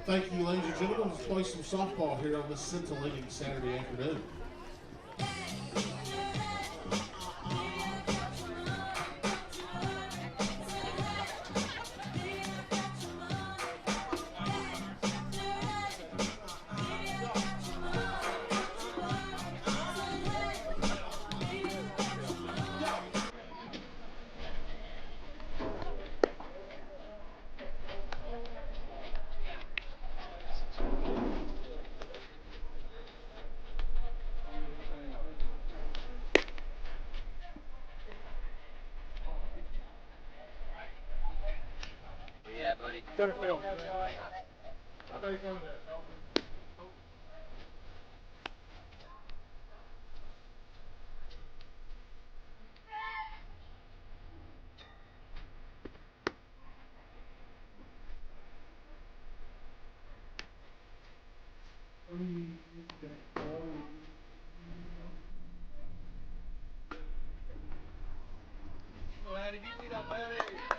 Thank you, ladies and gentlemen. Let's play some softball here on this scintillating Saturday afternoon.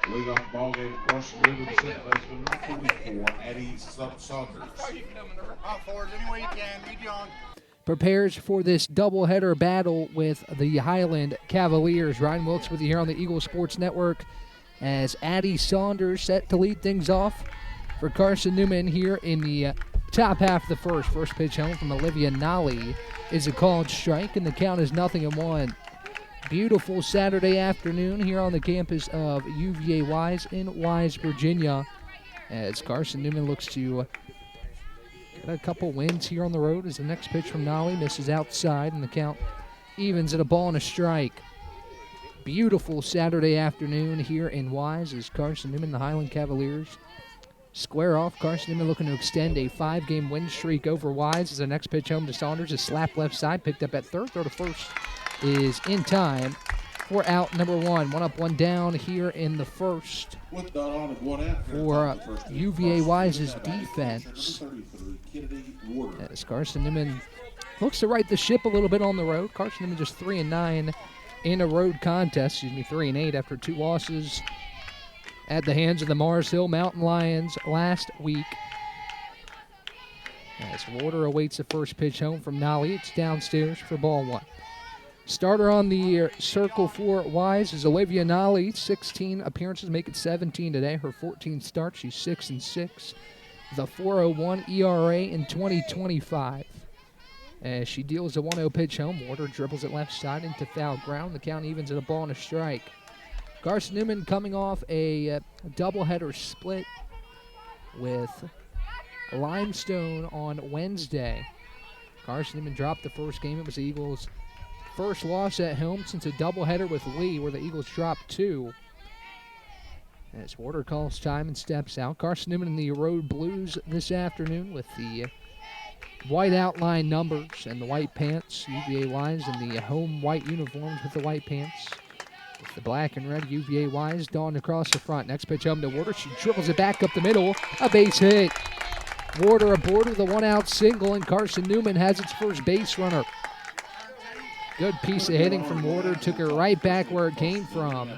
Leadoff ball game, Carson-Newman, second baseman, 44, Addie Saunders. Any way you can, lead you on. Prepares for this doubleheader battle with the Highland Cavaliers. Ryan Wilkes with you here on the Eagle Sports Network as Addie Saunders set to lead things off for Carson-Newman here in the top half of the first. First pitch home from Olivia Nolly is a called strike, and the count is 0-1. Beautiful Saturday afternoon here on the campus of UVA Wise in Wise, Virginia, as Carson-Newman looks to get a couple wins here on the road as the next pitch from Nolly misses outside, and the count evens at a ball and a strike. Beautiful Saturday afternoon here in Wise as Carson-Newman, the Highland Cavaliers, square off. Carson-Newman looking to extend a 5-game win streak over Wise as the next pitch home to Saunders is slapped left side, picked up at third. Throw to first is in time for out number one. One up, one down here in the first for UVA Wise's defense. As Carson-Newman looks to right the ship a little bit on the road. Carson-Newman just 3-9 in a road contest. 3-8 after 2 losses at the hands of the Mars Hill Mountain Lions last week. As Warder awaits the first pitch home from Nolly, it's downstairs for ball one. Starter on the circle for Wise is Olivia Nolly. 16 appearances, make it 17 today. Her 14 starts, she's 6-6. The 4.01 ERA in 2025. As she deals a 1-0 pitch home, Warder dribbles it left side into foul ground. The count evens at a ball and a strike. Carson-Newman coming off a doubleheader split with Limestone on Wednesday. Carson-Newman dropped the first game. It was the Eagles' first loss at home since a doubleheader with Lee, where the Eagles dropped 2. As Warder calls time and steps out. Carson-Newman in the road blues this afternoon with the white outline numbers and the white pants. UVA Wise in the home white uniforms with the white pants. With the black and red, UVA Wise dawned across the front. Next pitch home to Warder. She dribbles it back up the middle. A base hit. Warder aboard with a 1-out single, and Carson-Newman has its first base runner. Good piece of hitting from Warder. Took her right back where it came from.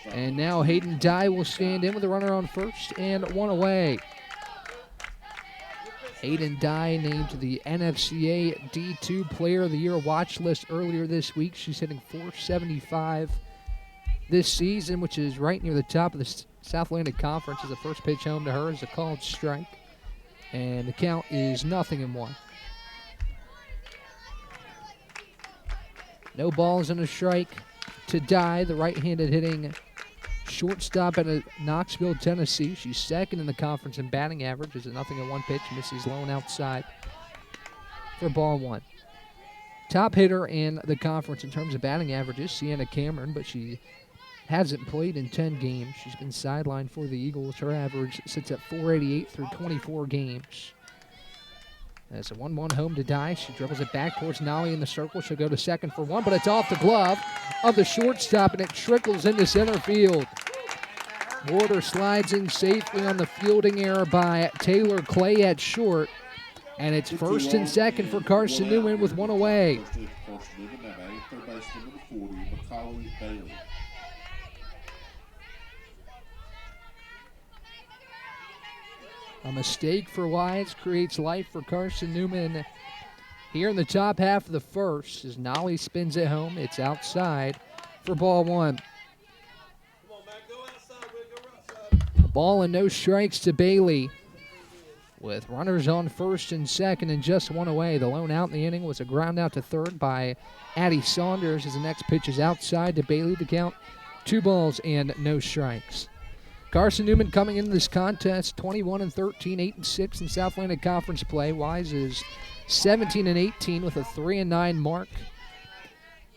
And now Hayden Dye will stand in with a runner on first and one away. Hayden Dye named to the NFCA D2 Player of the Year watch list earlier this week. She's hitting .475 this season, which is right near the top of the South Atlantic Conference. As the first pitch home to her is a called strike. And the count is 0-1. No balls and a strike to Dye, the right-handed hitting shortstop out of Knoxville, Tennessee. She's second in the conference in batting average. Is a 0-1 pitch. Misses low and outside for ball one. Top hitter in the conference in terms of batting averages, Sienna Cameron, but she hasn't played in 10 games. She's been sidelined for the Eagles. Her average sits at .488 through 24 games. As a 1-1 home to Dye, she dribbles it back towards Nolly in the circle. She'll go to second for one, but it's off the glove of the shortstop, and it trickles into center field. Warder slides in safely on the fielding error by Taylor Clay at short, and it's first and second for Carson-Newman with one away. A mistake for Wise creates life for Carson-Newman here in the top half of the first as Nolly spins it home. It's outside for ball one. A ball and no strikes to Bailey. With runners on first and second and just one away. The lone out in the inning was a ground out to third by Addie Saunders as the next pitch is outside to Bailey to count 2 balls and no strikes. Carson-Newman coming into this contest 21-13, 8-6 in South Atlantic Conference play. Wise is 17-18 with a 3-9 mark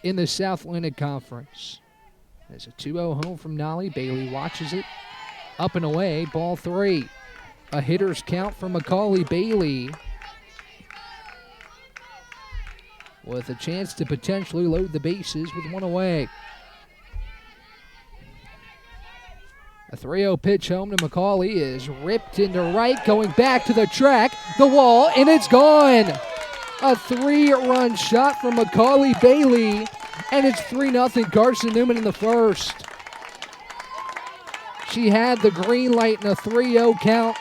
in the South Atlantic Conference. There's a 2-0 home from Nolly. Bailey watches it. Up and away, ball 3. A hitter's count for Macaulay Bailey with a chance to potentially load the bases with 1 away. A 3-0 pitch home to Macaulay is ripped into right, going back to the track, the wall, and it's gone. A 3-run shot from Macaulay Bailey, and it's 3-0 Carson-Newman in the first. She had the green light in a 3-0 count,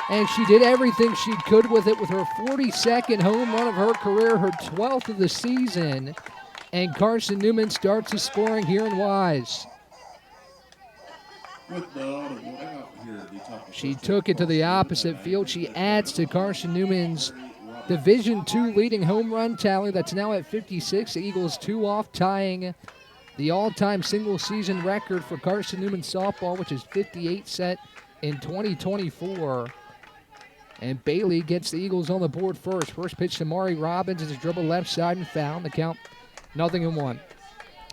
and she did everything she could with it with her 42nd home run of her career, her 12th of the season. And Carson-Newman starts his scoring here in Wise. She took it to the opposite field. She adds to Carson-Newman's Division II leading home run tally that's now at 56. The Eagles 2 off, tying the all-time single-season record for Carson-Newman softball, which is 58 set in 2024. And Bailey gets the Eagles on the board first. First pitch to Mari Robbins is a dribble left side and foul. The count 0-1.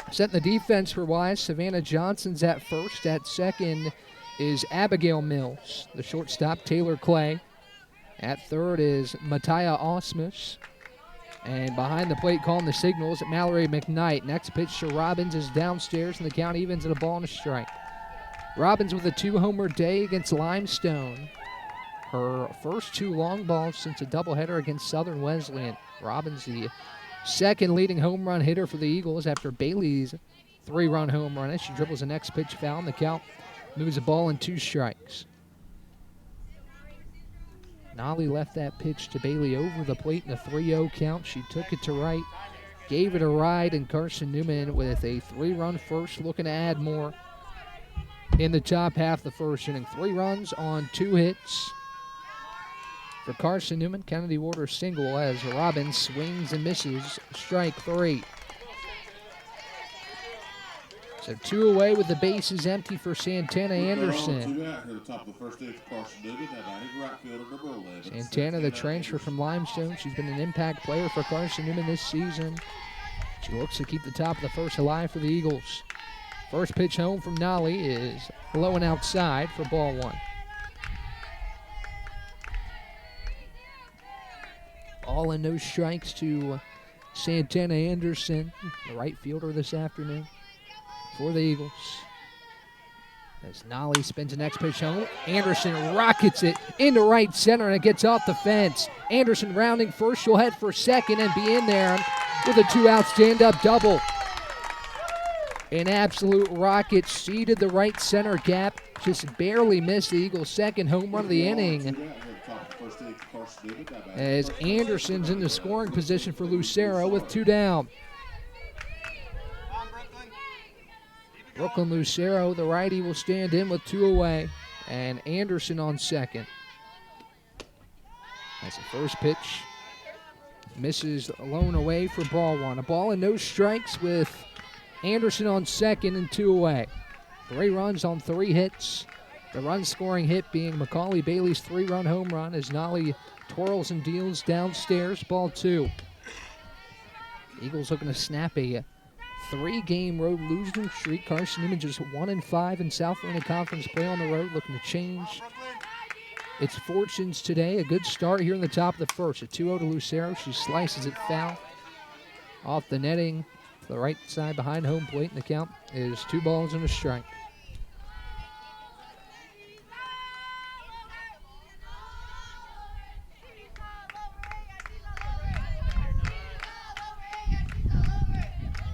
Setting the defense for Wise, Savannah Johnson's at first. At second is Abigail Mills. The shortstop, Taylor Clay. At third is Mattia Osmus. And behind the plate calling the signals, Mallory McKnight. Next pitch to Robbins is downstairs, and the count evens at a ball and a strike. Robbins with a 2-homer day against Limestone. Her first 2 long balls since a doubleheader against Southern Wesleyan. Robbins, the second leading home run hitter for the Eagles after Bailey's 3-run home run. As she dribbles the next pitch foul, and the count moves a ball and 2 strikes. Nolly left that pitch to Bailey over the plate in a 3-0 count. She took it to right, gave it a ride, and Carson-Newman with a 3-run first, looking to add more in the top half of the first inning. 3 runs on 2 hits. For Carson-Newman, Kennedy Warder single as Robbins swings and misses. Strike 3. So 2 away with the bases empty for Santana Anderson. Santana, the transfer from Limestone. She's been an impact player for Carson-Newman this season. She looks to keep the top of the first alive for the Eagles. First pitch home from Nolly is low and outside for ball 1. All and no strikes to Santana Anderson, the right fielder this afternoon for the Eagles. As Nolly spins the next pitch home, Anderson rockets it into right center, and it gets off the fence. Anderson rounding first, she'll head for second and be in there with a 2-out stand-up double. An absolute rocket, seeded the right center gap, just barely missed the Eagles' second home run of the inning. As Anderson's in the scoring position for Lucero with 2 down. Brooklyn Lucero, the righty, will stand in with 2 away, and Anderson on second. That's the first pitch. Misses alone away for ball 1. A ball and no strikes with Anderson on second and 2 away. 3 runs on 3 hits. The run-scoring hit being Macaulay Bailey's 3-run home run as Nolly twirls and deals downstairs, ball 2. Eagles looking to snap a 3-game road losing streak. Carson-Newman just 1-5 in South Atlantic Conference play on the road, looking to change its fortunes today. A good start here in the top of the first. A 2-0 to Lucero. She slices it foul off the netting to the right side behind home plate, and the count is 2 balls and a strike.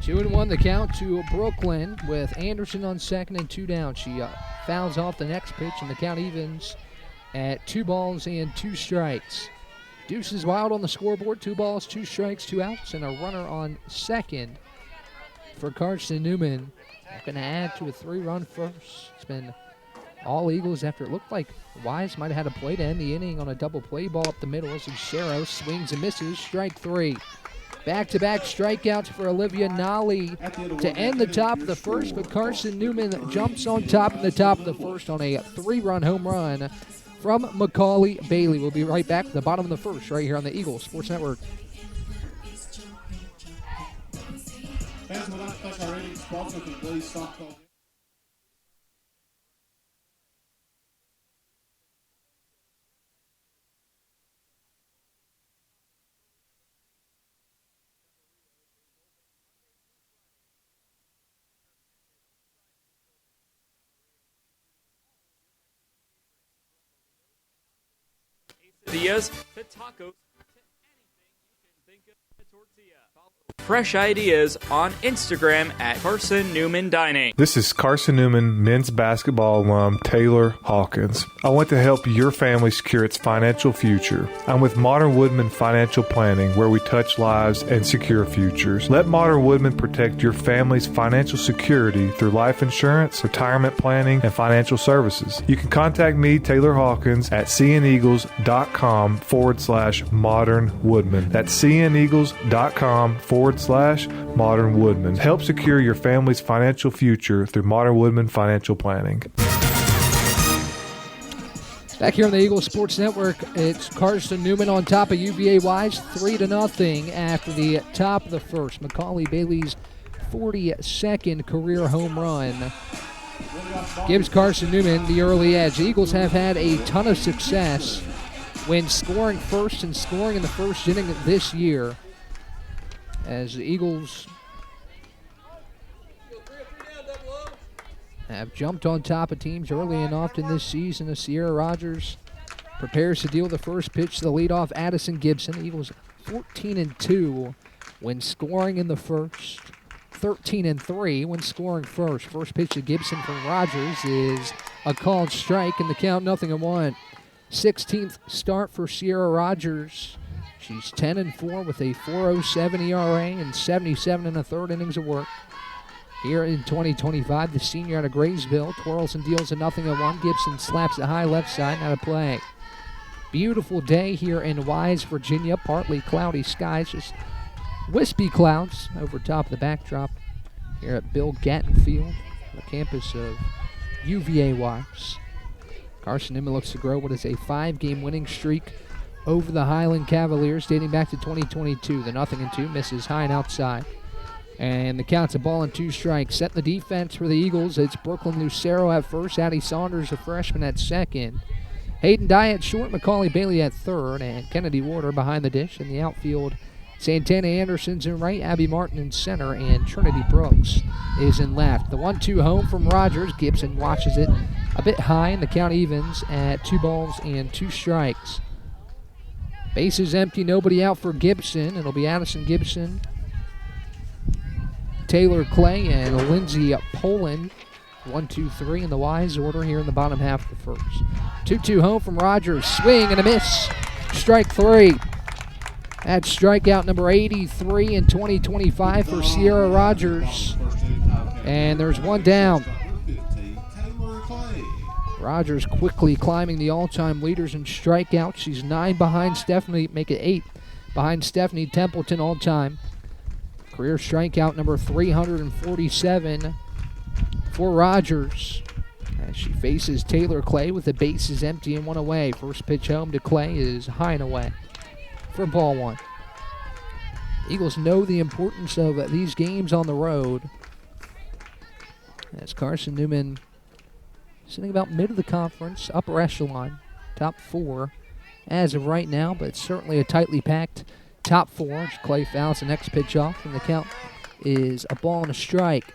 Two and 1 the count to Brooklyn with Anderson on second and 2 down. She fouls off the next pitch, and the count evens at 2 balls and 2 strikes. Deuce is wild on the scoreboard. 2 balls, 2 strikes, 2 outs, and a runner on second for Carson-Newman. Looking to add to a 3-run first. It's been all Eagles after it looked like Wise might have had a play to end the inning on a double play ball up the middle as Lucero swings and misses. Strike 3. Back-to-back strikeouts for Olivia Nolly to end the top of the first, but Carson-Newman jumps on top in the top of the first on a 3-run home run from Macaulay Bailey. We'll be right back at the bottom of the first right here on the Eagles Sports Network. Fans would like to thank our rating sponsor, the Blaze Softball. Tortillas to tacos to anything you can think of a tortilla. Follow Fresh Ideas on Instagram at Carson-Newman Dining. This is Carson-Newman men's basketball alum Taylor Hawkins. I want to help your family secure its financial future. I'm with Modern Woodman Financial Planning, where we touch lives and secure futures. Let Modern Woodman protect your family's financial security through life insurance, retirement planning, and financial services. You can contact me, Taylor Hawkins, at cneagles.com/Modern Woodman. That's cneagles.com/Modern Woodman. Help secure your family's financial future through Modern Woodman Financial Planning. Back here on the Eagles Sports Network, it's Carson-Newman on top of UVA Wise, 3-0 after the top of the first. Macaulay Bailey's 42nd career home run gives Carson-Newman the early edge. The Eagles have had a ton of success when scoring first and scoring in the first inning this year, as the Eagles have jumped on top of teams early and often this season. As Sierra Rogers prepares to deal the first pitch to the leadoff Addison Gibson. The Eagles 14-2 when scoring in the first, 13-3 when scoring first. First pitch to Gibson from Rogers is a called strike, and the count 0-1. 16th start for Sierra Rogers. She's 10-4 with a 4.07 ERA and 77 1/3 innings of work. Here in 2025, the senior out of Graysville twirls and deals a 0-1. Gibson slaps it high left side, out of play. Beautiful day here in Wise, Virginia. Partly cloudy skies, just wispy clouds over top of the backdrop here at Bill Gatton Field, the campus of UVA Wise. Carson-Newman looks to grow what is a 5-game winning streak over the Highland Cavaliers dating back to 2022. The 0-2 misses high and outside. And the count's a ball and 2 strikes. Set the defense for the Eagles. It's Brooklyn Lucero at first. Addie Saunders, a freshman, at second. Hayden Dye at short. Macaulay Bailey at third. And Kennedy Warder behind the dish. In the outfield, Santana Anderson's in right. Abby Martin in center. And Trinity Brooks is in left. The 1-2 home from Rogers. Gibson watches it a bit high. And the count evens at 2 balls and 2 strikes. Bases empty. Nobody out for Gibson. It'll be Addison Gibson, Taylor Clay, and Lindsey Poland. 1-2-3 in the Wise order here in the bottom half of the first. 2-2 home from Rogers. Swing and a miss. Strike 3. That's strikeout number 83 in 2025 for Sierra Rogers. And there's one down. Rogers quickly climbing the all-time leaders in strikeouts. She's 9 behind Stephanie, make it 8 behind Stephanie Templeton all-time. Career strikeout number 347 for Rogers as she faces Taylor Clay with the bases empty and 1 away. First pitch home to Clay is high and away for ball 1. Eagles know the importance of these games on the road, as Carson-Newman sitting about mid of the conference, upper echelon, top 4 as of right now, but certainly a tightly packed top 4. Clay fouls the next pitch off, and the count is a ball and a strike.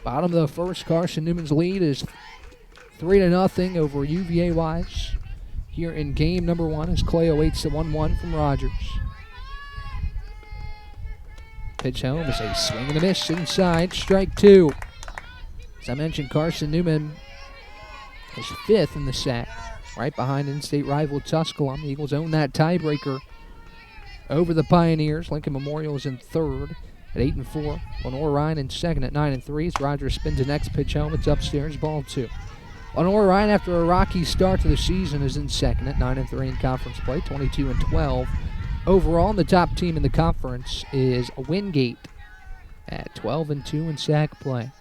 Bottom of the first, Carson-Newman's lead is 3-0 over UVA Wise here in game number 1 as Clay awaits the 1-1 from Rogers. Pitch home is a swing and a miss inside, strike 2. As I mentioned, Carson-Newman is 5th in the SAC, right behind in-state rival Tusculum. The Eagles own that tiebreaker over the Pioneers. Lincoln Memorial is in 3rd at 8-4. Lenore Ryan in 2nd at 9-3. As Rogers spins the next pitch home, it's upstairs, ball 2. Lenore Ryan, after a rocky start to the season, is in 2nd at 9-3 in conference play, 22-12. Overall, the top team in the conference is Wingate at 12-2 in SAC play.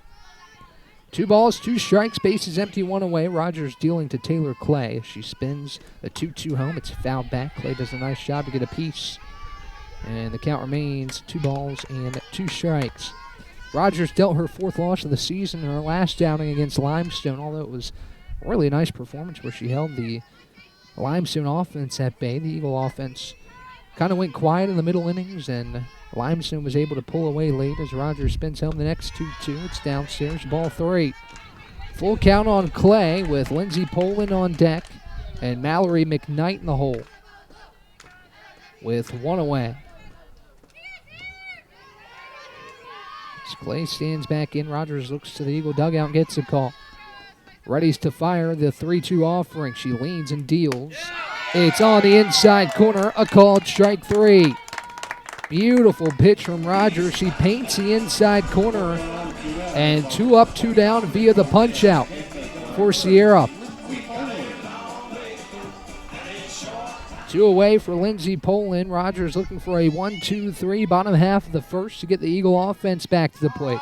2 balls, 2 strikes, bases empty, 1 away. Rogers dealing to Taylor Clay. She spins a 2-2 home. It's fouled back. Clay does a nice job to get a piece. And the count remains 2 balls and 2 strikes. Rogers dealt her 4th loss of the season in her last outing against Limestone, although it was a really nice performance where she held the Limestone offense at bay. The Eagle offense kind of went quiet in the middle innings, and Limestone was able to pull away late as Rogers spins home the next 2-2. It's downstairs, ball 3. Full count on Clay with Lindsey Poland on deck and Mallory McKnight in the hole with 1 away. As Clay stands back in, Rogers looks to the Eagle dugout and gets a call. Readies to fire the 3-2 offering. She leans and deals. It's on the inside corner, a called strike 3. Beautiful pitch from Rogers. She paints the inside corner, and 2 up, 2 down via the punch out for Sierra. 2 away for Lindsey Poland. Rogers looking for a 1-2-3 bottom half of the first to get the Eagle offense back to the plate.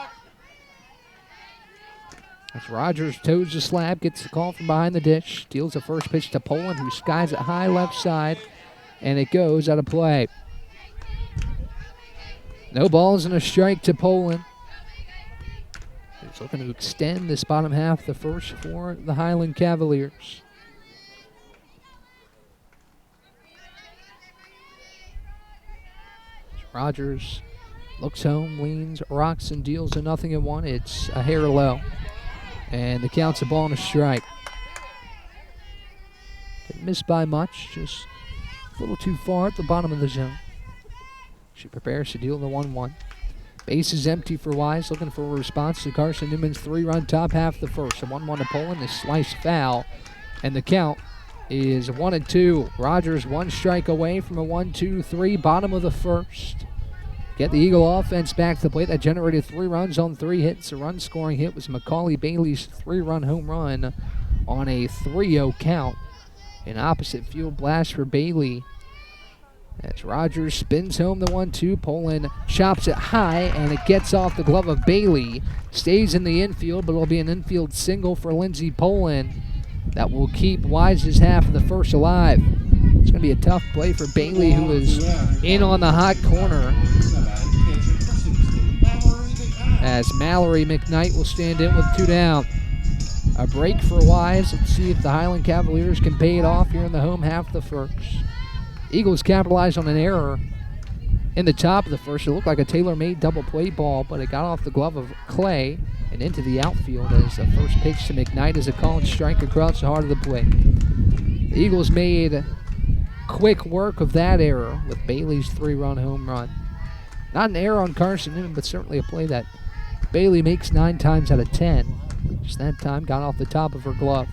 As Rogers toes the slab, gets the call from behind the dish, deals the first pitch to Poland, who skies it high left side, and it goes out of play. No balls and a strike to Poland. He's looking to extend this bottom half of the first for the Highland Cavaliers. Rogers looks home, leans, rocks, and deals a 0-1. It's a hair low. And the count's a ball and a strike. Didn't miss by much, just a little too far at the bottom of the zone. She prepares to deal the 1-1. Base is empty for Wise, looking for a response to Carson-Newman's 3-run top half of the first. A 1-1 to Poland, a slice foul, and the count is 1-2. Rogers 1 strike away from a 1-2-3, bottom of the first. Get the Eagle offense back to the plate. That generated 3 runs on 3 hits. The run-scoring hit was Macaulay Bailey's 3-run home run on a 3-0 count. An opposite field blast for Bailey. As Rogers spins home the 1-2. Poland chops it high, and it gets off the glove of Bailey. Stays in the infield, but it'll be an infield single for Lindsey Poland. That will keep Wise's half of the first alive. It's going to be a tough play for Bailey, who is in on the hot corner. As Mallory McKnight will stand in with 2 down. A break for Wise. Let's see if the Highland Cavaliers can pay it off here in the home half of the first. Eagles capitalized on an error in the top of the first. It looked like a tailor-made double play ball, but it got off the glove of Clay and into the outfield as the first pitch to McKnight is a called strike across the heart of the plate. The Eagles made quick work of that error with Bailey's 3-run home run. Not an error on Carson-Newman, but certainly a play that Bailey makes 9 times out of 10. Just that time got off the top of her glove.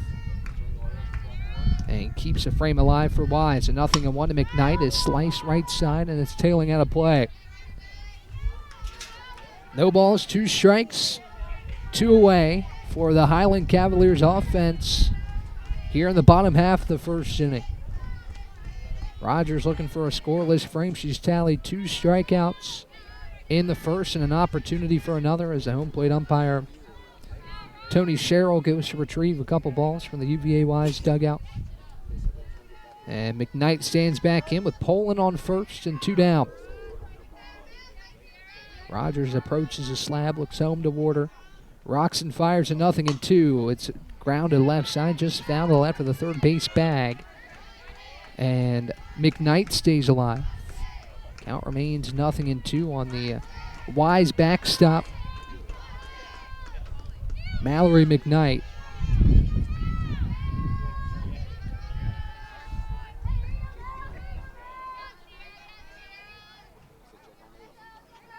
And keeps the frame alive for Wise. A 0-1 to McKnight is sliced right side, and it's tailing out of play. No balls, 2 strikes, 2 away for the Highland Cavaliers offense here in the bottom half of the first inning. Rogers looking for a scoreless frame. She's tallied 2 strikeouts in the first and an opportunity for another as the home plate umpire Tony Sherrill goes to retrieve a couple balls from the UVA Wise dugout. And McKnight stands back in with Poland on first and 2 down. Rogers approaches the slab, looks home toward her. Rocks and fires a 0-2. It's grounded left side, just found the left of the third base bag. And McKnight stays alive. Count remains 0-2 on the Wise backstop. Mallory McKnight.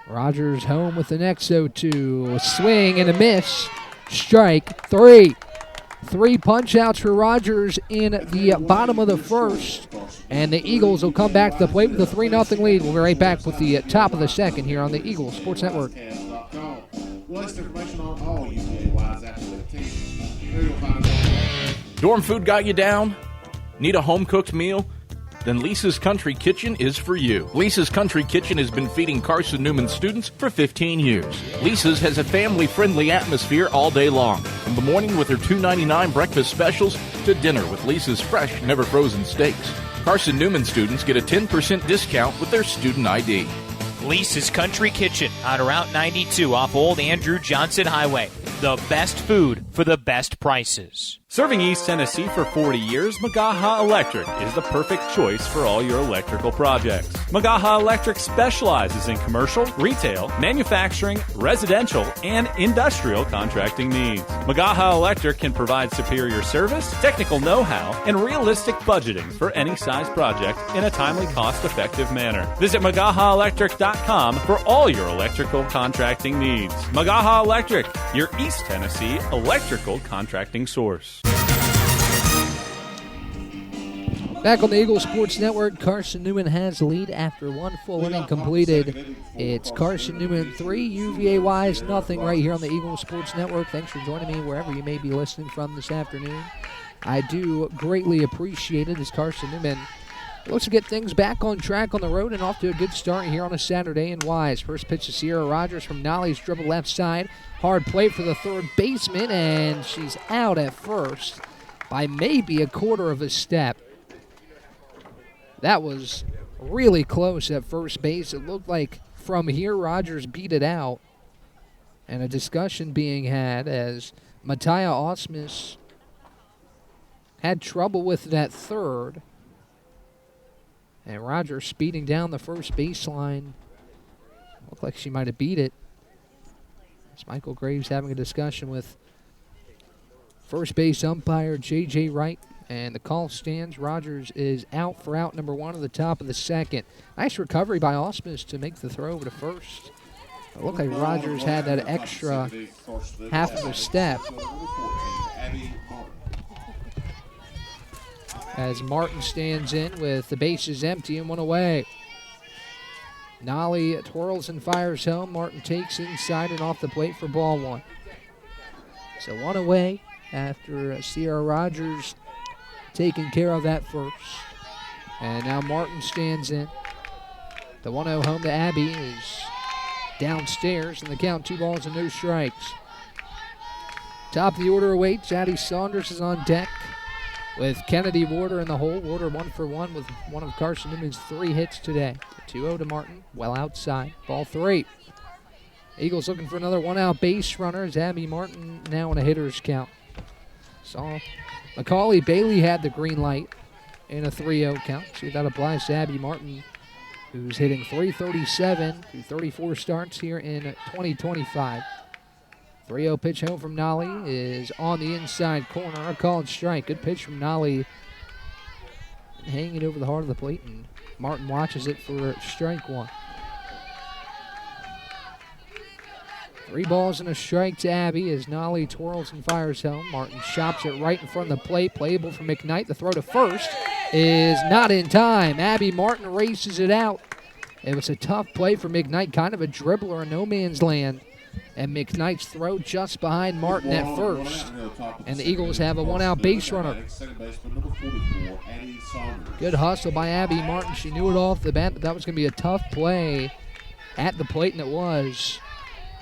Rogers home with the next 0-2. A swing and a miss. strike, 3. 3 punch-outs for Rogers in the bottom of the first, and the Eagles will come back to the plate with a 3-0 lead. We'll be right back with the top of the second here on the Eagles Sports Network. List information on all UVA wise after the team. There you'll find Dorm food got you down? Need a home-cooked meal? Then Lisa's Country Kitchen is for you. Lisa's Country Kitchen has been feeding Carson-Newman students for 15 years. Lisa's has a family-friendly atmosphere all day long. From the morning with their $2.99 breakfast specials to dinner with Lisa's fresh, never-frozen steaks. Carson-Newman students get a 10% discount with their student ID. Lisa's Country Kitchen on Route 92 off Old Andrew Johnson Highway. The best food for the best prices. Serving East Tennessee for 40 years, Magaha Electric is the perfect choice for all your electrical projects. Magaha Electric specializes in commercial, retail, manufacturing, residential, and industrial contracting needs. Magaha Electric can provide superior service, technical know-how, and realistic budgeting for any size project in a timely, cost-effective manner. Visit MagahaElectric.com for all your electrical contracting needs. Magaha Electric, your East Tennessee electrical contracting source. Back on the Eagles Sports Network, Carson-Newman has the lead after 1 full inning completed. It's Carson-Newman 3, UVA Wise nothing right here on the Eagles Sports Network. Thanks for joining me wherever you may be listening from this afternoon. I do greatly appreciate it as Carson-Newman looks to get things back on track on the road and off to a good start here on a Saturday in Wise. First pitch to Sierra Rogers from Nolly's dribble left side. Hard play for the third baseman, and she's out at first by maybe a quarter of a step. That was really close at first base. It looked like from here Rogers beat it out. And a discussion being had as Mattia Osmus had trouble with that third. And Rogers speeding down the first baseline. Looked like she might have beat it. As Michael Graves having a discussion with first base umpire J.J. Wright. And the call stands. Rogers is out for out number 1 at the top of the second. Nice recovery by Osmus to make the throw over to first. It looked like Rogers had that extra half of a step. As Martin stands in with the bases empty and 1 away. Nolly twirls and fires home. Martin takes inside and off the plate for ball 1. So 1 away after Sierra Rogers taking care of that first. And now Martin stands in. The 1-0 home to Abby is downstairs, and the count 2 balls and no strikes. Top of the order awaits. Addie Saunders is on deck with Kennedy Warder in the hole. Warder 1 for 1 with one of Carson-Newman's 3 hits today. 2-0 to Martin, well outside. Ball 3. Eagles looking for another 1-out base runner as Abby Martin now in a hitter's count. Saw Macaulay Bailey had the green light in a 3-0 count. See if that applies to Abby Martin, who's hitting .337 through 34 starts here in 2025. 3-0 pitch home from Nolly is on the inside corner. A called strike. Good pitch from Nolly. Hanging over the heart of the plate, and Martin watches it for strike 1. 3 balls and a strike to Abby as Nolly twirls and fires home. Martin chops it right in front of the plate. Playable for McKnight. The throw to first is not in time. Abby Martin races it out. It was a tough play for McKnight, kind of a dribbler in no man's land. And McKnight's throw just behind Martin at first. And the Eagles have a 1-out base runner. Good hustle by Abby Martin. She knew it off the bat, but that was going to be a tough play at the plate, and it was.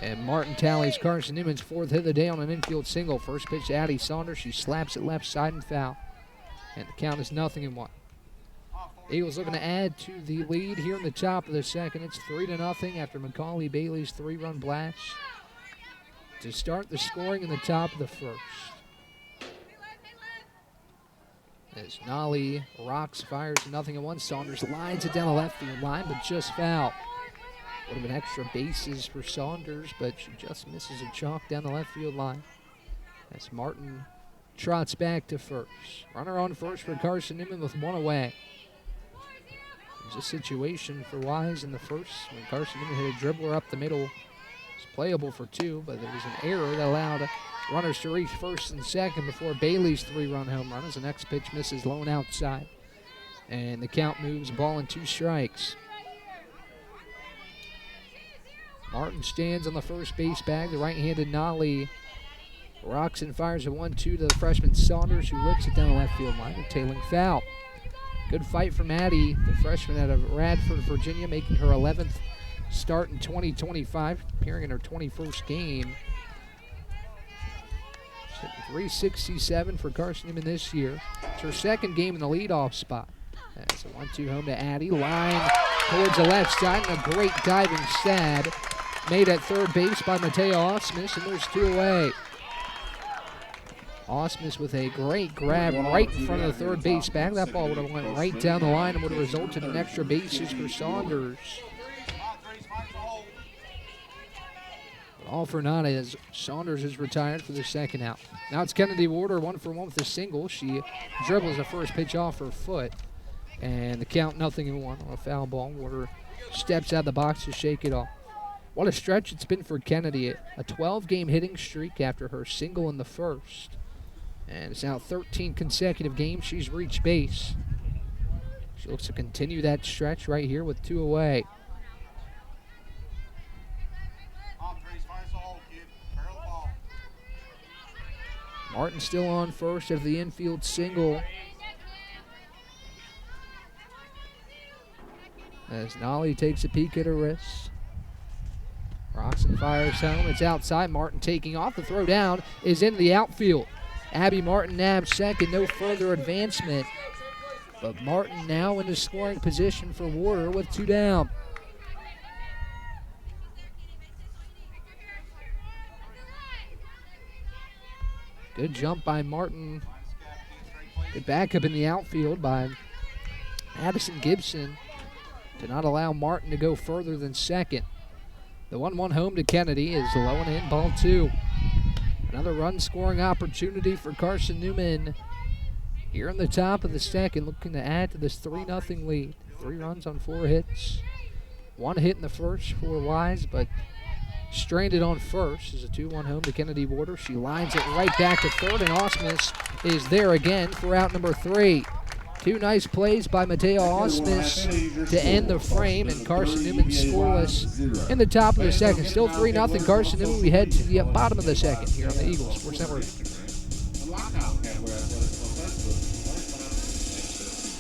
And Martin tallies Carson-Newman's 4th hit of the day on an infield single. First pitch to Addie Saunders. She slaps it left side and foul. And the count is 0-1. Eagles looking to add to the lead here in the top of the second. It's 3-0 after Macaulay Bailey's 3-run blast to start the scoring in the top of the first. As Nolly rocks, fires 0-1. Saunders lines it down the left field line, but just foul. Would have been extra bases for Saunders, but she just misses a chalk down the left field line. As Martin trots back to first. Runner on first for Carson-Newman with 1 away. There's a situation for Wise in the first when Carson-Newman hit a dribbler up the middle. It's playable for 2, but there was an error that allowed runners to reach first and second before Bailey's 3-run home run as the next pitch misses low and outside. And the count moves, ball and 2 strikes. Martin stands on the first base bag. The right-handed Nolly rocks and fires a 1-2 to the freshman Saunders, who lifts it down the left field line, a tailing foul. Good fight from Addie, the freshman out of Radford, Virginia, making her 11th start in 2025, appearing in her 21st game. She's hitting .367 for Carson-Newman this year. It's her second game in the leadoff spot. That's a 1-2 home to Addie. Line towards the left side, and a great diving stab made at third base by Mateo Osmus, and there's 2 away. Osmus with a great grab right in front of the third base bag. That ball would have went right down the line and would have resulted in extra bases for Saunders. But all for none as Saunders is retired for the second out. Now it's Kennedy Warder, 1-for-1 with a single. She dribbles the first pitch off her foot. And the count 0-1 on a foul ball. Warder steps out of the box to shake it off. What a stretch it's been for Kennedy. A 12-game hitting streak after her single in the first. And it's now 13 consecutive games she's reached base. She looks to continue that stretch right here with 2 away. Martin still on first of the infield single. As Nolly takes a peek at her wrist. Rocks and fires home. It's outside. Martin taking off. The throw down is into the outfield. Abby Martin nabs second. No further advancement. But Martin now in the scoring position for Warder with 2 down. Good jump by Martin. Good backup in the outfield by Addison Gibson to not allow Martin to go further than second. The 1-1 home to Kennedy is low and in, ball 2. Another run-scoring opportunity for Carson-Newman here in the top of the second, looking to add to this 3-0 lead. 3 runs on 4 hits. 1 hit in the first for Wise, but stranded on first is a 2-1 home to Kennedy Warder. She lines it right back to third, and Osmus is there again for out number 3. 2 nice plays by Mateo Osmus to end the frame, and Carson-Newman scoreless in the top of the second. Still 3-0 Carson-Newman. We head to the bottom of the second here on the Eagle Sports Network.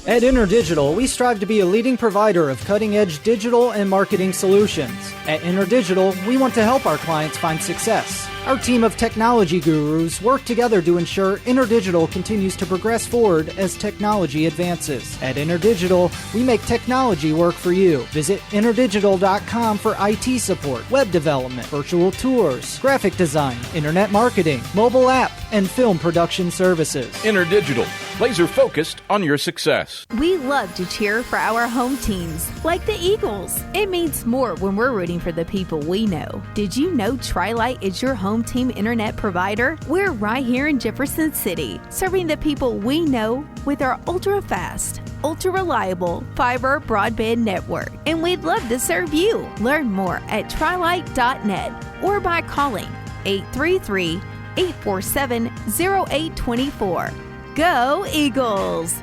At InterDigital, we strive to be a leading provider of cutting-edge digital and marketing solutions. At InterDigital, we want to help our clients find success. Our team of technology gurus work together to ensure InterDigital continues to progress forward as technology advances. At InterDigital, we make technology work for you. Visit interdigital.com for IT support, web development, virtual tours, graphic design, internet marketing, mobile app, and film production services. InterDigital, laser focused on your success. We love to cheer for our home teams, like the Eagles. It means more when we're rooting for the people we know. Did you know Tri-Lite is your home team internet provider? We're right here in Jefferson City, serving the people we know with our ultra-fast, ultra-reliable fiber broadband network. And we'd love to serve you. Learn more at trilite.net or by calling 833-847-0824. Go Eagles!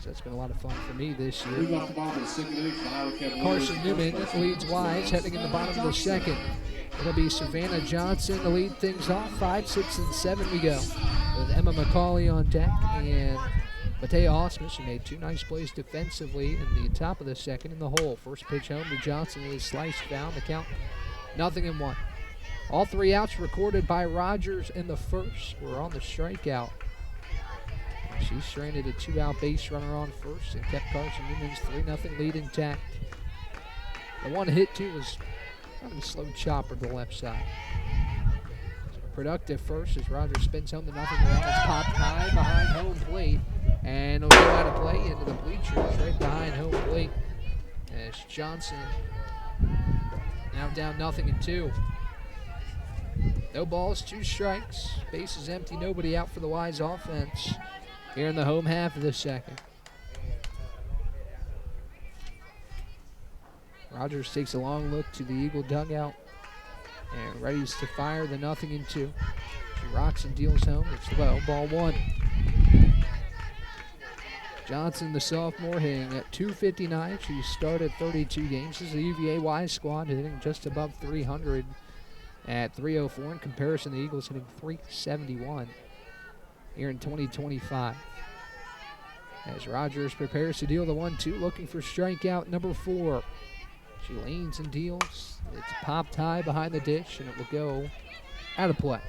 That's been a lot of fun for me this year. Carson-Newman leads Wise, heading in the bottom of the second. It'll be Savannah Johnson to lead things off. 5, 6, and 7 we go, with Emma McCauley on deck and Mateo Osmus, who made 2 nice plays defensively in the top of the second in the hole. First pitch home to Johnson with his slice foul. The count 0-1. All 3 outs recorded by Rogers in the first. We're on the strikeout. She stranded a 2-out base runner on first and kept Carson-Newman's 3-0 lead intact. The 1 hit, too, was kind of a slow chopper to the left side. productive first as Rogers spins home to nothing. It's popped high behind home plate, and it'll go out of play into the bleachers right behind home plate as Johnson now down 0-2. No balls, 2 strikes. Bases empty, nobody out for the Wise offense here in the home half of the second. Rogers takes a long look to the Eagle dugout and readies to fire the 0-2. She rocks and deals home. It's low, ball 1. Johnson, the sophomore, hitting at .259. She started 32 games. This is a UVA Wise squad hitting just above 300 at .304. In comparison, the Eagles hitting .371 here in 2025. As Rogers prepares to deal the 1-2, looking for strikeout number 4. She leans and deals. It's popped high behind the dish, and it will go out of play.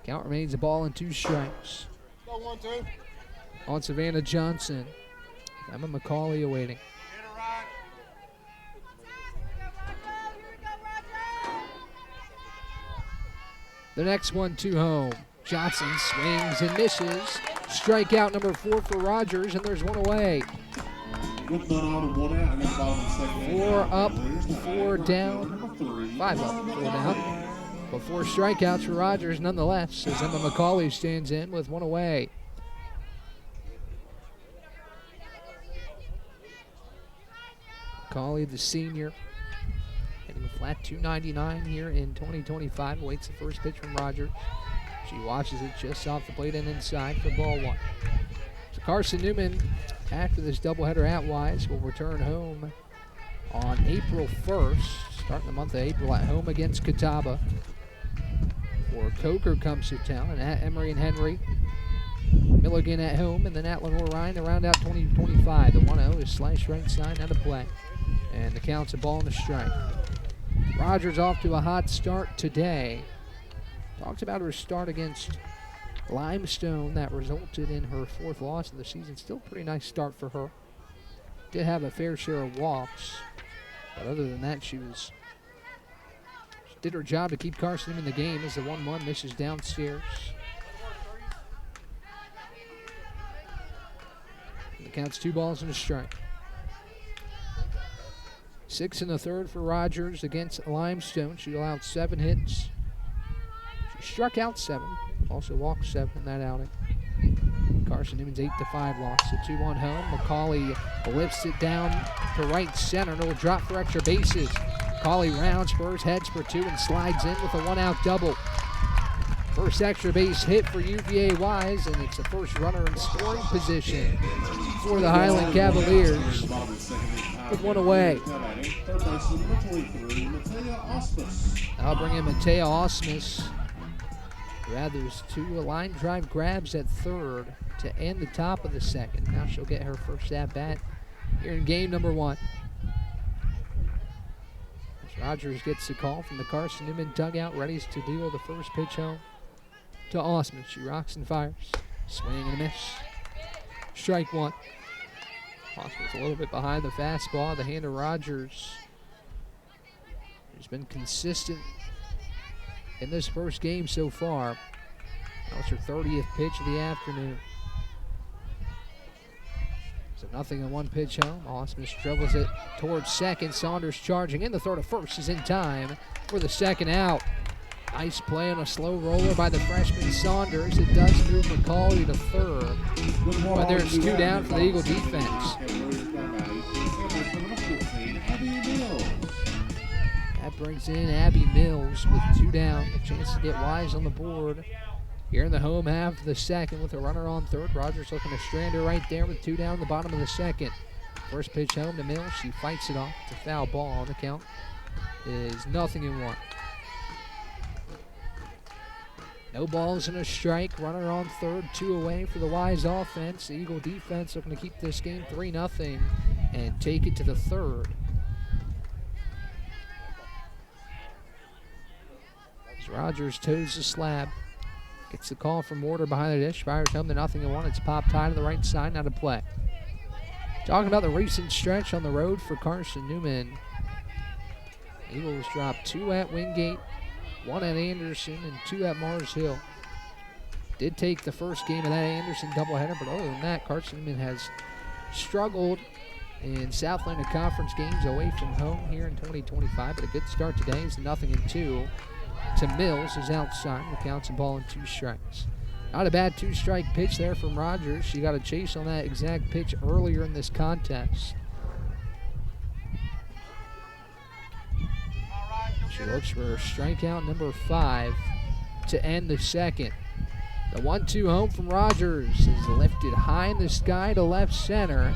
Count remains a ball and 2 strikes. On Savannah Johnson. Emma McCauley awaiting. The next 1-2 home. Johnson swings and misses. Strikeout number 4 for Rogers, and there's 1 away. 4 up, 4 down, 5 up, 4 down. But 4 strikeouts for Rogers nonetheless, as Emma McCauley stands in with 1 away. McCauley, the senior, hitting a flat .299 here in 2025. Waits the first pitch from Rogers. She watches it just off the plate and inside for ball 1. So Carson-Newman, after this doubleheader at Wise, will return home on April 1st, starting the month of April at home against Catawba. For Coker comes to town, and at Emory and Henry. Milligan at home, and then at Lenore Ryan to round out 2025. The 1-0 is sliced right side out of play. And the count's a ball and a strike. Rogers off to a hot start today. Talked about her start against Limestone that resulted in her 4th loss of the season. Still a pretty nice start for her. Did have a fair share of walks, but other than that, she did her job to keep Carson in the game as the 1-1 misses downstairs. And the count's 2 balls and a strike. 6 in the 3rd for Rogers against Limestone. She allowed 7 hits. She struck out 7, also walked 7 in that outing. Carson-Newman's 8-5 loss. A 2-1 home. McCauley lifts it down to right center, and it'll drop for extra bases. McCauley rounds, spurs, heads for 2, and slides in with a 1-out double. First extra base hit for UVA Wise, and it's the first runner in scoring position for the Highland Cavaliers with 1 away. I'll bring in Matea Osmus. Gathers 2 line drive grabs at 3rd to end the top of the 2nd. Now she'll get her first at-bat here in game number 1. As Rogers gets the call from the Carson-Newman dugout, ready to deal the first pitch home to Osmus. She rocks and fires. Swing and a miss. Strike 1. Osmus a little bit behind the fastball. The hand of Rogers, who's been consistent in this first game so far. That was her 30th pitch of the afternoon. So 0-1 pitch home. Osmus dribbles it towards 2nd. Saunders charging in. The throw to 1st is in time for the 2nd out. Nice play on a slow roller by the freshman Saunders. It does move McCauley to 3rd. But there's 2 down for the Eagle defense. That brings in Abby Mills with 2 down. A chance to get Wise on the board here in the home half of the 2nd with a runner on 3rd. Rogers looking to strand her right there with 2 down in the bottom of the 2nd. First pitch home to Mills. She fights it off. It's a foul ball. The count is 0-1. No balls and a strike. Runner on 3rd. 2 away for the Wise offense. The Eagle defense looking to keep this game 3-0 and take it to the 3rd. As Rogers toes the slab. Gets the call from Mortar behind the dish. Fires home to 0-1. It's popped high to the right side. Now to play. Talking about the recent stretch on the road for Carson-Newman. Eagles drop 2 at Wingate, 1 at Anderson, and 2 at Mars Hill. Did take the first game of that Anderson doubleheader, but other than that, Carson-Newman has struggled in Southland Conference games away from home here in 2025, but a good start today is 0-2 to Mills is outside. The count's a ball and 2 strikes. Not a bad 2-strike pitch there from Rogers. She got a chase on that exact pitch earlier in this contest. She looks for strikeout number 5 to end the second. The 1-2 home from Rogers is lifted high in the sky to left center.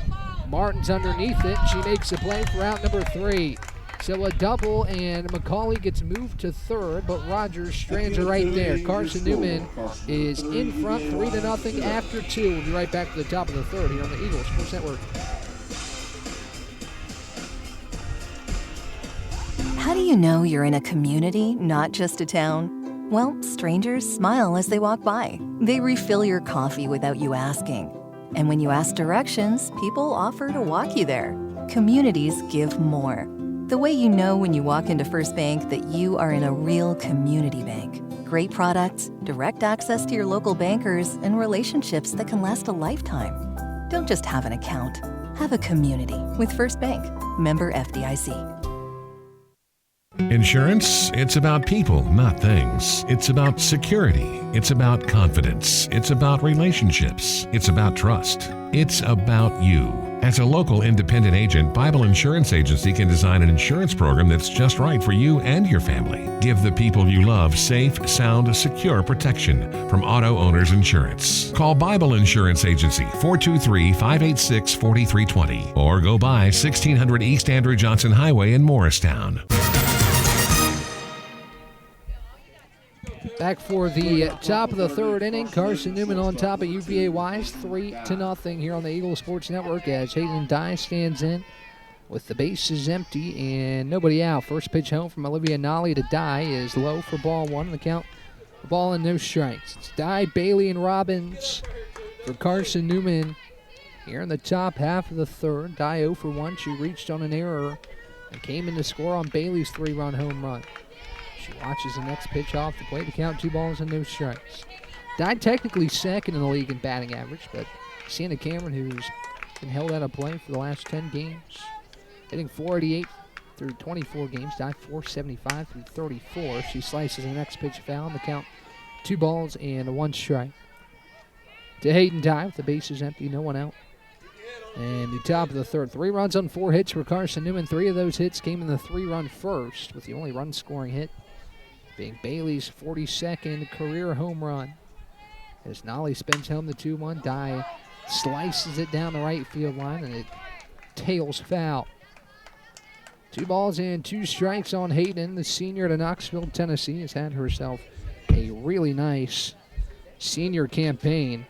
Martin's underneath it. She makes a play for out number 3. So a double, and McCauley gets moved to third, but Rogers strands her right there. Carson-Newman is in front 3-0 after 2. We'll be right back to the top of the third here on the Eagles Sports Network. How do you know you're in a community, not just a town? Well, strangers smile as they walk by. They refill your coffee without you asking. And when you ask directions, people offer to walk you there. Communities give more. The way you know when you walk into First Bank that you are in a real community bank. Great products, direct access to your local bankers, and relationships that can last a lifetime. Don't just have an account. Have a community with First Bank. Member FDIC. Insurance, it's about people, not things. It's about security. It's about confidence. It's about relationships. It's about trust. It's about you. As a local independent agent, Bible Insurance Agency can design an insurance program that's just right for you and your family. Give the people you love safe, sound, secure protection from Auto Owners Insurance. Call Bible Insurance Agency 423-586-4320 or go by 1600 East Andrew Johnson Highway in Morristown. Back for the top of the third inning. Carson-Newman on top of UVA Wise, 3-0 here on the Eagle Sports Network as Hayden Dye stands in with the bases empty and nobody out. First pitch home from Olivia Nolly to Dye is low for ball 1. The count for ball and no strikes. It's Dye, Bailey, and Robbins for Carson-Newman here in the top half of the third. Dye 0 for 1. She reached on an error and came in to score on Bailey's 3-run home run. She watches the next pitch off the plate. The count 2 balls and no strikes. Dye technically second in the league in batting average, but Sienna Cameron, who's been held out of play for the last 10 games, hitting .488 through 24 games. Dye .475 through 34. She slices the next pitch foul. The count 2 balls and 1 strike. To Hayden Dye with the bases empty, no one out. And the top of the third. 3 runs on 4 hits for Carson-Newman. 3 of those hits came in the 3-run first, with the only run-scoring hit being Bailey's 42nd career home run. As Nolly spins home the 2-1, Dye slices it down the right field line, and it tails foul. 2 balls and 2 strikes on Hayden. The senior to Knoxville, Tennessee, has had herself a really nice senior campaign.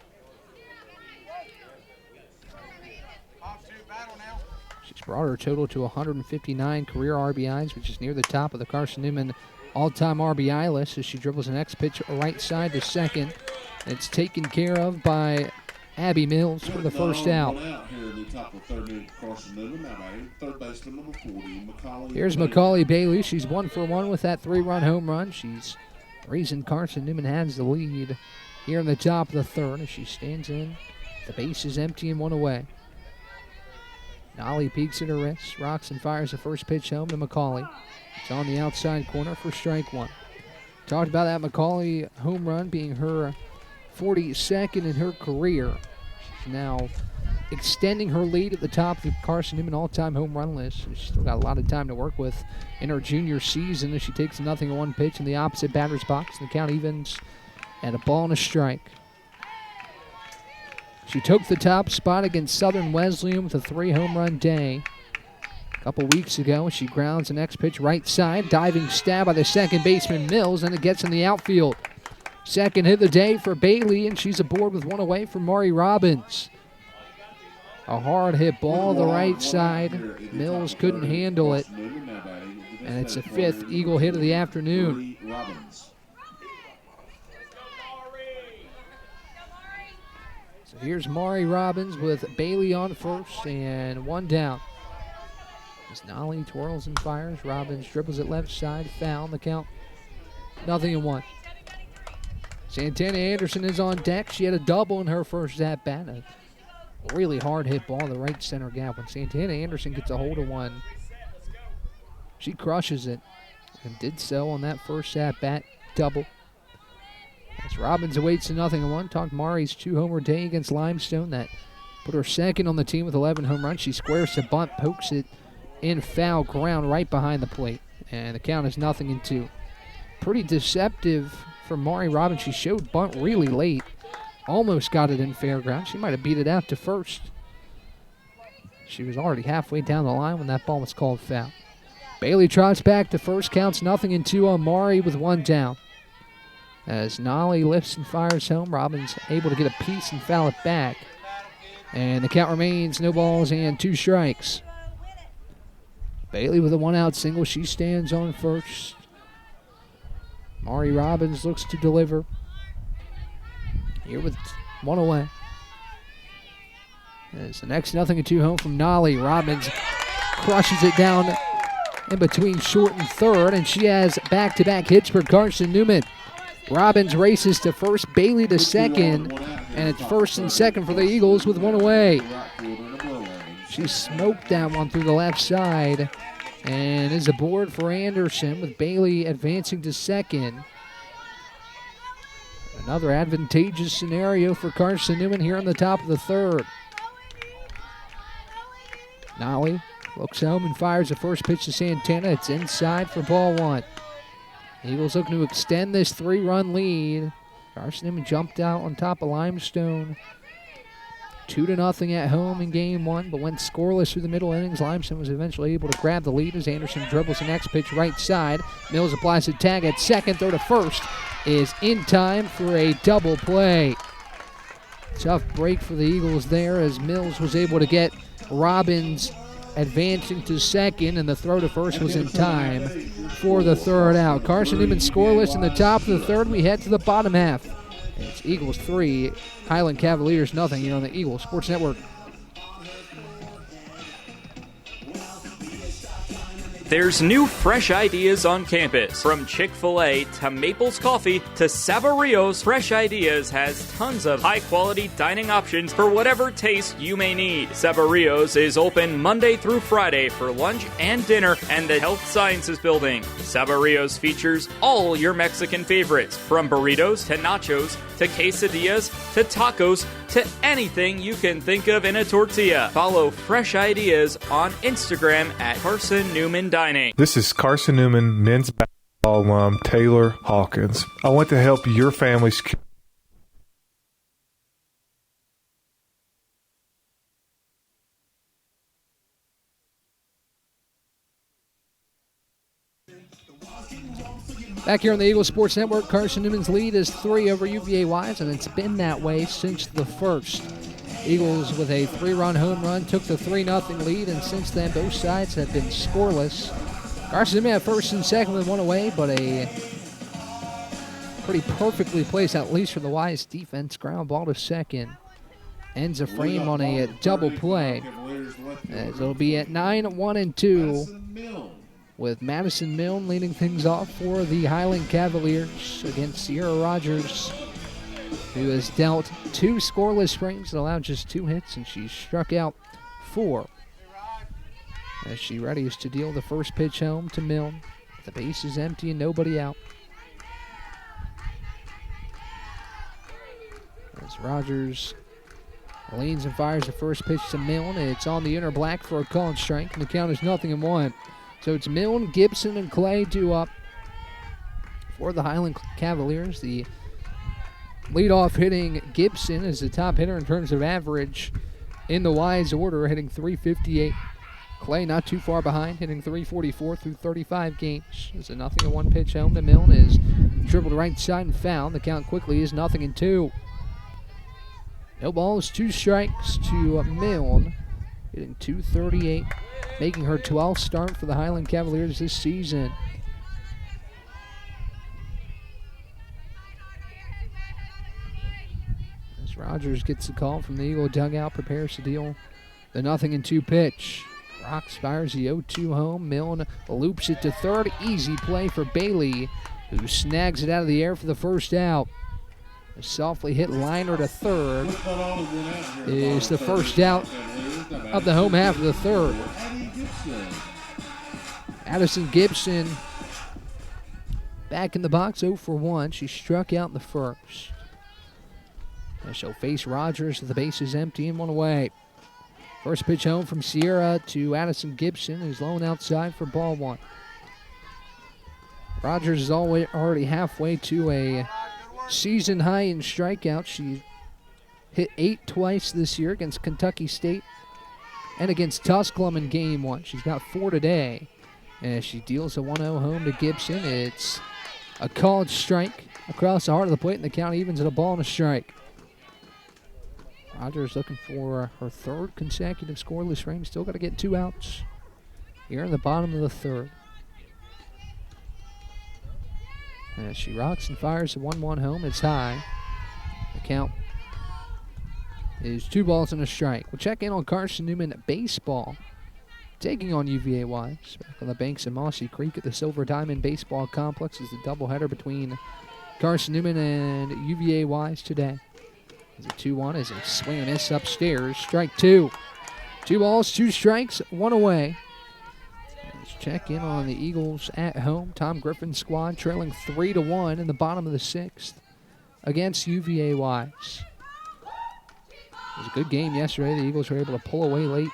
She's brought her total to 159 career RBIs, which is near the top of the Carson-Newman all-time RBI list as she dribbles the next pitch right side to second. It's taken care of by Abby Mills for the first out. Here's McCauley Bailey. She's 1 for 1 with that 3-run home run. She's raising Carson-Newman has the lead here in the top of the third as she stands in. The base is empty and 1 away. Nolly peeks at her wrist, rocks and fires the first pitch home to McCauley. It's on the outside corner for strike 1. Talked about that McCauley home run being her 42nd in her career. She's now extending her lead at the top of the Carson-Newman all-time home run list. She's still got a lot of time to work with in her junior season as she takes 0-1 pitch in the opposite batter's box. And the count evens at a ball and a strike. She took the top spot against Southern Wesleyan with a 3-home run day a couple weeks ago. She grounds the next pitch right side. Diving stab by the second baseman Mills, and it gets in the outfield. Second hit of the day for Bailey, and she's aboard with 1 away from Mari Robbins. A hard hit ball to the right side. Mills couldn't handle it, and it's a 5th Eagle hit of the afternoon. Here's Mari Robbins with Bailey on first and 1 down. As Nolly twirls and fires, Robbins dribbles it left side, foul, the count 0-1. Santana Anderson is on deck. She had a double in her first at-bat. A really hard hit ball in the right center gap. When Santana Anderson gets a hold of one, she crushes it and did so on that first at-bat double. As Robbins awaits a 0-1. Talked Mari's 2-homer day against Limestone. That put her second on the team with 11 home runs. She squares the bunt, pokes it in foul ground right behind the plate. And the count is 0-2. Pretty deceptive for Mari Robbins. She showed bunt really late. Almost got it in fair ground. She might have beat it out to first. She was already halfway down the line when that ball was called foul. Bailey trots back to first. Counts 0-2 on Mari with one down. As Nolly lifts and fires home, Robbins able to get a piece and foul it back. And the count remains no balls and 2 strikes. Bailey with a 1-out single. She stands on first. Mari Robbins looks to deliver. Here with 1 away. As the next 0-2 home from Nolly. Robbins crushes it down in between short and third, and she has back-to-back hits for Carson-Newman. Robbins races to first, Bailey to second, and it's first and second for the Eagles with 1 away. She smoked that one through the left side and is aboard for Anderson with Bailey advancing to second. Another advantageous scenario for Carson-Newman here in the top of the third. Nolly looks home and fires the first pitch to Santana. It's inside for ball 1. Eagles looking to extend this 3-run lead. Carson-Newman jumped out on top of Limestone. 2-0 at home in game 1, but went scoreless through the middle innings. Limestone was eventually able to grab the lead as Anderson dribbles the next pitch right side. Mills applies a tag at second. Throw to first is in time for a double play. Tough break for the Eagles there as Mills was able to get Robbins advancing to second, and the throw to first was in time for the third out. Carson-Newman scoreless in the top of the third. We head to the bottom half. It's Eagles 3, Highland Cavaliers 0 here on the Eagles Sports Network. There's new fresh ideas on campus. From Chick-fil-A to Maples Coffee to Saboreo's, Fresh Ideas has tons of high-quality dining options for whatever taste you may need. Saboreo's is open Monday through Friday for lunch and dinner and the Health Sciences Building. Saboreo's features all your Mexican favorites, from burritos to nachos to quesadillas to tacos to anything you can think of in a tortilla. Follow Fresh Ideas on Instagram at Carson-Newman Dining. This is Carson-Newman men's basketball alum Taylor Hawkins. I want to help your family secure. Back here on the Eagles Sports Network, Carson-Newman's lead is 3 over UVA Wise, and it's been that way since the first. Eagles with a 3-run home run took the 3-0 lead, and since then both sides have been scoreless. Carson-Newman at first and second with 1 away, but a pretty perfectly placed, at least for the Wise defense, ground ball to second. Ends a frame on a double play, as it'll be at 9-1-2. With Madison Milne leading things off for the Highland Cavaliers against Sierra Rogers, who has dealt 2 scoreless frames and allowed just 2 hits, and she struck out 4. As she readies to deal the first pitch home to Milne. The base is empty and nobody out. As Rogers leans and fires the first pitch to Milne, and it's on the inner black for a called strike, and the count is 0-1. So it's Milne, Gibson, and Clay due up for the Highland Cavaliers. The leadoff hitting Gibson is the top hitter in terms of average in the Wise order, hitting .358. Clay not too far behind, hitting .344 through 35 games. It's a 0-1 pitch home to Milne, is dribbled right side and fouled. The count quickly is 0-2. No balls, 2 strikes to Milne, hitting .238. Making her 12th start for the Highland Cavaliers this season. As Rogers gets the call from the Eagle dugout, prepares to deal the 0-2 pitch. Rocks fires the 0-2 home. Milne loops it to third. Easy play for Bailey, who snags it out of the air for the first out. A softly hit liner to third is the first out of the home half of the third. Addison Gibson back in the box, 0 for 1. She struck out in the first. And she'll face Rogers with the bases empty and one away. First pitch home from Sierra to Addison Gibson, who's low outside for ball one. Rogers is already halfway to a season high in strikeouts. She hit 8 twice this year against Kentucky State and against Tusculum in game 1. She's got 4 today. As she deals a 1-0 home to Gibson, it's a called strike across the heart of the plate, and the count evens at a ball and a strike. Rogers looking for her third consecutive scoreless reign. Still got to get 2 outs here in the bottom of the third. As she rocks and fires the 1-1 home, it's high. The count is 2 balls and a strike. We'll check in on Carson-Newman baseball, taking on UVA Wise. Back on the banks of Mossy Creek at the Silver Diamond Baseball Complex is the doubleheader between Carson-Newman and UVA Wise today. As a 2-1 is a swing and miss upstairs. Strike 2. 2 balls, 2 strikes, 1 away. Let's check in on the Eagles at home. Tom Griffin's squad trailing 3-1 in the bottom of the 6th against UVA Wise. It was a good game yesterday. The Eagles were able to pull away late.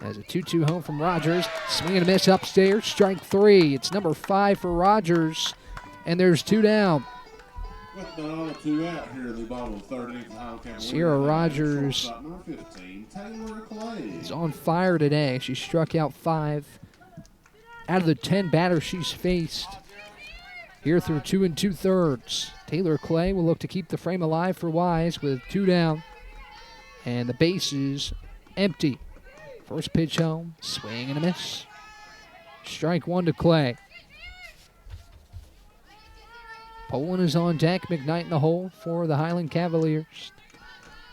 As a 2-2 home from Rogers. Swing and a miss upstairs. Strike 3. It's number 5 for Rogers. And there's 2 down. With the 2 out here in the bottom of the third inning, Sierra Rogers is on fire today. She struck out 5 out of the 10 batters she's faced here through 2 2/3. Taylor Clay will look to keep the frame alive for Wise with 2 down. And the bases empty. First pitch home, swing and a miss. Strike 1 to Clay. Poland is on deck. McKnight in the hole for the Highland Cavaliers.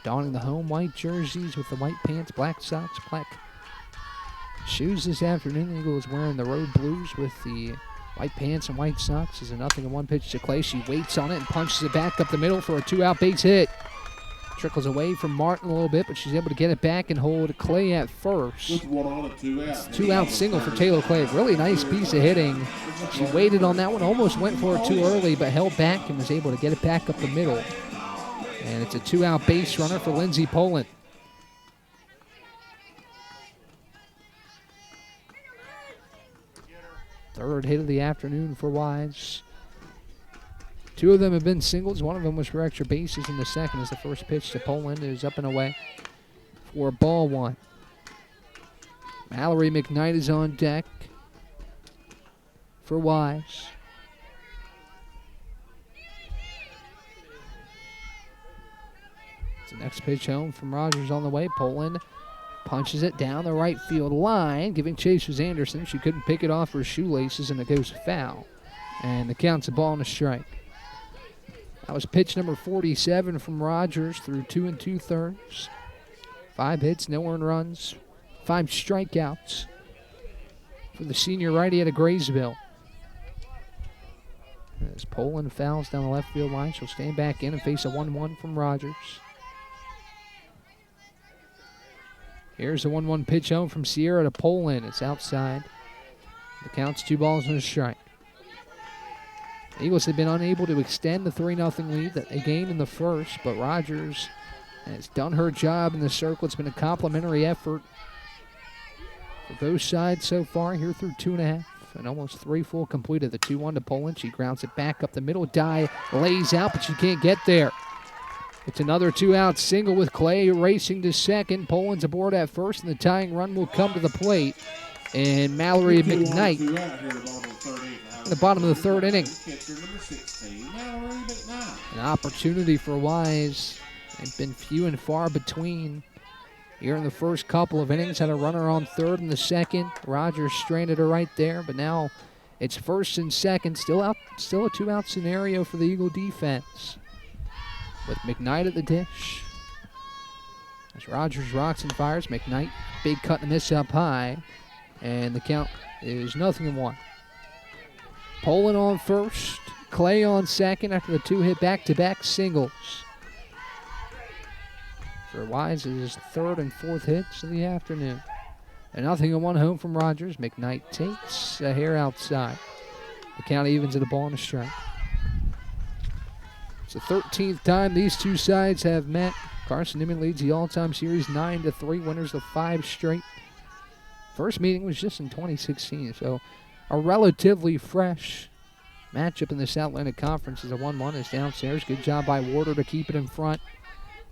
Donning the home white jerseys with the white pants, black socks, black shoes this afternoon. The Eagles wearing the road blues with the white pants and white socks. Is a 0-1 pitch to Clay. She waits on it and punches it back up the middle for a 2-out base hit. Trickles away from Martin a little bit, but she's able to get it back and hold Clay at first. With 1 on and 2 out. 2-out single for Taylor Clay. Really nice piece of hitting. She waited on that one, almost went for it too early, but held back and was able to get it back up the middle. And it's a 2-out base runner for Lindsey Poland. Third hit of the afternoon for Wise. 2 of them have been singles. 1 of them was for extra bases in the second as the first pitch to Poland is up and away for ball 1. Mallory McKnight is on deck for Wise. The next pitch home from Rogers on the way. Poland punches it down the right field line, giving chase was Anderson. She couldn't pick it off her shoelaces, and it goes foul. And the count's a ball and a strike. That was pitch number 47 from Rogers through 2 2/3. 5 hits, no earned runs, 5 strikeouts for the senior righty out of Graysville. As Poland fouls down the left field line, she'll stand back in and face a 1-1 from Rogers. Here's the 1-1 pitch home from Sierra to Poland. It's outside. The count's 2 balls and a strike. The Eagles have been unable to extend the 3-0 lead that they gained in the first, but Rogers has done her job in the circle. It's been a complimentary effort for both sides so far here through 2.5 and almost 3 full completed. The 2-1 to Poland. She grounds it back up the middle. Dye lays out, but she can't get there. It's another 2-out single with Clay racing to second. Poland's aboard at first, and the tying run will come to the plate. And Mallory McKnight in the bottom of the third inning. An opportunity for Wise. They've been few and far between here in the first couple of innings. Had a runner on third in the second. Rogers stranded her right there, but now it's first and second. Still a 2-out scenario for the Eagle defense. With McKnight at the dish. As Rogers rocks and fires, McKnight, big cut and miss up high, and the count is 0-1. Poland on first, Clay on second after the two-hit back-to-back singles. For Wise's third and fourth hits of the afternoon. And 0-1 home from Rogers. McKnight takes a hair outside. The count evens at a ball and a strike. It's the 13th time these two sides have met. Carson-Newman leads the all-time series 9-3, winners of 5 straight. First meeting was just in 2016, so a relatively fresh matchup in the South Atlantic Conference as a 1-1 is downstairs. Good job by Warder to keep it in front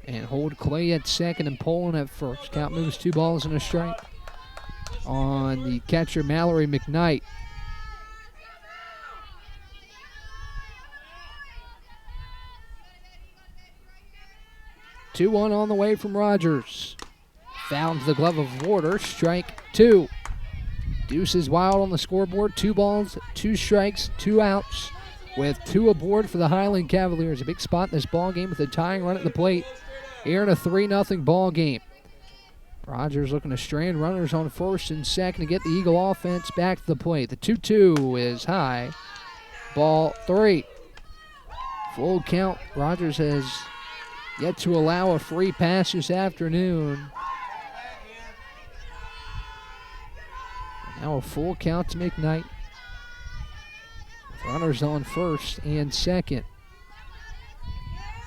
and hold Clay at second and Poland at first. Count moves 2 balls and a strike on the catcher Mallory McKnight. Two-one on the way from Rogers. Found the glove of Warder. Strike 2. Deuce is wild on the scoreboard. 2 balls, 2 strikes, 2 outs with 2 aboard for the Highland Cavaliers. A big spot in this ball game with a tying run at the plate here in a 3-0 ball game. Rogers looking to strand runners on first and second to get the Eagle offense back to the plate. The 2-2 is high. Ball 3. Full count. Rogers has yet to allow a free pass this afternoon. Now a full count to McKnight. Runners on first and second.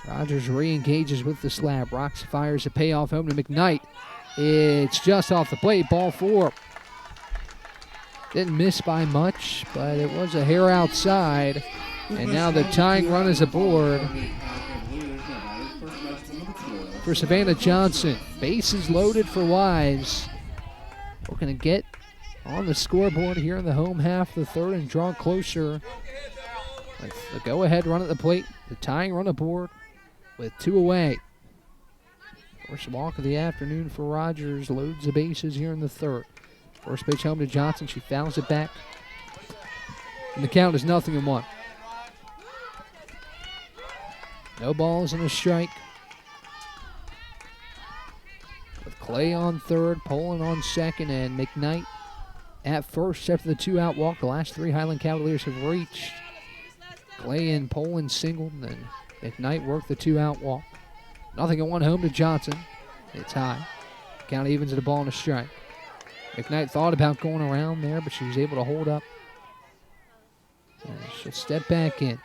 Rogers re-engages with the slab. Rocks fires a payoff home to McKnight. It's just off the plate. Ball 4. Didn't miss by much, but it was a hair outside. And now the tying run is aboard for Savannah Johnson. Bases loaded for Wise. We're going to get on the scoreboard here in the home half of the third and draw closer with the go-ahead run at the plate. The tying run aboard with 2 away. First walk of the afternoon for Rogers. Loads the bases here in the third. First pitch home to Johnson. She fouls it back. And the count is 0-1. No balls and a strike. With Clay on third, Poland on second, and McKnight at first after the 2-out walk. The last 3 Highland Cavaliers have reached. Clay and Poland singled, and then McKnight worked the 2-out walk. 0-1 home to Johnson. It's high. Count evens at a ball and a strike. McKnight thought about going around there, but she was able to hold up. And she'll step back in.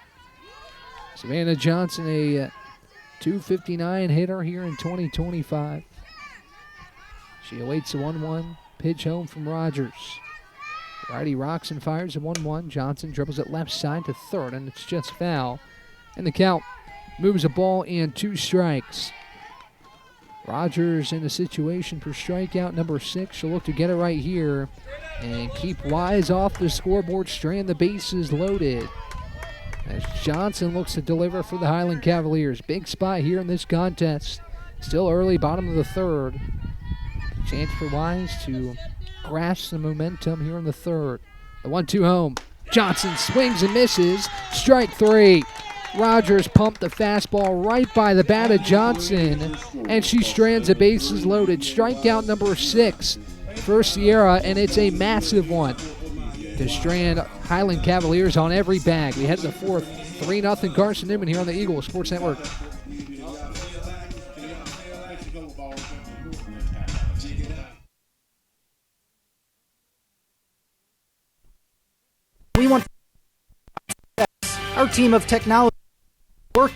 Savannah Johnson, a .259 hitter here in 2025. She awaits a 1-1 pitch home from Rogers. Righty rocks and fires a 1-1. Johnson dribbles it left side to third, and it's just foul. And the count moves a ball and 2 strikes. Rogers in a situation for strikeout number 6. She'll look to get it right here and keep Wise off the scoreboard. Strand the bases loaded as Johnson looks to deliver for the Highland Cavaliers. Big spot here in this contest. Still early, bottom of the third. Chance for Wise to grasp the momentum here in the third. The 1-2 home. Johnson swings and misses. Strike 3. Rogers pumped the fastball right by the bat of Johnson, and she strands the bases loaded. Strikeout number 6 for Sierra, and it's a massive one to strand Highland Cavaliers on every bag. We head to the fourth. 3-0 Carson-Newman here on the Eagle Sports Network. We want our team of technology work.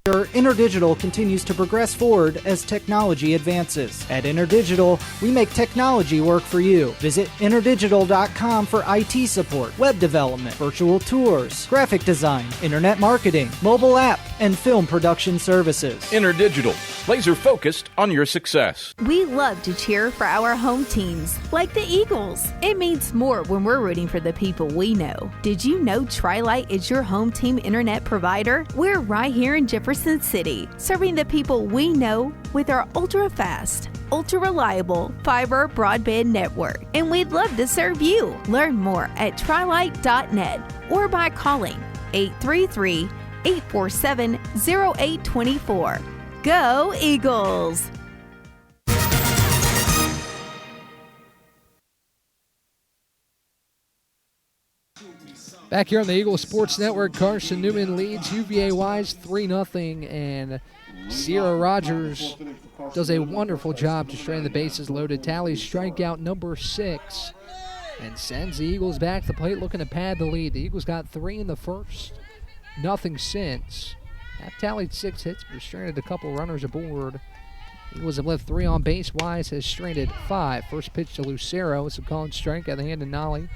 InterDigital continues to progress forward as technology advances. At InterDigital, we make technology work for you. Visit interdigital.com for IT support, web development, virtual tours, graphic design, internet marketing, mobile app, and film production services. InterDigital, laser focused on your success. We love to cheer for our home teams, like the Eagles. It means more when we're rooting for the people we know. Did you know Tri-Lite is your home team internet provider? We're right here in Jefferson City, serving the people we know with our ultra-fast, ultra-reliable fiber broadband network. And we'd love to serve you. Learn more at trilite.net or by calling 833-847-0824. Go Eagles! Back here on the Eagle Sports Network, Carson-Newman leads UVA Wise 3-0, and Sierra Rogers does a wonderful job to strand the bases loaded. Tallies strikeout number 6 and sends the Eagles back to the plate looking to pad the lead. The Eagles got 3 in the first, nothing since. Have tallied 6 hits, but stranded a couple runners aboard. Eagles have left 3 on base. Wise has stranded 5. First pitch to Lucero. It's a called strike at the hand of Nolly.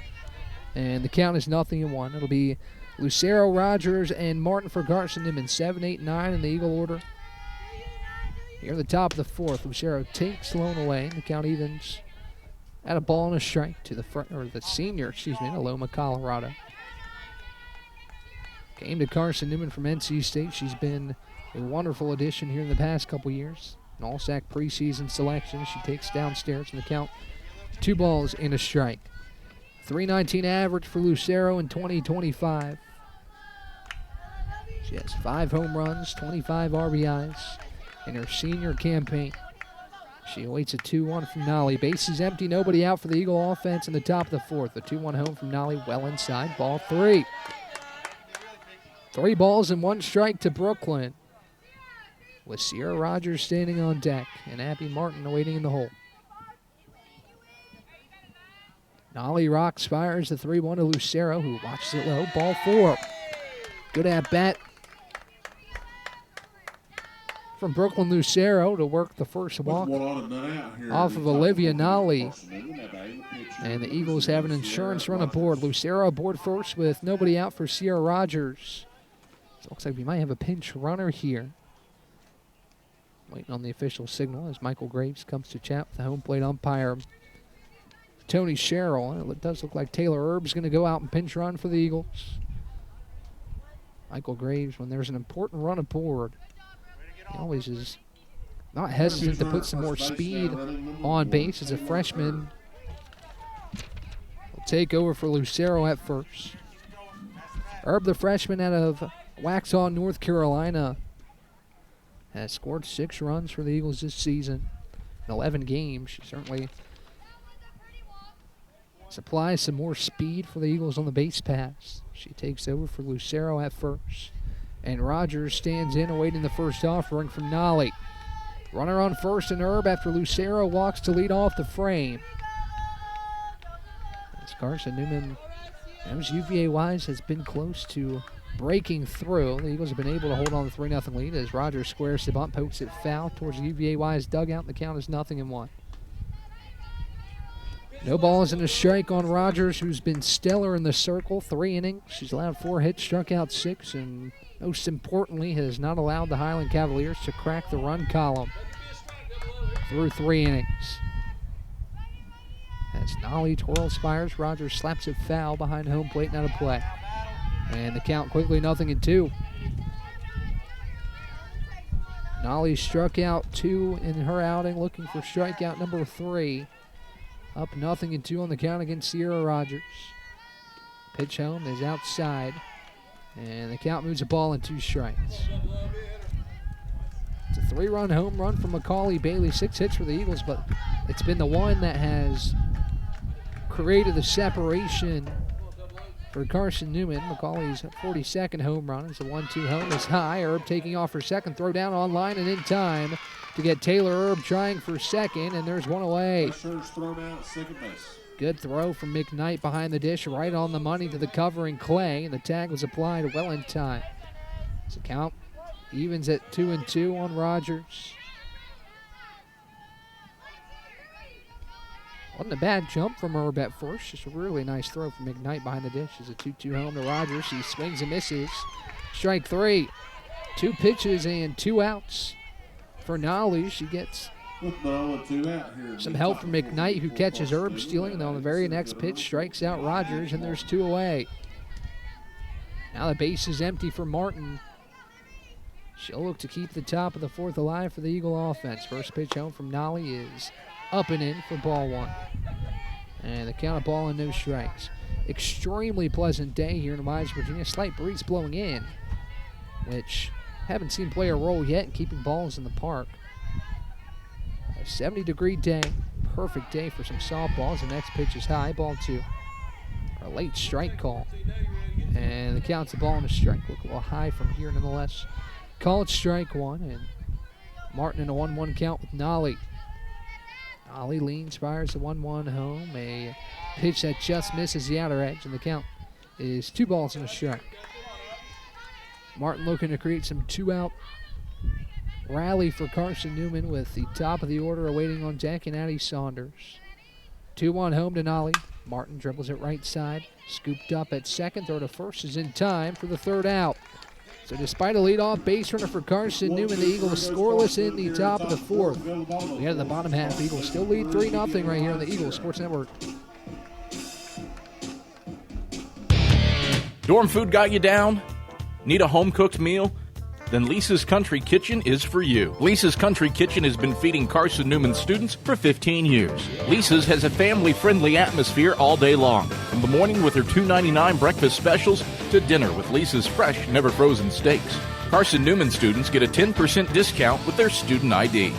And the count is 0-1. It'll be Lucero, Rogers, and Martin for Carson-Newman. 7, 8, 9 in the Eagle order. Here at the top of the 4th, Lucero takes Sloan away. The count evens at a ball and a strike to the front, or the senior, in Loma, Colorado. Came to Carson-Newman from NC State. She's been a wonderful addition here in the past couple years. An all-SAC preseason selection. She takes downstairs in the count. 2 balls and a strike. 319 average for Lucero in 2025. She has 5 home runs, 25 RBIs in her senior campaign. She awaits a 2-1 from Nolly. Bases empty, nobody out for the Eagle offense in the top of the 4th. The 2-1 home from Nolly, well inside, ball 3. 3 balls and 1 strike to Brooklyn, with Sierra Rogers standing on deck and Abby Martin awaiting in the hole. Nolly rocks, fires the 3-1 to Lucero, who watches it low. Ball 4. Good at bat from Brooklyn Lucero to work the first walk off of Olivia Nolly. And the Eagles have an insurance run aboard. Lucero aboard first with nobody out for Sierra Rogers. So it looks like we might have a pinch runner here. Waiting on the official signal as Michael Graves comes to chat with the home plate umpire, Tony Sherrill. And it does look like Taylor Erb's going to go out and pinch run for the Eagles. Michael Graves, when there's an important run aboard, he always is not hesitant to put some more speed on base as a freshman. Will take over for Lucero at first. Erb, the freshman out of Waxhaw, North Carolina, has scored 6 runs for the Eagles this season in 11 games. She certainly supplies some more speed for the Eagles on the base pass. She takes over for Lucero at first. And Rogers stands in awaiting the first offering from Nolly. Runner on first and Erb after Lucero walks to lead off the frame. As Carson-Newman, as UVA Wise has been close to breaking through. The Eagles have been able to hold on to the 3-0 lead as Rogers squares the bunt, pokes it foul towards the UVA Wise dugout, and the count is 0-1. No balls and a strike on Rogers, who's been stellar in the circle. 3 innings. She's allowed 4 hits, struck out 6, and most importantly, has not allowed the Highland Cavaliers to crack the run column through 3 innings. As Nolly twirls, fires, Rogers slaps it foul behind home plate, not a play. And the count quickly 0-2. Nolly struck out 2 in her outing, looking for strikeout number 3. Up 0-2 on the count against Sierra Rogers. Pitch home is outside. And the count moves a ball and 2 strikes. It's a 3-run home run from Macaulay Bailey. 6 hits for the Eagles, but it's been the one that has created the separation for Carson-Newman. Macaulay's 42nd home run. It's a 1-2 home is high. Erb taking off for second. Throw down on line and in time to get Taylor Erb trying for second, and there's one away. Good throw from McKnight behind the dish, right on the money to the covering Clay, and the tag was applied well in time. So count evens at 2-2 on Rogers. Wasn't a bad jump from Erb at first. Just a really nice throw from McKnight behind the dish. It's a 2-2 home to Rogers. He swings and misses. Strike 3. 2 pitches and 2 outs for Nolly. She gets some help from McKnight, who catches Erb stealing, and on the very next pitch strikes out Rogers, and there's 2 away. Now the base is empty for Martin. She'll look to keep the top of the 4th alive for the Eagle offense. First pitch home from Nolly is up and in for ball 1. And the count of ball and no strikes. Extremely pleasant day here in Wise, Virginia. Slight breeze blowing in, which haven't seen play a role yet in keeping balls in the park. A 70-degree day. Perfect day for some softballs. The next pitch is high, ball 2. A late strike call And the count's the ball and a strike. Look a little high from here nonetheless. Call it strike one, and Martin in a 1-1 count with Nolly. Nolly leans, fires the 1-1 home. A pitch that just misses the outer edge, and the count is 2 balls and a strike. Martin looking to create some 2-out rally for Carson-Newman with the top of the order awaiting on deck and Addie Saunders. 2-1 home to Nolly. Martin dribbles it right side. Scooped up at second. Throw to first is in time for the 3rd out. So despite a leadoff base runner for Carson-Newman, the Eagles scoreless in the top of the 4th. We had the bottom half. The Eagles still lead 3-0 right here on the Eagles Sports Network. Dorm food got you down? Need a home-cooked meal? Then Lisa's Country Kitchen is for you. Lisa's Country Kitchen has been feeding Carson-Newman students for 15 years. Lisa's has a family-friendly atmosphere all day long. From the morning with her $2.99 breakfast specials to dinner with Lisa's fresh, never-frozen steaks. Carson-Newman students get a 10% discount with their student ID.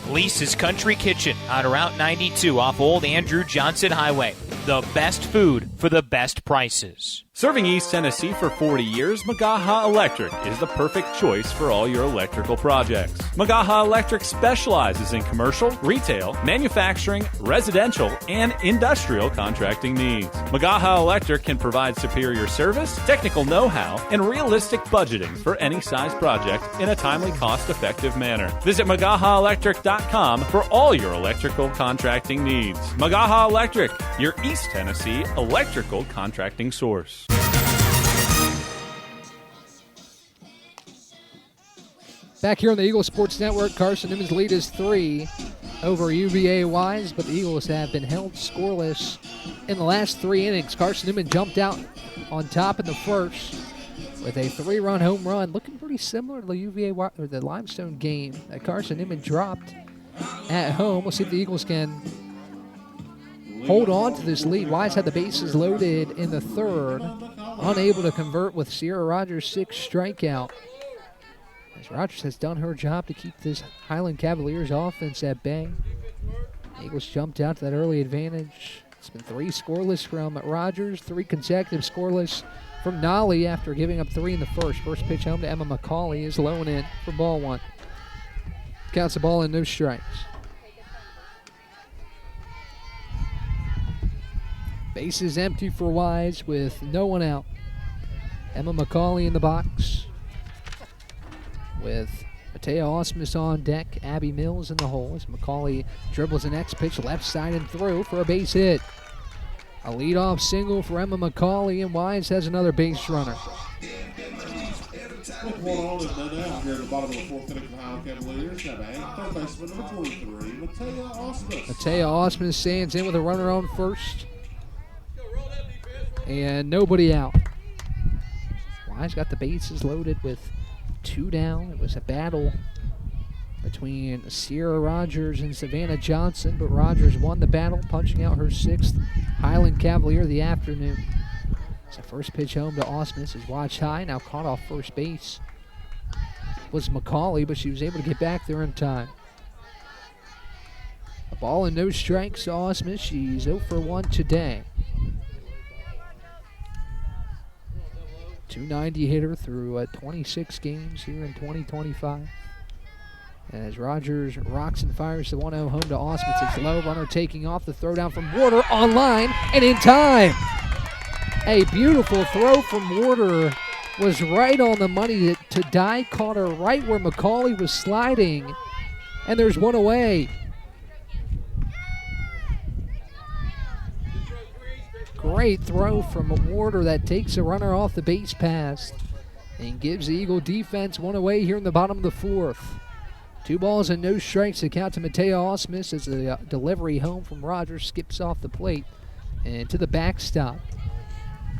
Lisa's Country Kitchen on Route 92 off Old Andrew Johnson Highway. The best food for the best prices. Serving East Tennessee for 40 years, Magaha Electric is the perfect choice for all your electrical projects. Magaha Electric specializes in commercial, retail, manufacturing, residential, and industrial contracting needs. Magaha Electric can provide superior service, technical know-how, and realistic budgeting for any size project in a timely, cost-effective manner. Visit MagahaElectric.com for all your electrical contracting needs. Magaha Electric, your East Tennessee electrical contracting source. Back here on the Eagles Sports Network, Carson-Newman's lead is 3 over UVA Wise, but the Eagles have been held scoreless in the last 3 innings. Carson-Newman jumped out on top in the first with a 3-run home run, looking pretty similar to the UVA or the Limestone game that Carson-Newman dropped at home. We'll see if the Eagles can hold on to this lead. Wise had the bases loaded in the 3rd, unable to convert with Sierra Rogers' 6th strikeout. As Rogers has done her job to keep this Highland Cavaliers offense at bay. Eagles jumped out to that early advantage. It's been 3 scoreless from Rogers, 3 consecutive scoreless from Nolly after giving up 3 in the first. First pitch home to Emma McCauley is low and in for ball 1. Counts the ball and no strikes. Bases empty for Wise with no one out. Emma McCauley in the box with Matea Osmus on deck. Abby Mills in the hole as McCauley dribbles the next pitch left side and through for a base hit. A leadoff single for Emma McCauley, and Wise has another base runner. What's going on now here at the bottom of the 4th inning for the Highland Cavaliers? Got a third baseman number 23, Matea Osmus. Matea Osmus stands in with a runner on first. And nobody out. Wise got the bases loaded with 2 down. It was a battle between Sierra Rogers and Savannah Johnson, but Rogers won the battle, punching out her 6th Highland Cavalier of the afternoon. It's a first pitch home to Osmus is watched high, now caught off first base. It was McCauley, but she was able to get back there in time. A ball and no strikes to Osmus. She's 0 for 1 today. .290 hitter through 26 games here in 2025. As Rogers rocks and fires the 1-0 home to Osmus. It's low, runner taking off, the throw down from Warder on line and in time. A beautiful throw from Warder was right on the money to die, caught her right where McCauley was sliding, and there's one away. Great throw from Warder that takes a runner off the base pass and gives the Eagle defense one away here in the bottom of the 4th. 2 balls and no strikes to count to Matea Osmus as the delivery home from Rogers skips off the plate and to the backstop.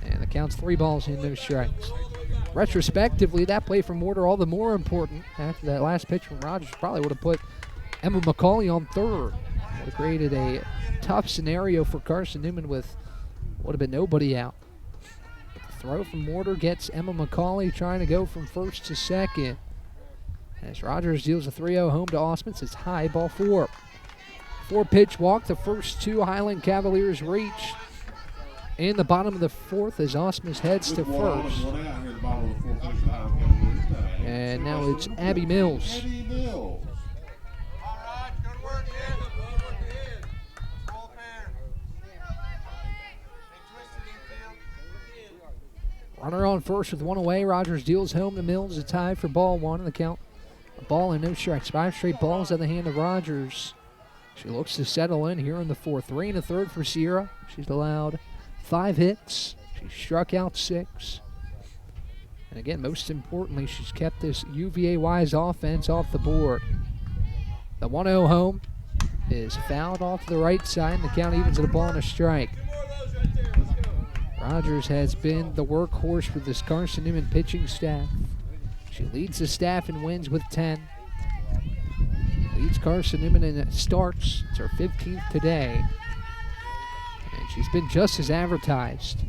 And the count's 3 balls and no strikes. Retrospectively, that play from Warder all the more important after that last pitch from Rogers probably would have put Emma McCauley on third. Would have created a tough scenario for Carson-Newman with would have been nobody out. But the throw from Warder gets Emma McCauley trying to go from first to second. As Rogers deals a 3-0 home to Osmus, it's high, ball 4. 4-pitch walk, the first 2 Highland Cavaliers reach. in the bottom of the fourth as Osmus heads to first. And now it's Abby Mills. Runner on first with one away. Rogers deals home to Mills. A tie for ball one in the count. A ball and no strikes. 5 straight balls at the hand of Rogers. She looks to settle in here in the fourth. 3 1/3 for Sierra. She's allowed 5 hits. She struck out 6. And again, most importantly, she's kept this UVA-wise offense off the board. The 1-0 home is fouled off to the right side, and the count evens at a ball and a strike. Rogers has been the workhorse for this Carson-Newman pitching staff. She leads the staff in wins with 10. Leads Carson-Newman in starts. It's her 15th today. And she's been just as advertised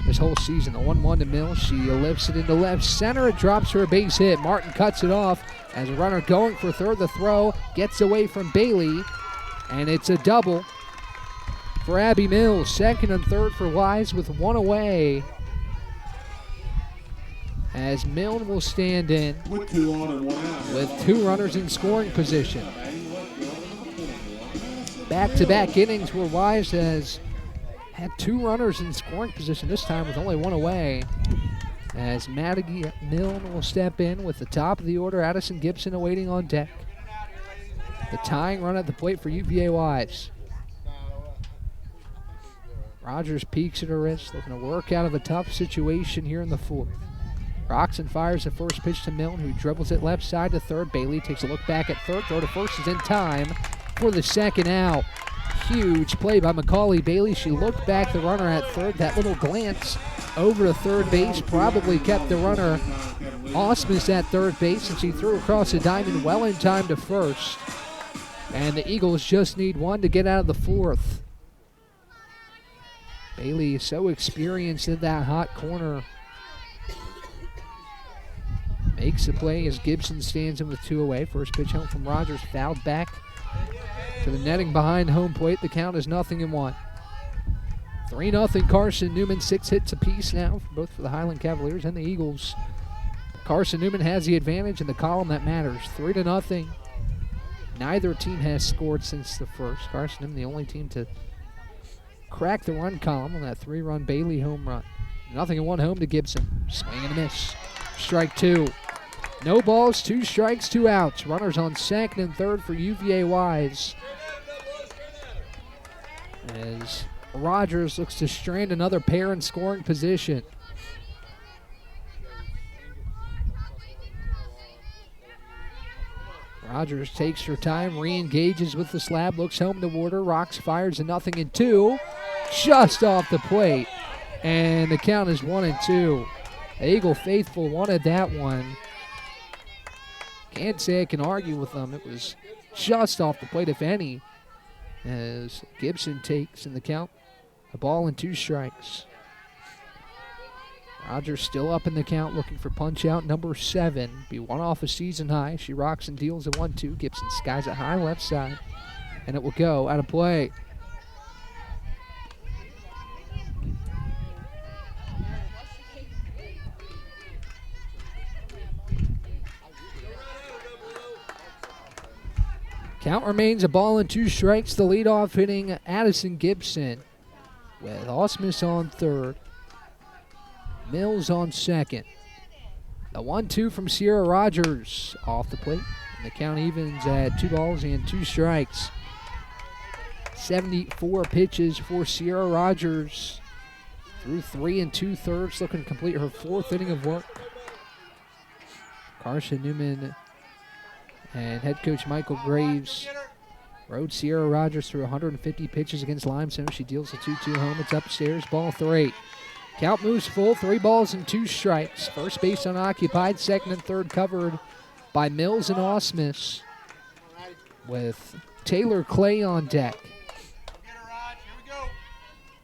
this whole season. The 1-1 to Mills. She lifts it into left center. It drops for a base hit. Martin cuts it off as a runner going for third. The throw gets away from Bailey, and it's a double for Abby Mills. Second and third for Wise with 1 away, as Milne will stand in with 2 on and 1 out. With 2 runners in scoring position. Back-to-back innings where Wise has had 2 runners in scoring position, this time with only 1 away, as Maddie Milne will step in with the top of the order. Addison Gibson awaiting on deck. The tying run at the plate for UVA Wise. Rogers peeks at her wrist, looking to work out of a tough situation here in the fourth. Roxon fires the first pitch to Milne, who dribbles it left side to third. Bailey takes a look back at third. Throw to first is in time for the second out. Huge play by Macaulay Bailey. She looked back the runner at third. That little glance over to third base probably kept the runner Osmus at third base, and she threw across the diamond well in time to first. And the Eagles just need 1 to get out of the fourth. Bailey is so experienced in that hot corner. Makes the play as Gibson stands in with 2 away. First pitch home from Rogers, fouled back to the netting behind home plate. The count is 0-1. 3-0 Carson-Newman, 6 hits apiece now, both for the Highland Cavaliers and the Eagles. Carson-Newman has the advantage in the column that matters, 3-0. Neither team has scored since the first. Carson-Newman the only team to crack the run column on that 3-run Bailey home run. 0-1 home to Gibson. Swing and a miss. Strike 2. No balls, 2 strikes, 2 outs. Runners on second and third for UVA Wise, as Rogers looks to strand another pair in scoring position. Rogers takes her time, re-engages with the slab, looks home to Warder. Rocks fires a 0-2. Just off the plate. And the count is 1-2. The Eagle faithful wanted that one. Can't say I can argue with them. It was just off the plate, if any, as Gibson takes in the count a ball and 2 strikes. Rogers still up in the count, looking for punch out number 7. Be 1 off a season high. She rocks and deals a 1-2. Gibson skies it high left side, and it will go out of play. Count remains a ball and 2 strikes. The leadoff hitting Addison Gibson, with Osmus on third, Mills on second. The 1-2 from Sierra Rogers off the plate. And the count evens at 2 balls and 2 strikes. 74 pitches for Sierra Rogers through 3 2/3, looking to complete her 4th inning of work. Carson-Newman and head coach Michael Graves rode Sierra Rogers through 150 pitches against Limestone. She deals a 2-2 home. It's upstairs, ball 3. Count moves full, 3 balls and 2 strikes. First base unoccupied, second and third covered by Mills and Osmus, with Taylor Clay on deck.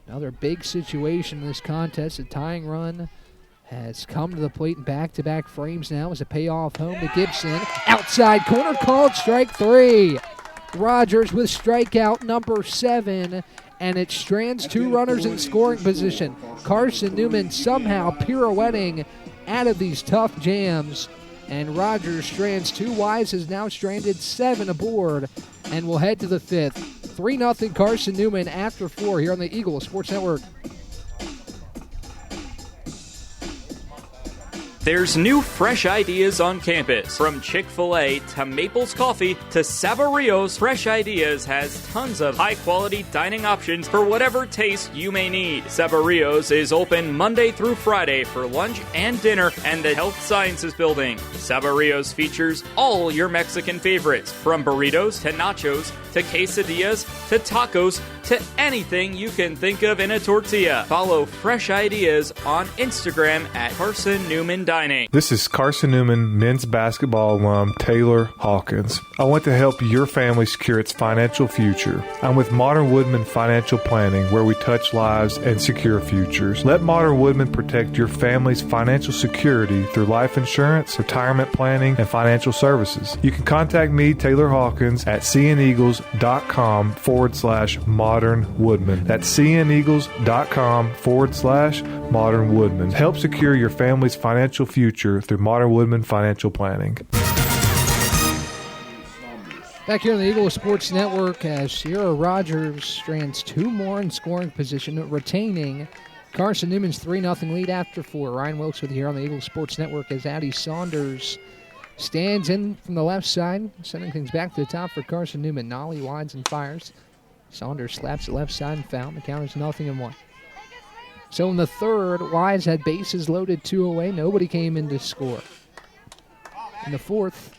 Another big situation in this contest. A tying run has come to the plate in back-to-back frames now as a payoff home to Gibson. Outside corner called, strike 3. Rogers with strikeout number 7, and it strands 2 runners in scoring position. Carson-Newman somehow pirouetting out of these tough jams, and Rogers strands 2. Wise has now stranded 7 aboard and will head to the 5th. 3-0 Carson-Newman after 4 here on the Eagle Sports Network. There's new fresh ideas on campus. From Chick-fil-A to Maples Coffee to Sabario's, Fresh Ideas has tons of high-quality dining options for whatever taste you may need. Sabario's is open Monday through Friday for lunch and dinner and the Health Sciences Building. Sabario's features all your Mexican favorites, from burritos to nachos to quesadillas to tacos to anything you can think of in a tortilla. Follow Fresh Ideas on Instagram at Carson-Newman Dining. This is Carson-Newman men's basketball alum Taylor Hawkins. I want to help your family secure its financial future. I'm with Modern Woodman Financial Planning, where we touch lives and secure futures. Let Modern Woodman protect your family's financial security through life insurance, retirement planning, and financial services. You can contact me, Taylor Hawkins, at cneagles.com/Modern Woodman. That's cneagles.com/Modern Woodman. Help secure your family's financial future through Modern Woodman Financial Planning. Back here on the Eagle Sports Network, as Sierra Rogers strands 2 more in scoring position, retaining Carson-Newman's 3-0 lead after 4. Ryan Wilkes with you here on the Eagle Sports Network as Addie Saunders stands in from the left side, sending things back to the top for Carson-Newman. Nolly winds and fires. Saunders slaps the left side and foul. The count is 0-1. So in the third, Wise had bases loaded 2 away. Nobody came in to score. In the fourth,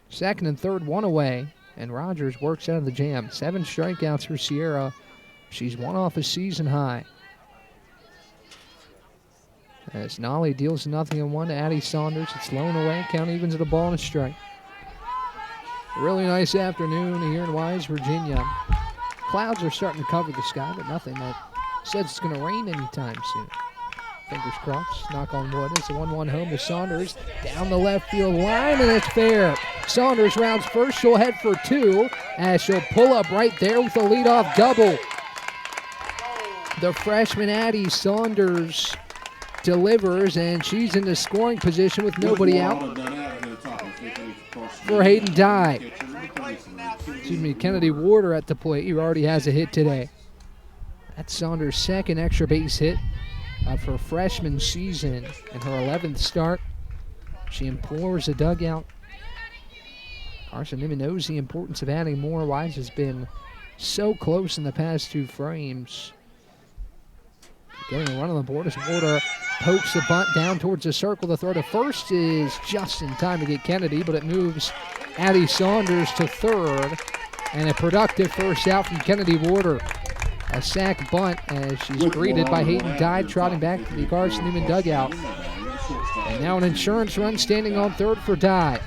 second and third, 1 away, and Rogers works out of the jam. 7 strikeouts for Sierra. She's 1 off a season high. As Nolly deals 0-1 to Addie Saunders. It's blown away. Count evens at a ball and a strike. A really nice afternoon here in Wise, Virginia. Clouds are starting to cover the sky, but nothing that says it's going to rain anytime soon. Fingers crossed, knock on wood. It's a 1-1 home to Saunders down the left field line, and it's fair. Saunders rounds first. She'll head for 2 as she'll pull up right there with a leadoff double. The freshman Addie Saunders delivers, and she's in the scoring position with nobody out for Hayden Dye. Kennedy Warder at the plate, who already has a hit today. That's Saunders' second extra base hit of her freshman season and her 11th start. She implores the dugout. Carson-Newman knows the importance of adding more. Wise has been so close in the past 2 frames. Getting a run on the board as Warder pokes the bunt down towards the circle. The throw to first is just in time to get Kennedy, but it moves Addie Saunders to third. And a productive first out from Kennedy Warder. A sack bunt as she's greeted by Hayden Dye trotting back to the Carson-Newman dugout. And now an insurance run standing on third for Dye.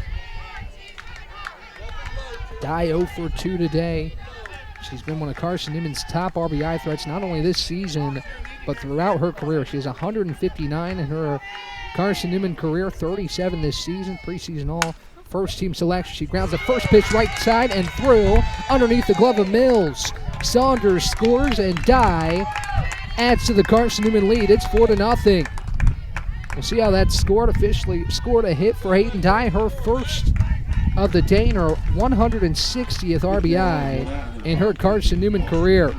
Dye 0 for 2 today. She's been one of Carson-Newman's top RBI threats, not only this season, but throughout her career. She has 159 in her Carson-Newman career, 37 this season, preseason all. First team selection. She grounds the first pitch right side and through underneath the glove of Mills. Saunders scores and Dye adds to the Carson-Newman lead. It's 4-0. We'll see how that's scored. Officially scored a hit for Hayden Dye, her first of the day and her 160th RBI in her Carson-Newman career.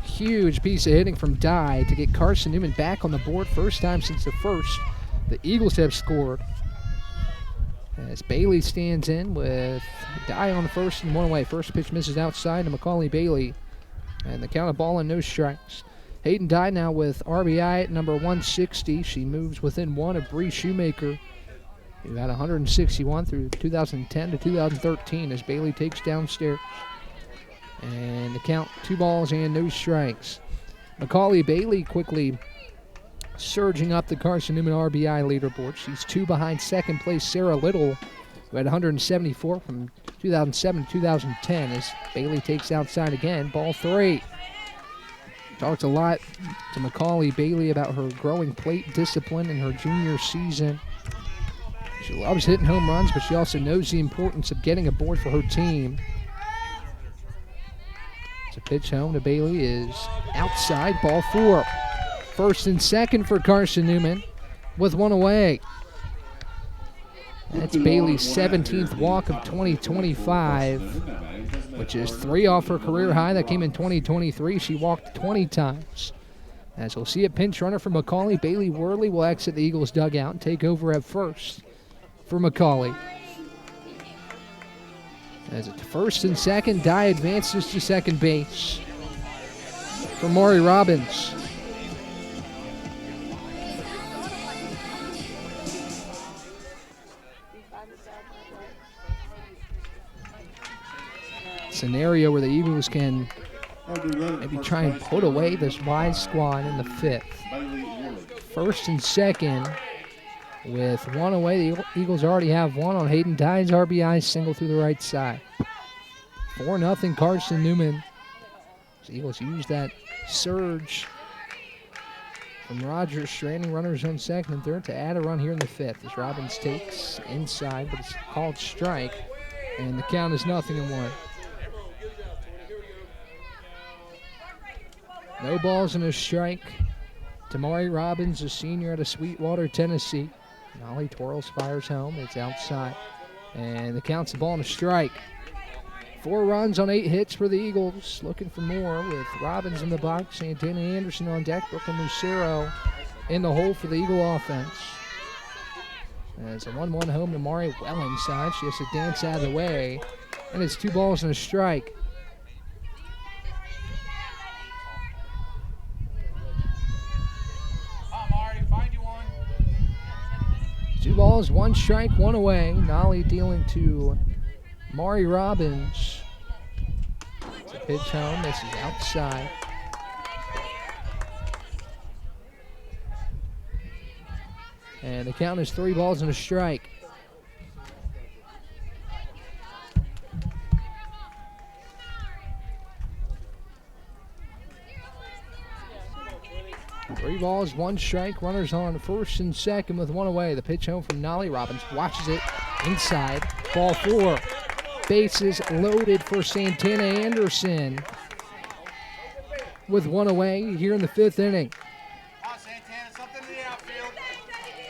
Huge piece of hitting from Dye to get Carson-Newman back on the board. First time since the first the Eagles have scored. As Bailey stands in with Dye on the first and 1 away. First pitch misses outside to Macaulay Bailey. And the count of ball and no strikes. Hayden Dye now with RBI at number 160. She moves within 1 of Bree Shoemaker, who had 161 through 2010 to 2013 as Bailey takes downstairs. And the count 2 balls and no strikes. Macaulay Bailey quickly surging up the Carson-Newman RBI leaderboard. She's 2 behind second place Sarah Little, who had 174 from 2007 to 2010 as Bailey takes outside again. Ball 3. Talked a lot to Macaulay Bailey about her growing plate discipline in her junior season. She loves hitting home runs, but she also knows the importance of getting aboard for her team. The pitch home to Bailey is outside, ball 4. First and second for Carson-Newman with one away. That's Bailey's 17th walk of 2025, which is 3 off her career high. That came in 2023. She walked 20 times. As we'll see a pinch runner for McCauley, Bailey Worley will exit the Eagles' dugout and take over at first for McCauley. As it's first and second, Dye advances to second base for Maury Robbins. Scenario where the Eagles can maybe try and put away this Wise squad in the 5th. First and second. With one away, the Eagles already have one on Hayden Dye's RBI single through the right side. 4-0 Carson-Newman. The Eagles use that surge from Rogers, stranding runners on second and third to add a run here in the 5th. As Robbins takes inside, but it's called strike, and the count is 0-1. No balls and a strike. Tamari Robbins, a senior out of Sweetwater, Tennessee. Nolly twirls, fires home. It's outside. And the count's a ball and a strike. 4 runs on 8 hits for the Eagles. Looking for more with Robbins in the box. Santana Anderson on deck. Brooklyn Lucero in the hole for the Eagle offense. As a 1-1 home to Mari well inside. She has to dance out of the way. And it's 2 balls and a strike. Two balls, 1 strike, 1 away. Nolly dealing to Mari Robbins. It's a pitch home. This is outside. And the count is 3 balls and a strike. Three balls, 1 strike. Runners on first and second with 1 away. The pitch home from Nolly. Robbins watches it inside. Ball 4. Bases loaded for Santana Anderson with 1 away here in the 5th inning.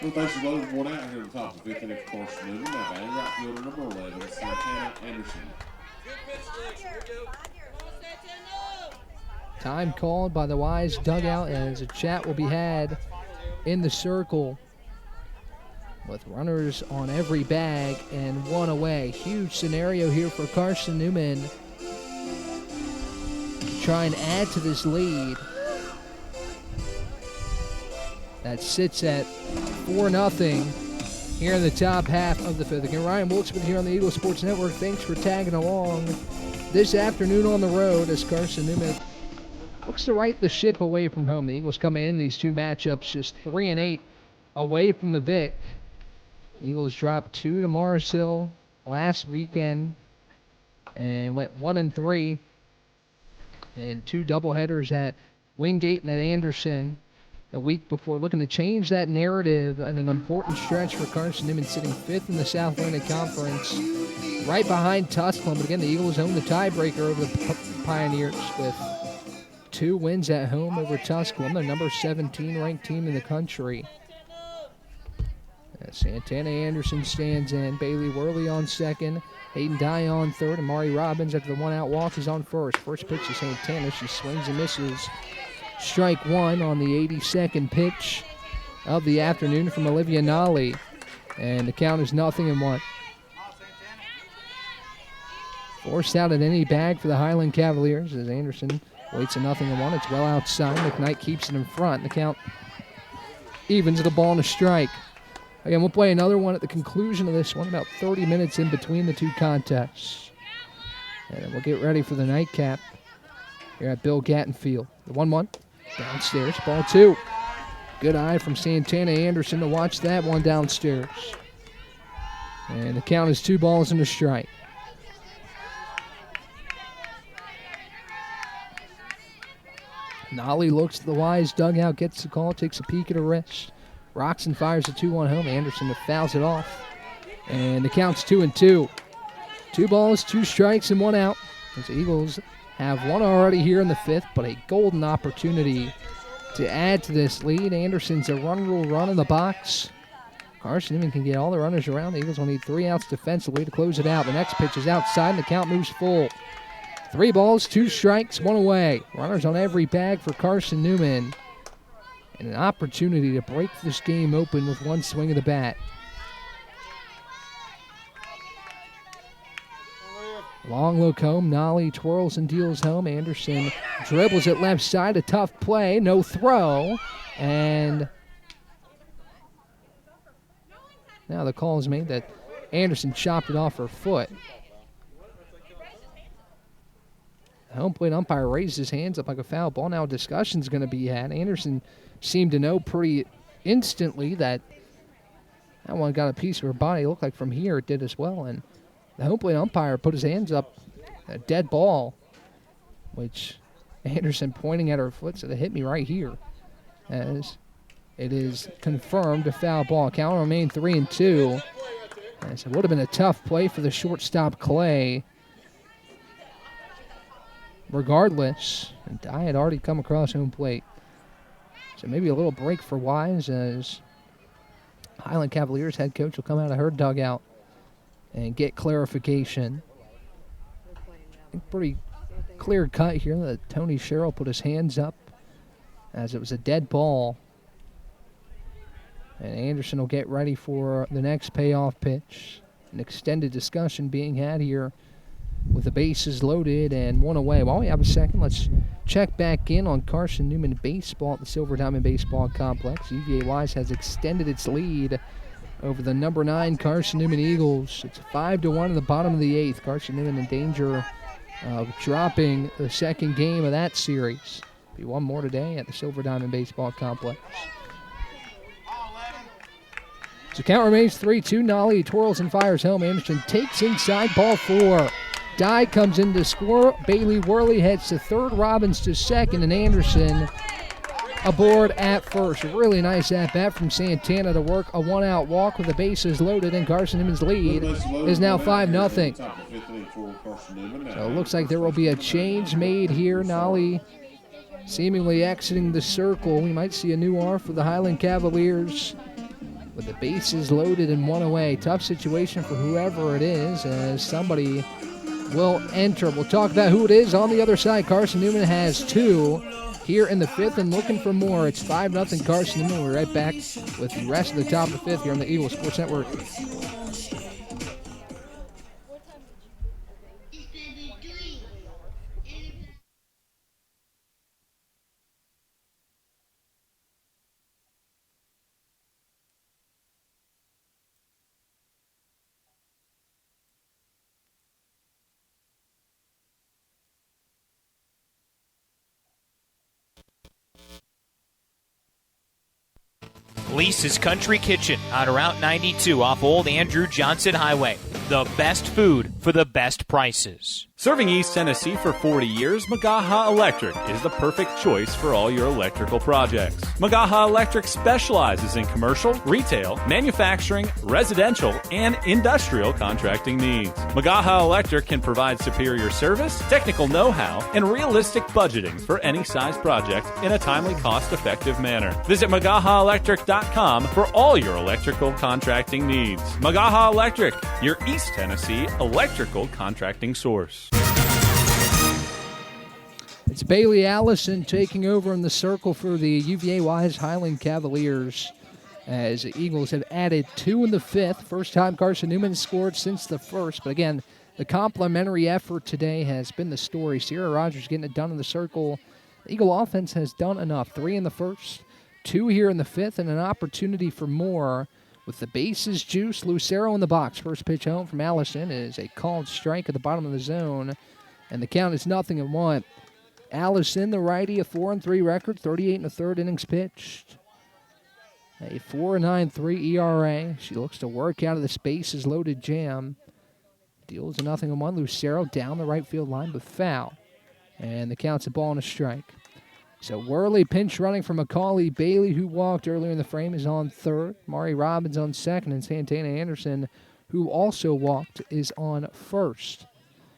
With bases loaded, 1 out here at the top of the 5th inning for Carson-Newman. That batting right fielder number 11, Santana Anderson. Time called by the Wise dugout as a chat will be had in the circle with runners on every bag and 1 away. Huge scenario here for Carson-Newman to try and add to this lead. That sits at 4-0 here in the top half of the 5th. Again, Ryan Wilkesman here on the Eagle Sports Network. Thanks for tagging along this afternoon on the road as Carson-Newman looks to right the ship away from home. The Eagles come in these 2 matchups just 3-8 away from the Vic. Eagles dropped 2 to Morris Hill last weekend and went 1-3 and 2 doubleheaders at Wingate and at Anderson a week before. Looking to change that narrative and an important stretch for Carson-Newman, sitting 5th in the South Atlantic Conference, right behind Tusculum. But again, the Eagles own the tiebreaker over the Pioneers with 2 wins at home over Tusculum, the number 17 ranked team in the country. Santana Anderson stands in. Bailey Worley on second. Hayden Dye on third. And Mari Robbins, after the 1-out walk, is on first. First pitch to Santana. She swings and misses. Strike 1 on the 82nd pitch of the afternoon from Olivia Nolly. And the count is 0-1. Forced out at any bag for the Highland Cavaliers as Anderson waits a 0-1. It's well outside. McKnight keeps it in front. The count evens at a ball and a strike. Again, we'll play another one at the conclusion of this one, about 30 minutes in between the 2 contests. And then we'll get ready for the nightcap here at Bill Gatton Field. The 1-1 downstairs, ball 2. Good eye from Santana Anderson to watch that one downstairs. And the count is 2 balls and a strike. Nolly looks at the Wise dugout, gets the call, takes a peek at her wrist. Rocks and fires a 2-1 home. Anderson fouls it off And the count's 2-2. 2 balls, 2 strikes, and 1 out. As the Eagles have one already here in the 5th, but a golden opportunity to add to this lead. Anderson's a run rule run in the box. Carson-Newman can get all the runners around. The Eagles will need 3 outs defensively to close it out. The next pitch is outside, and the count moves full. 3 balls, 2 strikes, 1 away. Runners on every bag for Carson-Newman. And an opportunity to break this game open with 1 swing of the bat. Long look home. Nolly twirls and deals home. Anderson dribbles it left side. A tough play. No throw. And now the call is made that Anderson chopped it off her foot. The home plate umpire raised his hands up like a foul ball. Now a discussion's going to be had. Anderson seemed to know pretty instantly that that one got a piece of her body. It looked like from here it did as well. And the home plate umpire put his hands up, a dead ball, which Anderson pointing at her foot said, it hit me right here. As it is confirmed a foul ball. Count will remain 3-2. As it would have been a tough play for the shortstop Clay. Regardless, I had already come across home plate. So maybe a little break for Wise as Highland Cavaliers head coach will come out of her dugout and get clarification. I think pretty clear cut here that Tony Sherrill put his hands up as it was a dead ball. And Anderson will get ready for the next payoff pitch. An extended discussion being had here with the bases loaded and 1 away. While we have a second, let's check back in on Carson-Newman baseball at the Silver Diamond Baseball Complex. UVA Wise has extended its lead over the number 9 Carson-Newman Eagles. It's 5-1 in the bottom of the 8th. Carson-Newman in danger of dropping the second game of that series. Be one more today at the Silver Diamond Baseball Complex. So count remains 3-2. Nolly twirls and fires home. Anderson takes inside, ball 4. Dye comes in to score. Bailey Worley heads to third. Robbins to second, and Anderson aboard at first. A really nice at-bat from Santana to work a 1-out walk with the bases loaded, and Carson-Newman's lead is now 5-0. So it looks like there will be a change made here. Nolly seemingly exiting the circle. We might see a new R for the Highland Cavaliers with the bases loaded and 1 away. Tough situation for whoever it is as somebody will enter. We'll talk about who it is on the other side. Carson-Newman has 2 here in the 5th and looking for more. It's 5-0 Carson-Newman. We'll be right back with the rest of the top of the 5th here on the Eagle Sports Network. Lisa's Country Kitchen on Route 92 off Old Andrew Johnson Highway. The best food for the best prices. Serving East Tennessee for 40 years, Magaha Electric is the perfect choice for all your electrical projects. Magaha Electric specializes in commercial, retail, manufacturing, residential, and industrial contracting needs. Magaha Electric can provide superior service, technical know-how, and realistic budgeting for any size project in a timely, cost-effective manner. Visit MagahaElectric.com for all your electrical contracting needs. Magaha Electric, your East Tennessee electrical contracting source. It's Bailey Allison taking over in the circle for the UVA Wise Highland Cavaliers as the Eagles have added 2 in the 5th. First time Carson-Newman scored since the 1st. But again, the complimentary effort today has been the story. Sierra Rogers getting it done in the circle. The Eagle offense has done enough. 3 in the 1st, 2 here in the 5th, and an opportunity for more. With the bases juice, Lucero in the box. First pitch home from Allison is a called strike at the bottom of the zone. And the count is 0-1. Allison, the righty, a 4-3 record, 38 1/3 innings pitched. A 4.93 ERA. She looks to work out of the bases loaded jam. Deals a 0-1. Lucero down the right field line, but foul. And the count's a ball and a strike. So Worley pinch running for Macaulay. Bailey, who walked earlier in the frame, is on third. Mari Robbins on second, and Santana Anderson who also walked, is on first.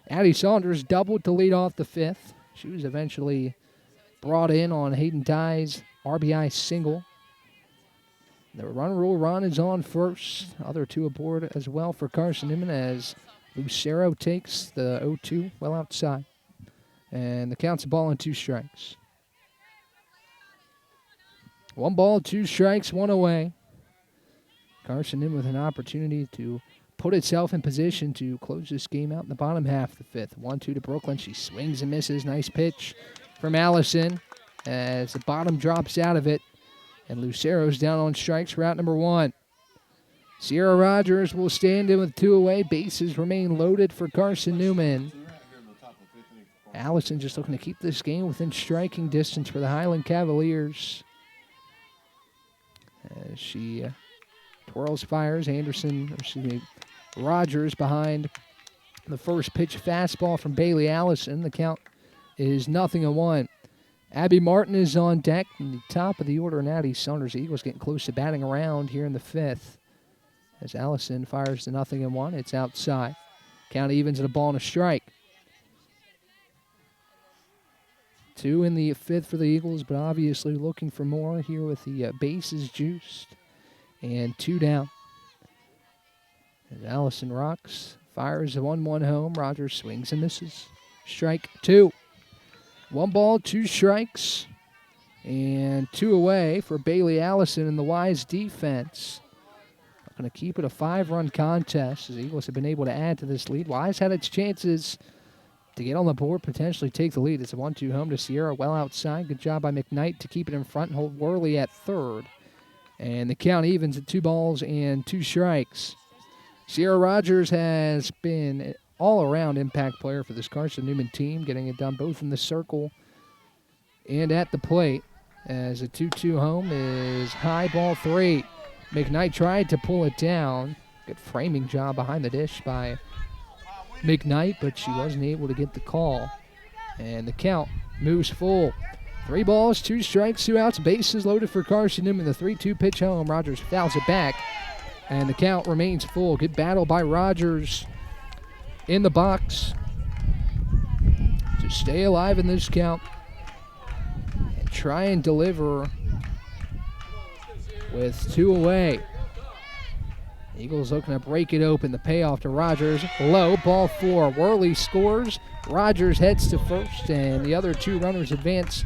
Addie Saunders doubled to lead off the fifth. She was eventually brought in on Hayden Dye's RBI single. The run rule run is on first. Other two aboard as well for Carson-Newman as Lucero takes the 0-2 well outside. And the count's a ball and 2 strikes. 1 ball, 2 strikes, 1 away. Carson-Newman with an opportunity to put itself in position to close this game out in the bottom half of the fifth. 1-2 to Brooklyn. She swings and misses. Nice pitch from Allison as the bottom drops out of it. And Lucero's down on strikes for out number 1. Sierra Rogers will stand in with 2 away. Bases remain loaded for Carson-Newman. Allison just looking to keep this game within striking distance for the Highland Cavaliers. As she twirls, fires. Rogers behind the first pitch fastball from Bailey Allison. The count is 0-1. Abby Martin is on deck in the top of the order, and Addie Saunders. The Eagles getting close to batting around here in the fifth. As Allison fires the 0-1, it's outside. Count evens at a ball and a strike. 2 in the fifth for the Eagles, but obviously looking for more here with the bases juiced. And 2 down. As Allison rocks, fires a 1-1 home. Rogers swings and misses. Strike 2. 1 ball, 2 strikes, and 2 away for Bailey Allison in the Wise defense. Going to keep it a 5-run contest as the Eagles have been able to add to this lead. Wise had its chances to get on the board, potentially take the lead. It's a 1-2 home to Sierra, well outside. Good job by McKnight to keep it in front and hold Worley at third. And the count evens at 2 balls and 2 strikes. Sierra Rogers has been all-around impact player for this Carson-Newman team, getting it done both in the circle and at the plate. As a 2-2 home is high, ball 3. McKnight tried to pull it down. Good framing job behind the dish by McKnight, but she wasn't able to get the call. And the count moves full. 3 balls, 2 strikes, 2 outs, bases loaded for Carson-Newman. The 3-2 pitch home. Rogers fouls it back, and the count remains full. Good battle by Rogers in the box to stay alive in this count and try and deliver with 2 away. Eagles looking to break it open. The payoff to Rogers. Low, ball 4. Worley scores. Rogers heads to first, and the other 2 runners advance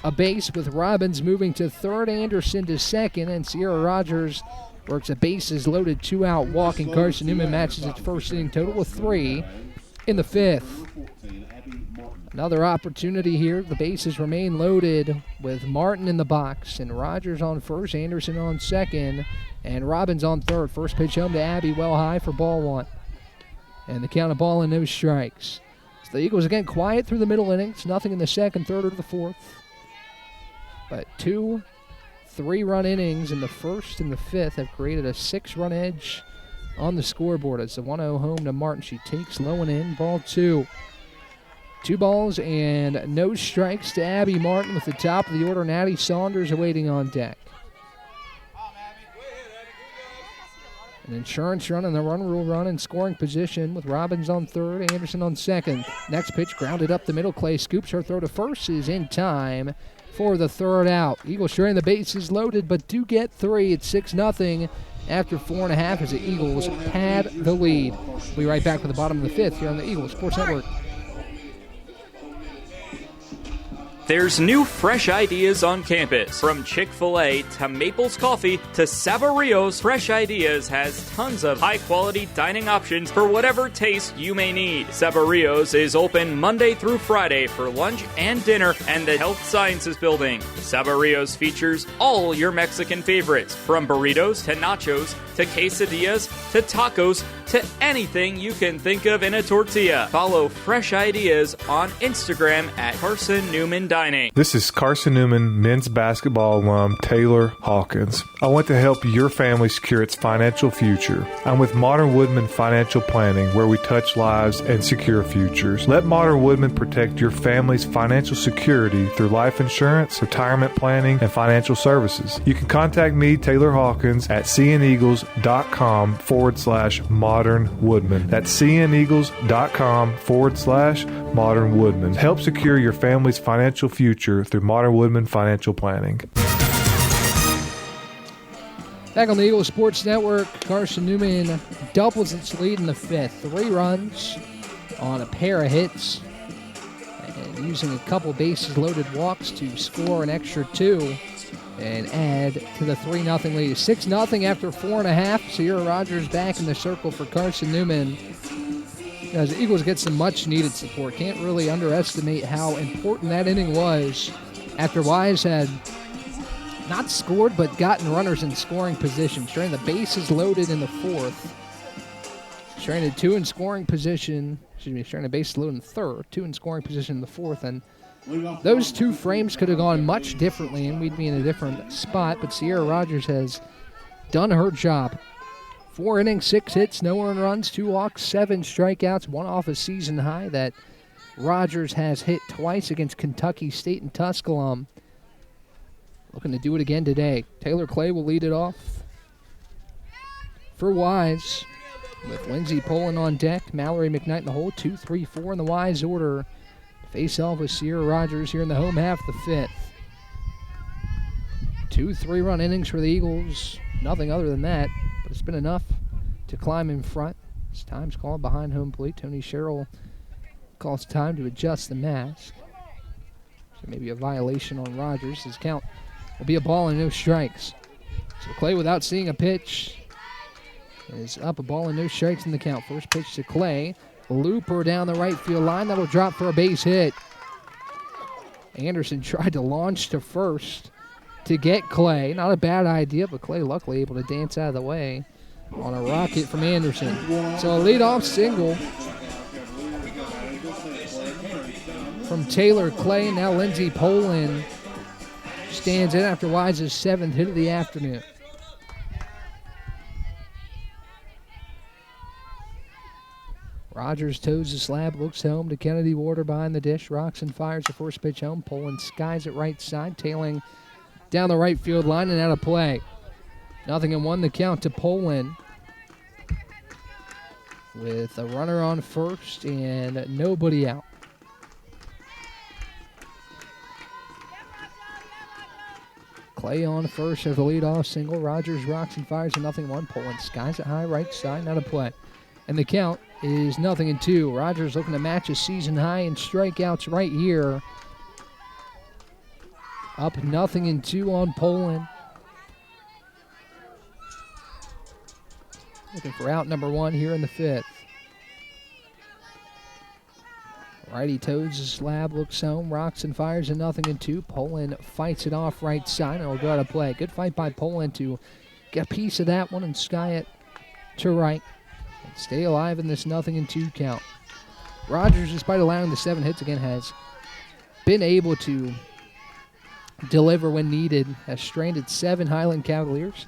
a base with Robbins moving to third, Anderson to second, and Sierra Rogers works a bases loaded 2-out walk, and Carson-Newman matches its first inning total of 3 in the fifth. Another opportunity here. The bases remain loaded with Martin in the box, and Rogers on first, Anderson on second, and Robbins on third. First pitch home to Abby, well high for ball 1. And the count of ball and no strikes. So the Eagles again quiet through the middle innings. Nothing in the second, third, or the fourth. But 2 3-run innings in the first and the fifth have created a 6-run edge on the scoreboard. It's a 1-0 home to Martin. She takes low and in, ball 2. 2 balls and no strikes to Abby Martin with the top of the order, and Addie Saunders awaiting on deck. An insurance run and the run rule run in scoring position with Robbins on third, Anderson on second. Next pitch grounded up the middle. Clay scoops her throw to first, is in time for the third out. Eagles sharing the bases loaded, but do get 3. It's 6-0 after 4.5 as the Eagles pad the lead. We'll be right back for the bottom of the fifth here on the Eagles Sports Network. There's new fresh ideas on campus. From Chick-fil-A to Maples Coffee to Savario's, Fresh Ideas has tons of high-quality dining options for whatever taste you may need. Savario's is open Monday through Friday for lunch and dinner and the Health Sciences Building. Savario's features all your Mexican favorites, from burritos to nachos to quesadillas to tacos to anything you can think of in a tortilla. Follow Fresh Ideas on Instagram at Carson-Newman Dining. This is Carson-Newman men's basketball alum Taylor Hawkins. I want to help your family secure its financial future. I'm with Modern Woodman Financial Planning, where we touch lives and secure futures. Let Modern Woodman protect your family's financial security through life insurance, retirement planning, and financial services. You can contact me, Taylor Hawkins, at CN Eagles cneagles.com/Modern Woodman. That's cneagles.com/Modern Woodman. Help secure your family's financial future through Modern Woodman Financial Planning. Back on the Eagles Sports Network, Carson-Newman doubles its lead in the fifth. 3 runs on a pair of hits and using a couple bases loaded walks to score an extra 2 and add to the 3-0 lead. 6-0 after 4.5. Sierra Rogers back in the circle for Carson-Newman. As the Eagles get some much-needed support. Can't really underestimate how important that inning was after Wise had not scored, but gotten runners in scoring position. Stranded the bases loaded in the fourth. Stranded 2 in scoring position. Stranded bases loaded in the third. 2 in scoring position in the fourth. And those 2 frames could have gone much differently, and we'd be in a different spot. But Sierra Rogers has done her job. 4 innings, 6 hits, no earned runs, 2 walks, 7 strikeouts, 1 off a season high that Rogers has hit twice against Kentucky State and Tusculum. Looking to do it again today. Taylor Clay will lead it off for Wise, with Lindsey Poland on deck, Mallory McKnight in the hole, 2, 3, 4 in the Wise order. Face off with Sierra Rogers here in the home half of the fifth. 2 3-run innings for the Eagles. Nothing other than that, but it's been enough to climb in front. It's time's called behind home plate. Tony Sherrill calls time to adjust the mask. So maybe a violation on Rogers. His count will be a ball and no strikes. So Clay, without seeing a pitch, is up a ball and no strikes in the count. First pitch to Clay. Looper down the right field line. That'll drop for a base hit. Anderson tried to launch to first to get Clay. Not a bad idea, but Clay luckily able to dance out of the way on a rocket from Anderson. So a leadoff single from Taylor Clay. Now Lindsey Poland stands in after Wise's 7th hit of the afternoon. Rogers toes the slab, looks home to Kennedy Warder behind the dish. Rocks and fires the first pitch home. Poland skies it right side, tailing down the right field line and out of play. 0-1 the count to Poland, with a runner on first and nobody out. Clay on first as the leadoff single. Rogers rocks and fires a 0-1. Poland skies it high right side, out of play. And the count is 0-2. Rogers looking to match a season high in strikeouts right here. Up 0-2 on Poland. Looking for out number 1 here in the fifth. Righty toes the slab, looks home, rocks and fires a 0-2. Poland fights it off right side and will go out of play. Good fight by Poland to get a piece of that one and sky it to right. Stay alive in this 0-2 count. Rogers, despite allowing the 7 hits again, has been able to deliver when needed. Has stranded 7 Highland Cavaliers.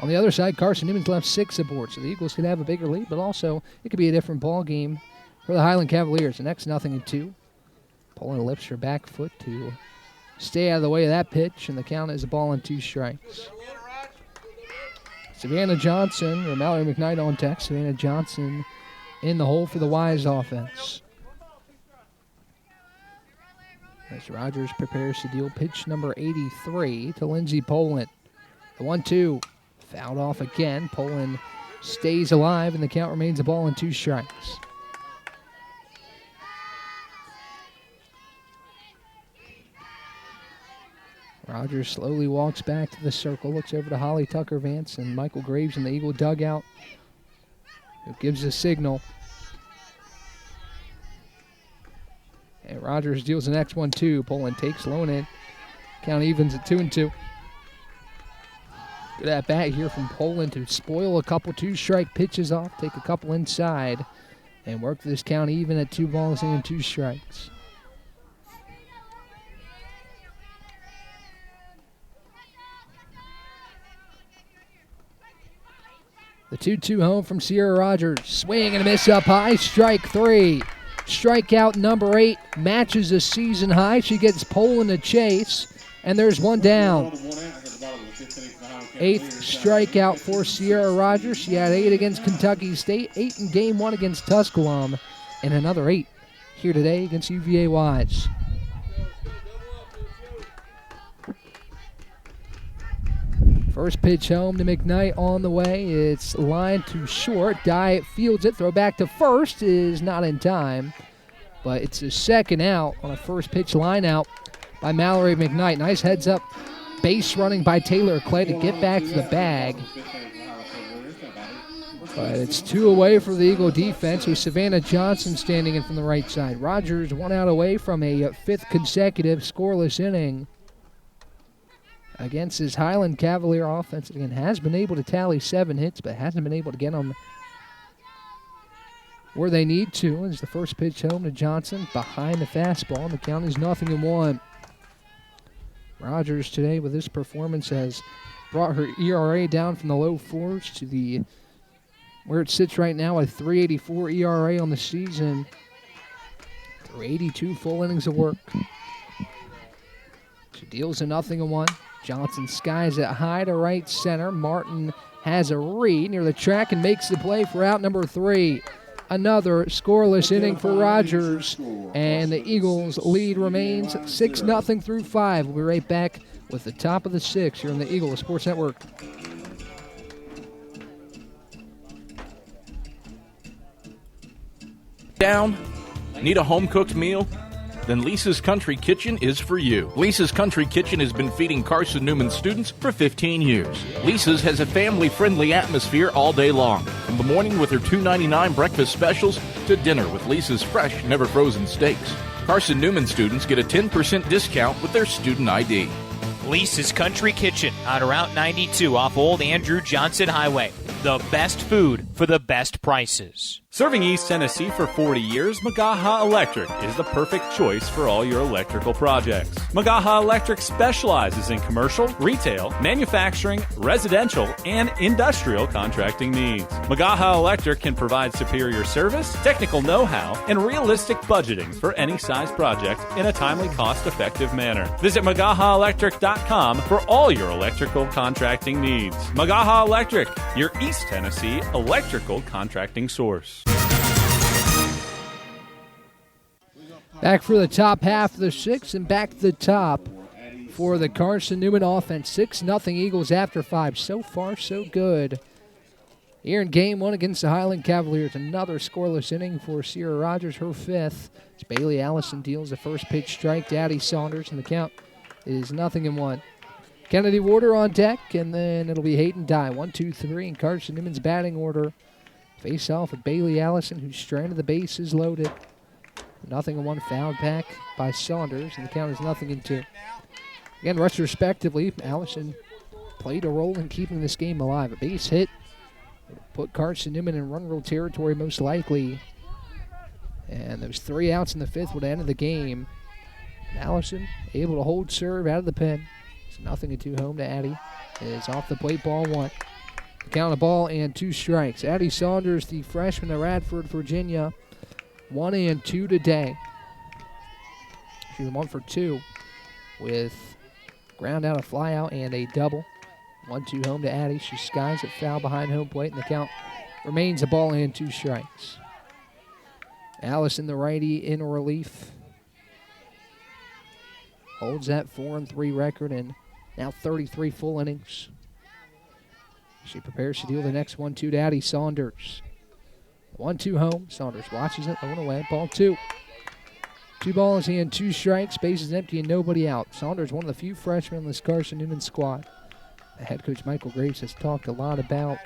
On the other side, Carson-Newman's left 6 aboard, so the Eagles could have a bigger lead, but also it could be a different ball game for the Highland Cavaliers. The next 0-2. Poland lifts her back foot to stay out of the way of that pitch, and the count is a ball and 2 strikes. Savannah Johnson, or Mallory McKnight on deck. Savannah Johnson in the hole for the Wise offense. As Rogers prepares to deal pitch number 83 to Lindsey Poland. The 1-2 fouled off again. Poland stays alive, and the count remains a ball and 2 strikes. Rogers slowly walks back to the circle, looks over to Holly Tucker-Vance and Michael Graves in the Eagle dugout, who gives a signal. And Rogers deals the next 1-2. Poland takes low and in. Count evens at 2-2. Good at bat here from Poland to spoil a couple 2-strike pitches off, take a couple inside, and work this count even at 2 balls and 2 strikes. The 2-2 home from Sierra Rogers. Swing and a miss up high. Strike 3. Strikeout number 8 matches a season high. She gets Poland a chase, and there's one down. 8th strikeout for Sierra Rogers. She had 8 against Kentucky State, 8 in game 1 against Tusculum, and another 8 here today against UVA Wise. First pitch home to McKnight on the way. It's lined to short. Dye fields it. Throw back to first is not in time. But it's a second out on a first pitch line out by Mallory McKnight. Nice heads up base running by Taylor Clay to get back to the bag. But it's 2 away for the Eagle defense with Savannah Johnson standing in from the right side. Rogers 1 out away from a 5th consecutive scoreless inning against his Highland Cavalier offense. Again, has been able to tally 7 hits, but hasn't been able to get them where they need to. As the first pitch home to Johnson behind the fastball, and the count is 0-1. Rogers today with this performance has brought her ERA down from the low 4s to where it sits right now at 3.84 ERA on the season through 82 full innings of work. She deals a 0-1. Johnson skies it high to right center. Martin has a read near the track and makes the play for out number 3. Another scoreless inning for Rogers, and the Eagles' lead remains 6-0 through 5. We'll be right back with the top of the 6th here on the Eagle Sports Network. Down? Need a home-cooked meal? Then Lisa's Country Kitchen is for you. Lisa's Country Kitchen has been feeding Carson-Newman students for 15 years. Lisa's has a family-friendly atmosphere all day long, from the morning with her $2.99 breakfast specials to dinner with Lisa's fresh, never-frozen steaks. Carson-Newman students get a 10% discount with their student ID. Lisa's Country Kitchen on Route 92 off Old Andrew Johnson Highway. The best food for the best prices. Serving East Tennessee for 40 years, Magaha Electric is the perfect choice for all your electrical projects. Magaha Electric specializes in commercial, retail, manufacturing, residential, and industrial contracting needs. Magaha Electric can provide superior service, technical know-how, and realistic budgeting for any size project in a timely, cost-effective manner. Visit MagahaElectric.com for all your electrical contracting needs. Magaha Electric, your East Tennessee electrical contracting source. Back for the top half of the 6th, and back to the top for the Carson-Newman offense. 6-0 Eagles after 5. So far, so good. Here in game 1 against the Highland Cavaliers, another scoreless inning for Sierra Rogers, her 5th. As Bailey Allison deals the first pitch strike to Addie Saunders, and the count is 0-1. Kennedy Warder on deck, and then it'll be Hayden Dye. 1, 2, 3 in Carson-Newman's batting order. Face off with Bailey Allison, who's stranded the bases loaded. 0-1 fouled back by Saunders, and the count is 0-2. Again, retrospectively, Allison played a role in keeping this game alive. A base hit put Carson-Newman in run rule territory most likely. And those 3 outs in the 5th would have ended the game. Allison able to hold serve out of the pen. It's 0-2 home to Addie. It is off the plate, ball 1. Count a ball and 2 strikes. Addie Saunders, the freshman of Radford, Virginia, 1 and 2 today. She's 1 for 2 with ground out, a fly out, and a double. 1-2 home to Addie. She skies it foul behind home plate, and the count remains a ball and 2 strikes. Allison, the righty, in relief. Holds that 4-3 record and now 33 full innings. She prepares to deal the next 1-2 to Addie Saunders. 1-2 home. Saunders watches it, going away. Ball 2. 2 balls and 2 strikes. Bases empty and nobody out. Saunders, one of the few freshmen on this Carson-Newman squad. Head coach Michael Graves has talked a lot about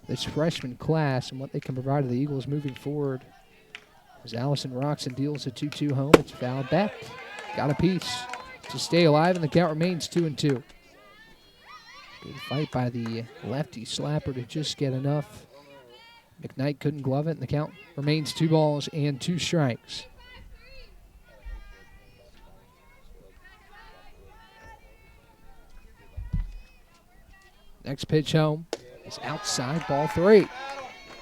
this freshman class and what they can provide to the Eagles moving forward. As Allison rocks and deals a 2-2 home, it's fouled back. Got a piece to stay alive, and the count remains 2-2. Good fight by the lefty slapper to just get enough. McKnight couldn't glove it, and the count remains 2 balls and 2 strikes. Next pitch home is outside, ball 3.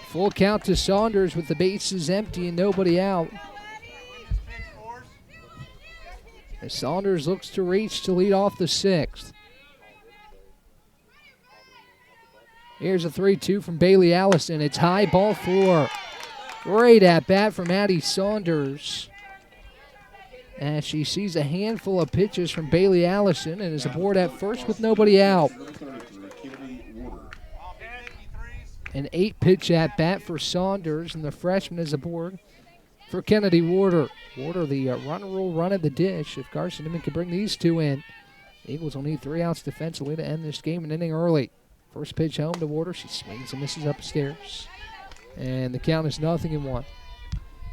Full count to Saunders with the bases empty and nobody out. As Saunders looks to reach to lead off the 6th. Here's a 3-2 from Bailey Allison. It's high, ball 4. Great at bat from Addie Saunders, as she sees a handful of pitches from Bailey Allison and is aboard at first with nobody out. An 8-pitch at bat for Saunders, and the freshman is aboard for Kennedy Warder. Warder, the runner will run at the dish. If Carson-Newman can bring these two in, the Eagles will need 3 outs defensively to end this game an inning early. First pitch home to Warder. She swings and misses upstairs. And the count is 0-1.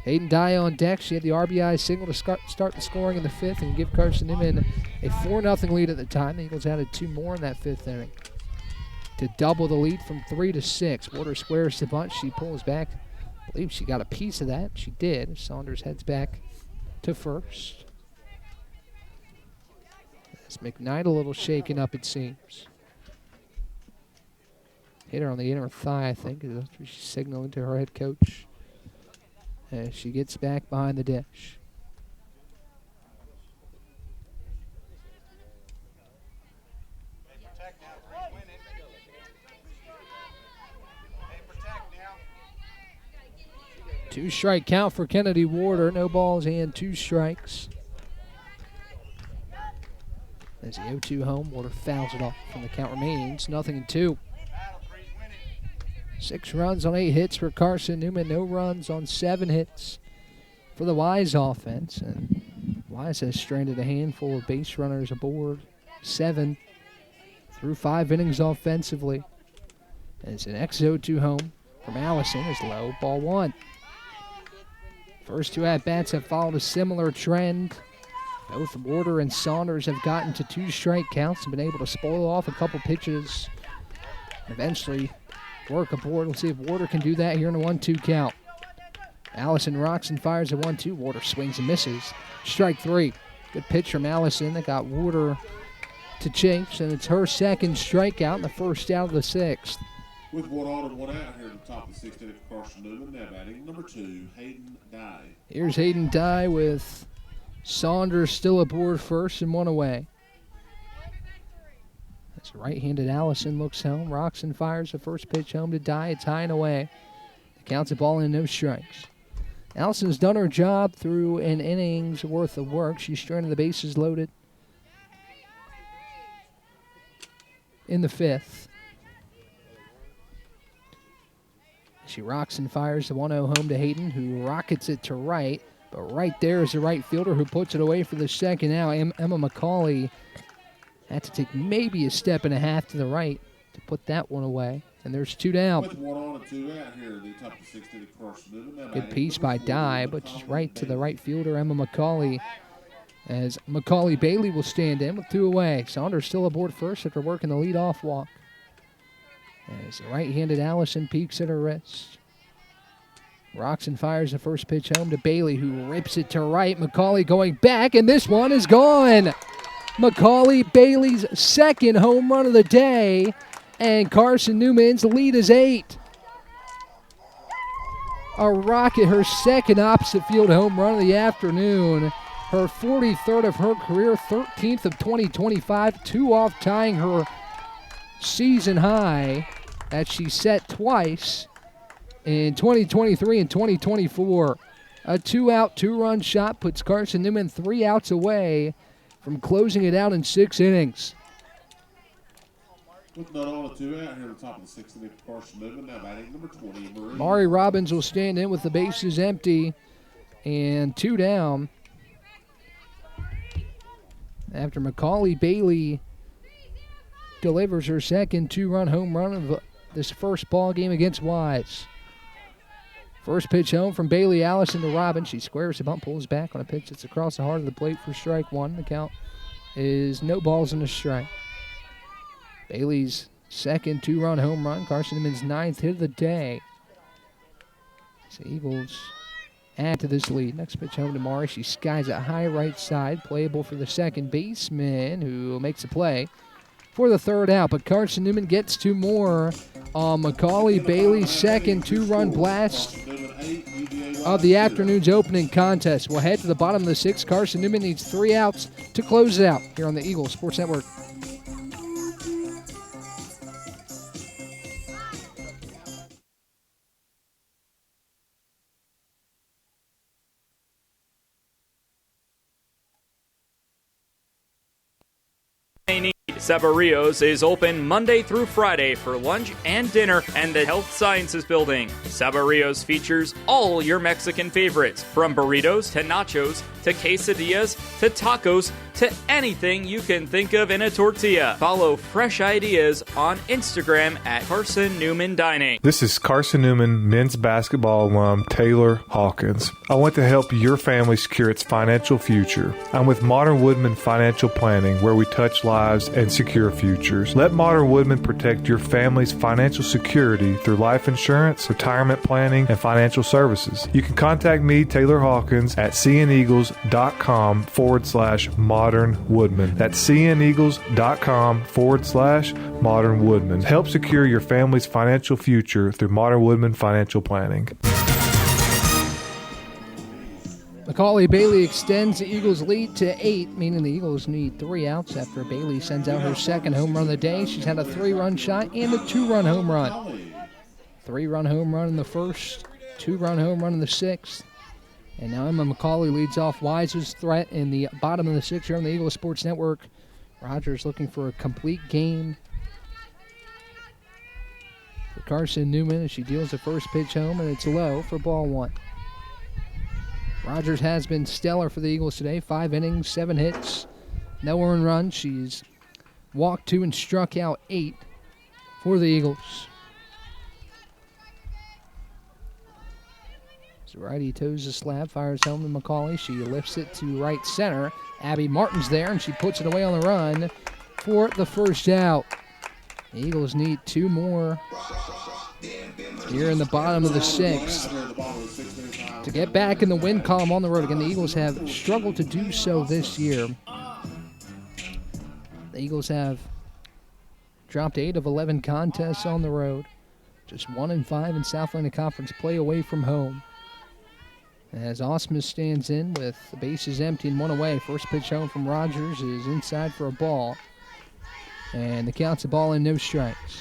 Hayden Dye on deck. She had the RBI single to start the scoring in the 5th and give Carson-Newman a 4-0 lead at the time. The Eagles added 2 more in that 5th inning to double the lead from 3 to 6. Warder squares the bunt. She pulls back. I believe she got a piece of that. She did. Saunders heads back to first. As McKnight a little shaken up, it seems. Hit her on the inner thigh, I think. She's signaling to her head coach as she gets back behind the dish. Two-strike count for Kennedy Warder. No balls and 2 strikes. As the 0-2 home, Warder fouls it off, and the count remains 0-2. 6 runs on 8 hits for Carson-Newman. No runs on 7 hits for the Wise offense. And Wise has stranded a handful of base runners aboard. 7 through 5 innings offensively. As an X-0-2 home from Allison is low, ball 1. First 2 at-bats have followed a similar trend. Both Warder and Saunders have gotten to 2-strike counts and been able to spoil off a couple pitches. Eventually work aboard. We'll see if Warder can do that here in a 1-2 count. Allison rocks and fires a 1-2. Warder swings and misses. Strike 3. Good pitch from Allison that got Warder to chase, and it's her second strikeout and the first out of the 6th. With 1 on and 1 out here at the top of the 6th inning for Carson-Newman. Now batting number 2, Hayden Dye. Here's Hayden Dye with Saunders still aboard first and 1 away. As right-handed Allison looks home, rocks and fires the first pitch home to Dye. It's high and away. The count's a ball and no strikes. Allison's done her job through an inning's worth of work. She's stranded the bases loaded in the 5th. She rocks and fires the 1-0 home to Hayden, who rockets it to right. But right there is the right fielder who puts it away for the second out. Emma McCauley had to take maybe a step and a half to the right to put that one away. And there's 2 down. With 1 on and 2 out here at the top of the 6th inning for Carson-Newman. Good piece by Dye, but just right to the right fielder, Emma McCauley. As McCauley Bailey will stand in with 2 away. Saunders still aboard first after working the leadoff walk. As the right-handed Allison peeks at her wrist. Rocks and fires the first pitch home to Bailey, who rips it to right. McCauley going back, and this one is gone. McCauley Bailey's second home run of the day, and Carson-Newman's lead is 8. A rocket, her second opposite field home run of the afternoon. Her 43rd of her career, 13th of 2025, 2 off tying her season high that she set twice in 2023 and 2024. A 2-out, 2-run shot puts Carson-Newman 3 outs away from closing it out in 6 innings. With 1 on and 2 out here at the top of the 6th inning for Carson-Newman. Now batting number 20, Marie. Mari Robbins will stand in with the bases empty and 2 down. After McCauley Bailey delivers her second 2-run home run of this first ball game against Wise. First pitch home from Bailey Allison to Robbins. She squares the bunt, pulls back on a pitch that's across the heart of the plate for strike 1. The count is no balls and a strike. Bailey's second 2-run home run, Carson-Newman's 9th hit of the day. The Eagles add to this lead. Next pitch home to Mari. She skies it high right side, playable for the second baseman, who makes a play for the 3rd out. But Carson-Newman gets 2 more on McCauley Bailey's second 2-run blast of the afternoon's opening contest. We'll head to the bottom of the 6th. Carson-Newman needs 3 outs to close it out here on the Eagles Sports Network. Sabarios is open Monday through Friday for lunch and dinner and the Health Sciences Building. Sabarios features all your Mexican favorites, from burritos to nachos to quesadillas to tacos to anything you can think of in a tortilla. Follow Fresh Ideas on Instagram at Carson-Newman Dining. This is Carson-Newman men's basketball alum Taylor Hawkins. I want to help your family secure its financial future. I'm with Modern Woodman Financial Planning, where we touch lives and secure futures. Let Modern Woodman protect your family's financial security through life insurance, retirement planning, and financial services. You can contact me, Taylor Hawkins, at cneagles.com/Modern Woodman. That's cneagles.com/Modern Woodman. Help secure your family's financial future through Modern Woodman Financial Planning. Macaulay Bailey extends the Eagles' lead to 8, meaning the Eagles need 3 outs after Bailey sends out her second home run of the day. She's had a 3-run shot and a 2-run home run. 3-run home run in the first, 2-run home run in the sixth. And now Emma McCauley leads off Wise's threat in the bottom of the sixth here on the Eagles Sports Network. Rogers looking for a complete game for Carson-Newman as she deals the first pitch home, and it's low for ball 1. Rogers has been stellar for the Eagles today. 5 innings, 7 hits, no earned runs. She's walked 2 and struck out 8 for the Eagles. So righty toes the slab, fires home to McCauley. She lifts it to right center. Abby Martin's there, and she puts it away on the run for the first out. The Eagles need 2 more here in the bottom of the sixth to get back in the win column on the road. Again, the Eagles have struggled to do so this year. The Eagles have dropped 8 of 11 contests on the road. Just 1-5 in Southland Conference play away from home. As Osmus stands in with the bases empty and 1 away. First pitch home from Rogers is inside for a ball. And the count's a ball and no strikes.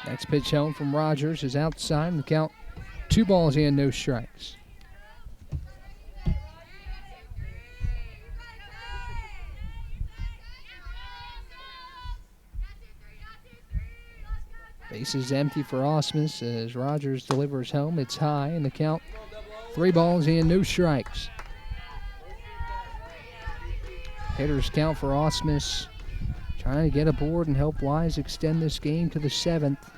Next pitch home from Rogers is outside, and the count 2 balls and no strikes. Bases empty for Osmus as Rogers delivers home. It's high, and the count 3 balls and no strikes. Hitters count for Osmus, trying to get aboard and help Wise extend this game to the 7th.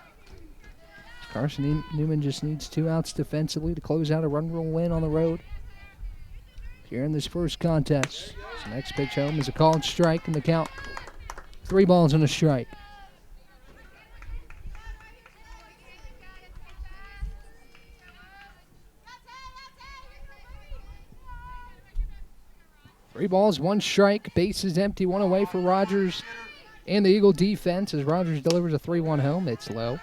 Carson-Newman just needs 2 outs defensively to close out a run rule win on the road here in this first contest. So next pitch home is a called strike, and the count 3 balls and a strike. Three balls, 1 strike, bases empty, 1 away for Rogers and the Eagle defense as Rogers delivers a 3-1 home. It's low.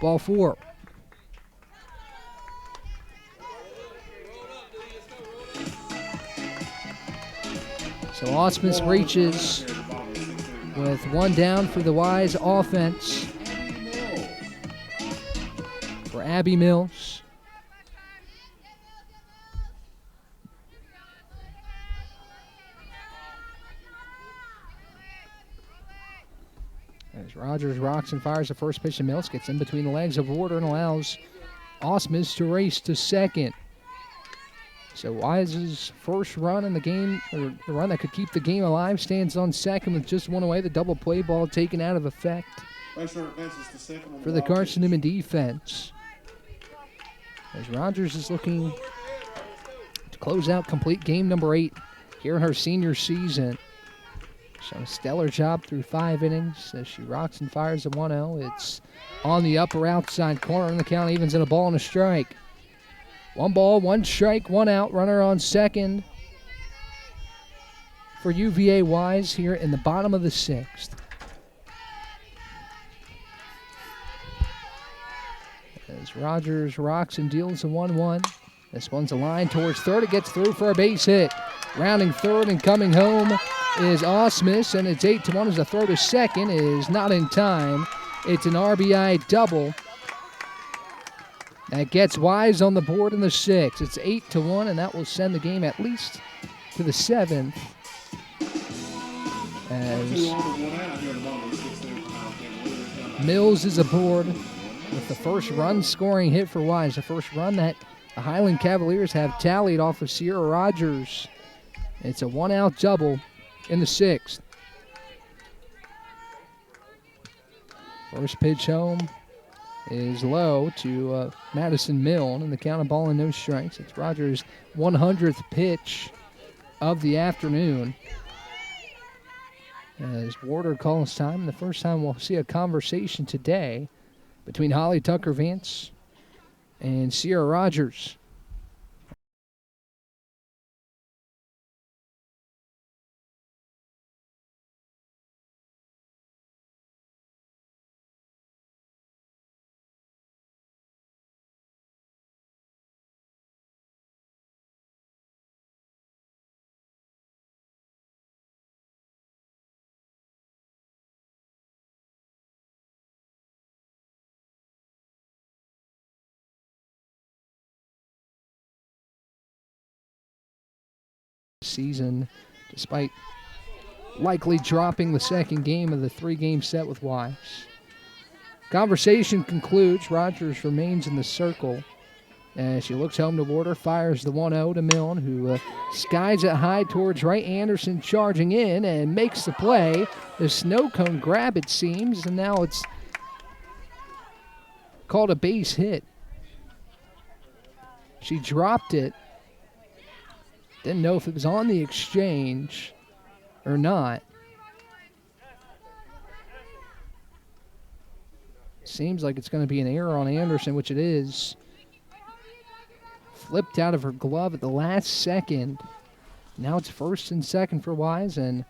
Ball 4. So Osmus reaches with 1 down for the Wise offense for Abby Mills. As Rogers rocks and fires the first pitch to Mills, gets in between the legs of Warder and allows Osmus to race to second. So Wise's first run in the game, or the run that could keep the game alive, stands on second with just 1 away. The double play ball taken out of effect for the Carson-Newman defense. As Rogers is looking to close out complete game number 8 here in her senior season. So a stellar job through 5 innings as she rocks and fires a 1-0. It's on the upper outside corner, and the count evens in a ball and a strike. 1 ball, 1 strike, 1 out. Runner on second for UVA Wise here in the bottom of the 6th. As Rogers rocks and deals a 1-1. This one's a line towards third. It gets through for a base hit. Rounding third and coming home is Osmus, and it's 8-1 as the throw to second is not in time. It's an RBI double That gets Wise on the board in the 6th. It's 8-1, and that will send the game at least to the 7th. As Mills is aboard with the first run scoring hit for Wise. The first run that the Highland Cavaliers have tallied off of Sierra Rogers. It's a 1-out double in the 6th. First pitch home is low to Madison Milne, and the count of ball and no strikes. It's Rogers' 100th pitch of the afternoon. As Warder calls time, the first time we'll see a conversation today between Holly Tucker-Vance and Sierra Rogers. Season, despite likely dropping the second game of the 3-game set with Wise. Conversation concludes. Rogers remains in the circle as she looks home to Warder, fires the 1-0 to Milne, who skies it high towards right. Anderson charging in and makes the play. The snow cone grab, it seems, and now it's called a base hit. She dropped it. Didn't know if it was on the exchange or not. Seems like it's going to be an error on Anderson, which it is. Flipped out of her glove at the last second. Now it's first and second for Wise, and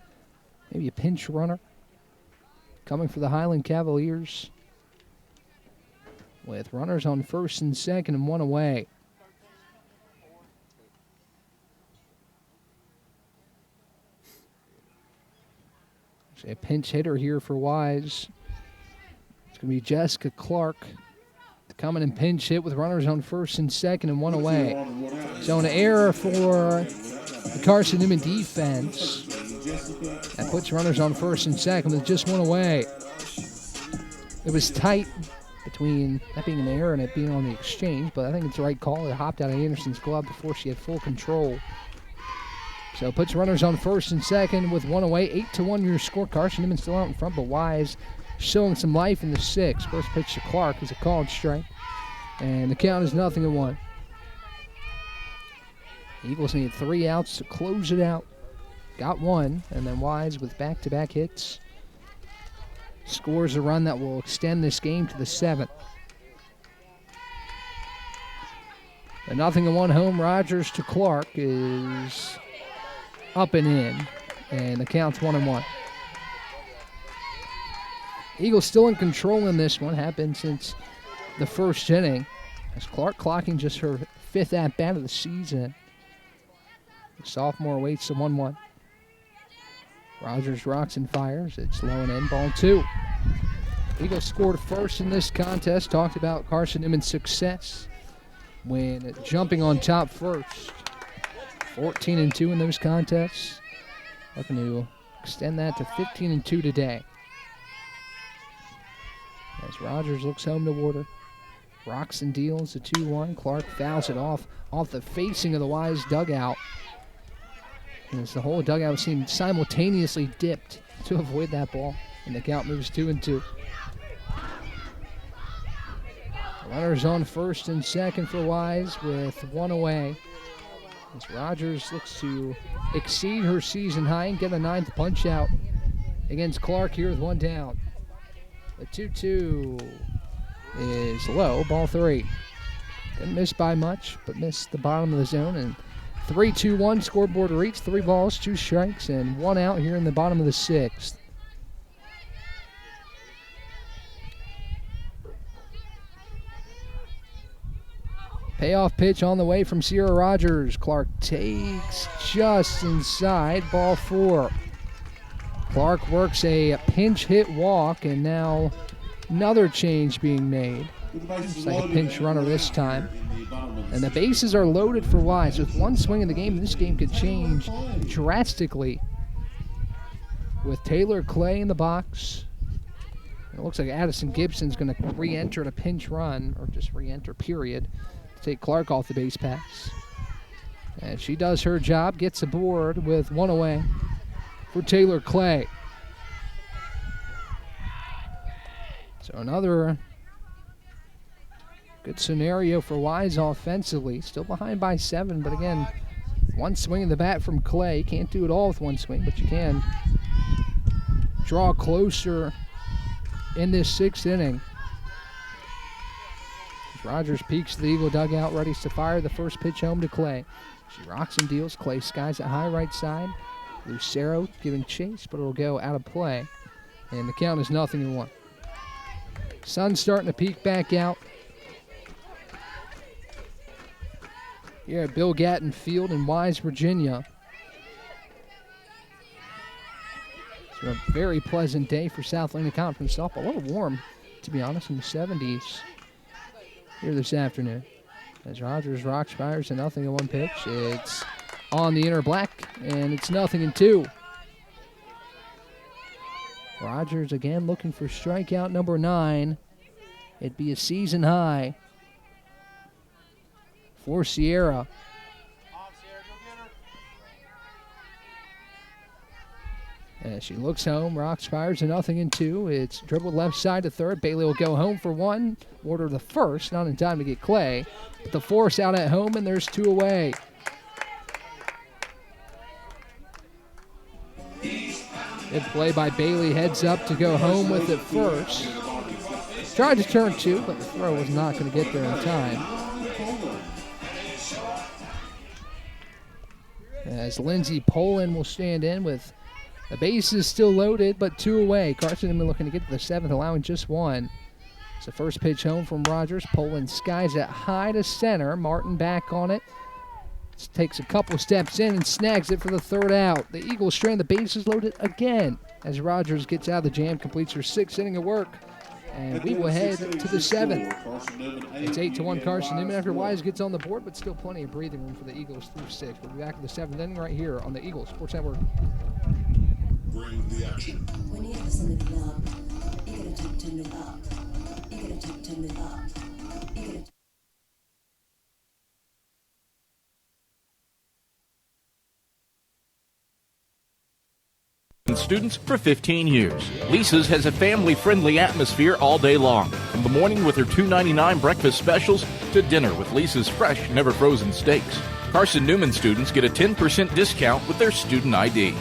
maybe a pinch runner coming for the Highland Cavaliers with runners on first and second and one away. A pinch hitter here for Wise. It's going to be Jessica Clark coming and pinch hit with runners on first and second and one away. So an error for the Carson-Newman defense. That puts runners on first and second with just one away. It was tight between that being an error and it being on the exchange, but I think it's the right call. It hopped out of Anderson's glove before she had full control. So it puts runners on first and second with one away. 8-1 your score. Carson-Newman still out in front, but Wise showing some life in the 6th. First pitch to Clark is a called strike. And the count is 0-1. Eagles need 3 outs to close it out. Got one, and then Wise with back-to-back hits scores a run that will extend this game to the 7th. A 0-1 home. Rogers to Clark is up and in, and the count's 1-1. Eagles still in control in this one, have been since the first inning, as Clark clocking just her 5th at-bat of the season. The sophomore waits the 1-1. Rogers rocks and fires. It's low and in, ball 2. Eagles scored first in this contest. Talked about Carson-Newman's success when jumping on top first. 14-2 in those contests. Looking to extend that to 15-2 today. As Rogers looks home to Warder. Rocks and deals a 2-1. Clark fouls it off the facing of the Wise dugout. And as the whole dugout seemed simultaneously dipped to avoid that ball. And the count moves 2-2. Runners on first and second for Wise with one away. As Rogers looks to exceed her season high and get a 9th punch out against Clark here with one down. The 2-2 is low, ball 3. Didn't miss by much, but missed the bottom of the zone. And 3-2-1 scoreboard reach, 3 balls, 2 strikes, and 1 out here in the bottom of the 6th. Payoff pitch on the way from Sierra Rogers. Clark takes just inside, ball 4. Clark works a pinch hit walk, and now another change being made. Looks like a pinch runner this time. And the bases are loaded for Wise. With one swing in the game, this game could change drastically. With Taylor Clay in the box. It looks like Addison Gibson's going to re-enter a pinch run, or just re-enter, period, to take Clark off the base pass. And she does her job, gets aboard with one away for Taylor Clay. So another good scenario for Wise offensively. Still behind by 7, but again, one swing of the bat from Clay. Can't do it all with one swing, but you can draw closer in this 6th inning. As Rogers peeks the Eagle dugout, ready to fire the first pitch home to Clay. She rocks and deals. Clay skies at high right side. Lucero giving chase, but it'll go out of play. And the count is 0-1. Sun's starting to peek back out here at Bill Gatton Field in Wise, Virginia. It's a very pleasant day for South Lane Conference softball. A little warm, to be honest, in the 70s here this afternoon. As Rogers rocks, fires a 0-1 pitch. It's on the inner black, and it's 0-2. Rogers again looking for strikeout number 9. It'd be a season high for Sierra. As she looks home, rocks, fires a 0-2. It's dribbled left side to third. Bailey will go home for one. Order the first, not in time to get Clay. But the force out at home, and there's 2 away. Good play by Bailey, heads up to go home with it first. Tried to turn 2, but the throw was not going to get there in time. As Lindsey Poland will stand in with the bases still loaded, but 2 away. Carson-Newman looking to get to the 7th, allowing just 1. It's the first pitch home from Rogers. Poland skies it high to center. Martin back on it. Takes a couple steps in and snags it for the 3rd out. The Eagles strand the bases loaded again as Rogers gets out of the jam, completes her 6th inning of work. And we will head to the 7th. It's 8-1 Carson-Newman after Wise gets on the board, but still plenty of breathing room for the Eagles through 6. We'll be back in the 7th inning right here on the Eagles Sports Network. Bring the action. When you have something to love, you gotta turn it up. You gotta turn it up. You gotta. Students for 15 years. Lisa's has a family-friendly atmosphere all day long. From the morning with her $2.99 breakfast specials to dinner with Lisa's fresh, never-frozen steaks. Carson-Newman students get a 10% discount with their student ID.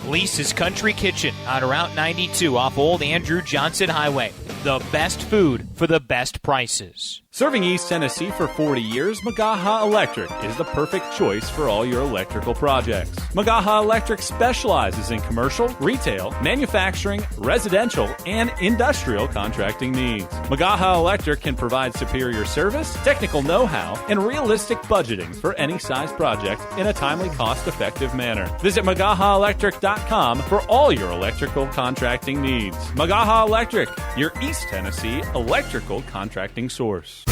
Lisa's Country Kitchen on Route 92 off Old Andrew Johnson Highway. The best food for the best prices. Serving East Tennessee for 40 years, Magaha Electric is the perfect choice for all your electrical projects. Magaha Electric specializes in commercial, retail, manufacturing, residential, and industrial contracting needs. Magaha Electric can provide superior service, technical know-how, and realistic budgeting for any size project in a timely, cost-effective manner. Visit MagahaElectric.com for all your electrical contracting needs. Magaha Electric, your East Tennessee electrical contracting source.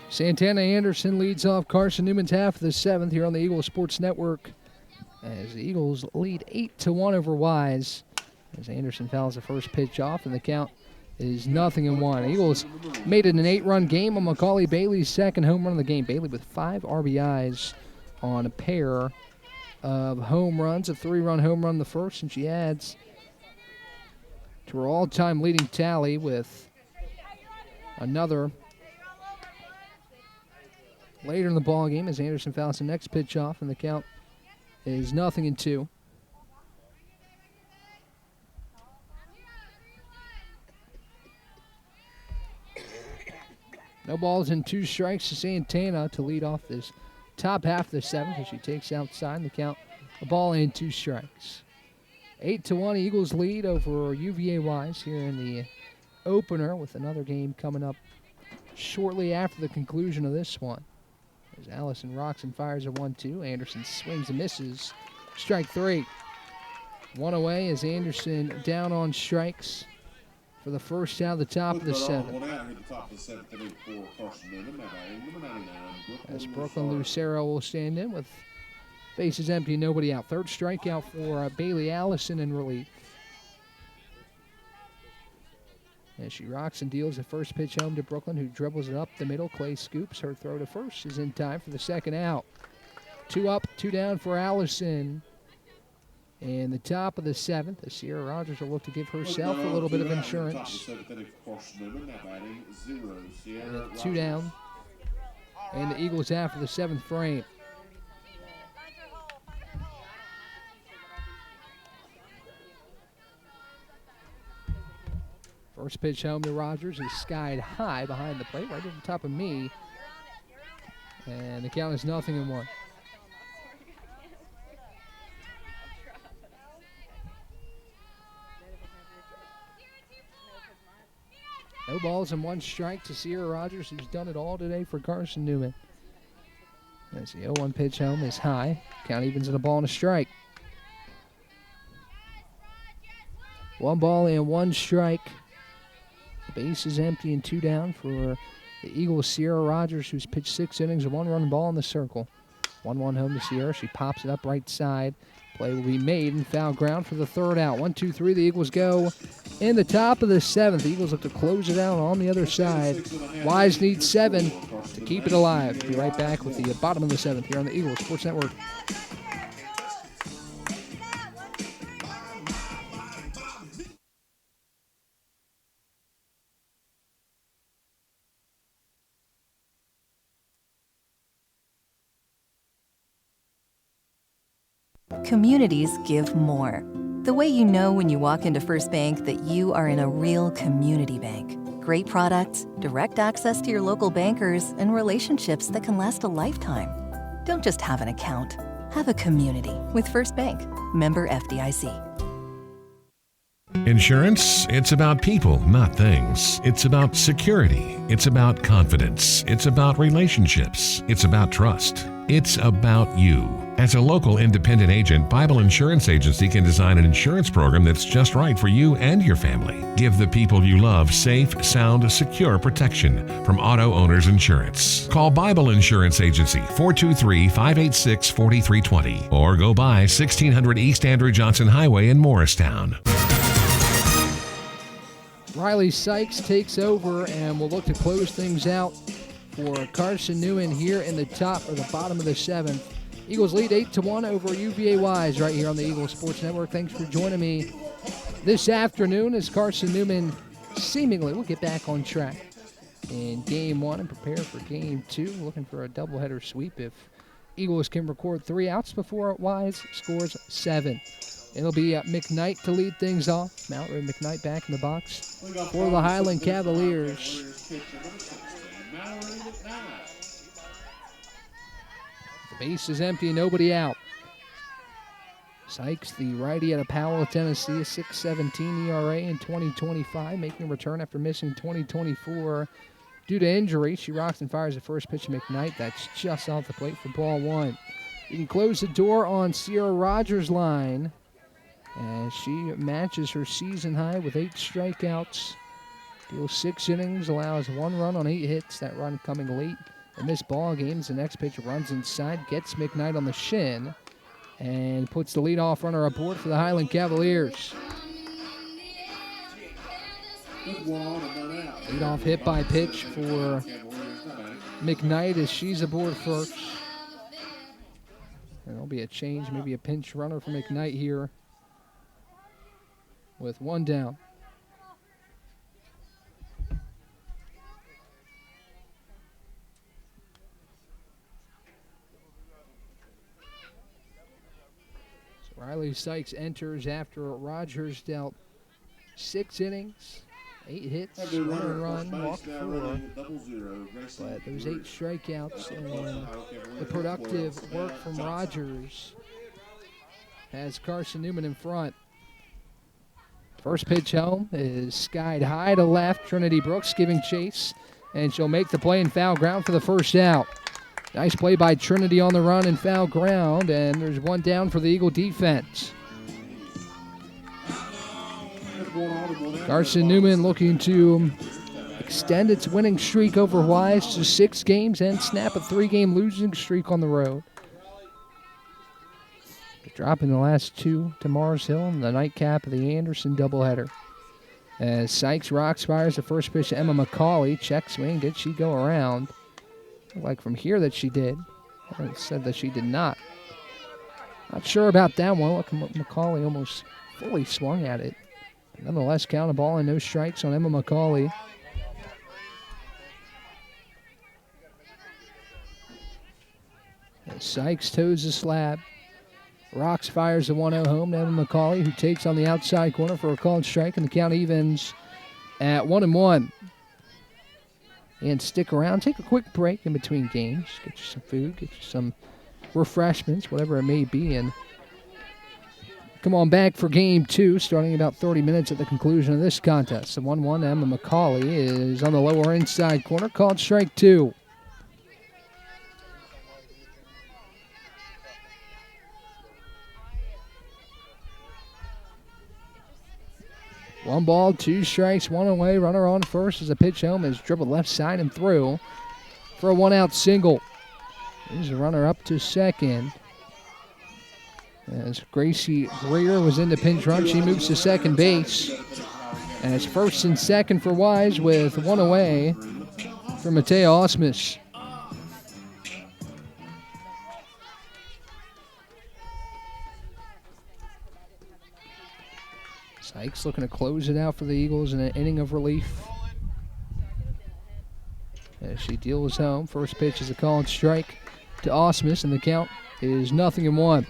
Santana Anderson leads off Carson-Newman's half of the 7th here on the Eagles Sports Network as the Eagles lead 8-1 over Wise as Anderson fouls the first pitch off, and the count is 0-1. Eagles made it an 8-run game on Macaulay Bailey's second home run of the game. Bailey with 5 RBIs on a pair of home runs, a 3-run home run the first, and she adds to her all-time leading tally with another later in the ball game as Anderson fouls the next pitch off, and the count is 0-2. No balls and 2 strikes to Santana to lead off this top half of the 7th as she takes outside. The count, a ball and 2 strikes. 8-1 Eagles lead over UVA Wise here in the opener, with another game coming up shortly after the conclusion of this one. As Allison rocks and fires a 1-2. Anderson swings and misses. Strike 3. 1 away as Anderson down on strikes for the first out of the top of the seventh. One out here at the top of the seventh inning for Carson-Newman. Now batting number 99. As Brooklyn Lucero will stand in with bases empty, nobody out. Third strikeout for Bailey Allison in relief. As she rocks and deals the first pitch home to Brooklyn, who dribbles it up the middle. Clay scoops. Her throw to first is in time for the second out. 2 up, 2 down for Allison. And the top of the seventh, Sierra Rogers will look to give herself a little bit of insurance. 2 down. And the Eagles after the seventh frame. First pitch home to Rogers is skied high behind the plate, right at the top of me. And the count is 0-1. No balls and 1 strike to Sierra Rogers, who's done it all today for Carson-Newman. As the 0-1 pitch home is high. Count evens at a ball and a strike. 1 ball and 1 strike. The base is empty and 2 down for the Eagles, Sierra Rogers, who's pitched 6 innings, a 1-run ball in the circle. 1-1 home to Sierra. She pops it up right side. Play will be made and foul ground for the third out. 1-2-3. The Eagles go in the top of the seventh. The Eagles look to close it out on the other side. Wise needs 7 to keep it alive. Be right back with the bottom of the seventh here on the Eagles Sports Network. Communities give more. The way you know when you walk into First Bank that you are in a real community bank. Great products, direct access to your local bankers, and relationships that can last a lifetime. Don't just have an account. Have a community with First Bank. Member FDIC. Insurance, it's about people, not things. It's about security. It's about confidence. It's about relationships. It's about trust. It's about you. As a local independent agent, Bible Insurance Agency can design an insurance program that's just right for you and your family. Give the people you love safe, sound, secure protection from Auto Owners Insurance. Call Bible Insurance Agency 423-586-4320 or go by 1600 East Andrew Johnson Highway in Morristown. Riley Sykes takes over and will look to close things out for Carson-Newman here in the top or the bottom of the seventh. Eagles lead 8-1 over UVA Wise right here on the Eagles Sports Network. Thanks for joining me this afternoon as Carson-Newman seemingly will get back on track in Game 1 and prepare for Game 2. Looking for a doubleheader sweep if Eagles can record 3 outs before Wise scores 7. It'll be McKnight to lead things off. Mallory McKnight back in the box for the Highland Cavaliers. The base is empty, nobody out. Sykes, the righty out of Powell, Tennessee, a 6.17 ERA in 2025, making a return after missing 2024 due to injury. She rocks and fires the first pitch to McKnight. That's just off the plate for ball 1. You can close the door on Sierra Rogers' line as she matches her season high with 8 strikeouts. Deals 6 innings, allows 1 run on 8 hits. That run coming late in this ball game. The next pitch runs inside, gets McKnight on the shin, and puts the leadoff runner aboard for the Highland Cavaliers. Leadoff hit by pitch for McKnight as she's aboard first. And there'll be a change, maybe a pinch runner for McKnight here with 1 down. Riley Sykes enters after Rogers dealt 6 innings, 8 hits, 1 run, walked 4. But those 8 strikeouts and the productive work from Rogers has Carson-Newman in front. First pitch home is skied high to left. Trinity Brooks giving chase, and she'll make the play and foul ground for the first out. Nice play by Trinity on the run and foul ground, and there's 1 down for the Eagle defense. Carson-Newman looking to extend its winning streak over Wise to 6 games and snap a 3-game losing streak on the road. Dropping the last 2 to Mars Hill in the nightcap of the Anderson doubleheader. As Sykes rocks fires the first pitch to Emma McCauley. Check swing. Did she go around? Looked like from here that she did. It said that she did not. Not sure about that one. Look, McCauley almost fully swung at it. Nonetheless, count a ball and no strikes on Emma McCauley. As Sykes toes the slab. Rocks fires the 1-0 home to Emma McCauley, who takes on the outside corner for a called strike, and the count evens at 1-1. And stick around, take a quick break in between games, get you some food, get you some refreshments, whatever it may be, and come on back for game 2, starting about 30 minutes at the conclusion of this contest. The 1-1 Emma McCauley is on the lower inside corner, called strike 2. One ball, 2 strikes, 1 away. Runner on first as a pitch home is dribbled left side and through for a 1-out single. There's a runner up to second. As Gracie Greer was in the pinch run, she moves to second base. And it's first and second for Wise with 1 away for Matea Osmus. Sykes looking to close it out for the Eagles in an inning of relief. As she deals home, first pitch is a called strike to Osmus, and the count is 0-1.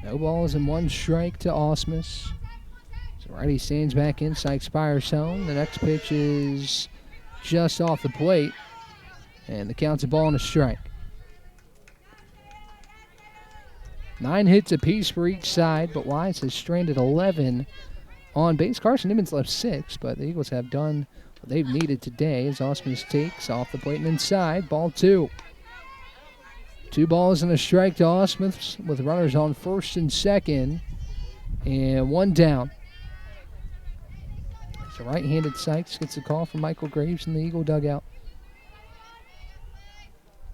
No balls and 1 strike to Osmus. So righty stands back in, Sykes fires home. The next pitch is just off the plate. And the count's a ball and a strike. 9 hits apiece for each side, but Wise has stranded 11 on base. Carson-Newman's left 6, but the Eagles have done what they've needed today as Osmus takes off the plate and inside. Ball 2. 2 balls and a strike to Osmus with runners on first and second. And 1 down. So right-handed Sykes gets a call from Michael Graves in the Eagle dugout.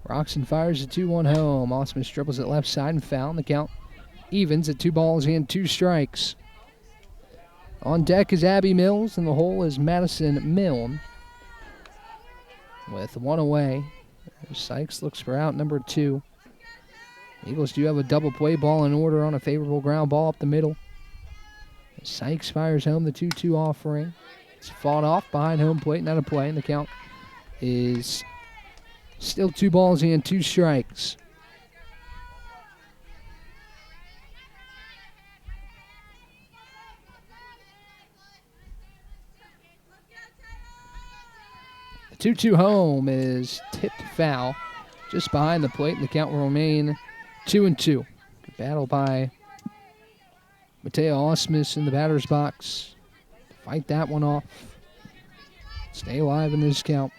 Roxon fires a 2-1 home. Osmus dribbles it left side and foul. The count evens at 2 balls and 2 strikes. On deck is Abby Mills, and the hole is Madison Milne. With 1 away, Sykes looks for out number 2. Eagles do have a double play ball in order on a favorable ground ball up the middle. Sykes fires home the 2-2 offering. It's fought off behind home plate, not a play, and the count is still 2 balls and 2 strikes. The 2-2 home is tipped foul just behind the plate, and the count will remain 2-2. Good battle by Matea Osmus in the batter's box. Fight that one off. Stay alive in this count.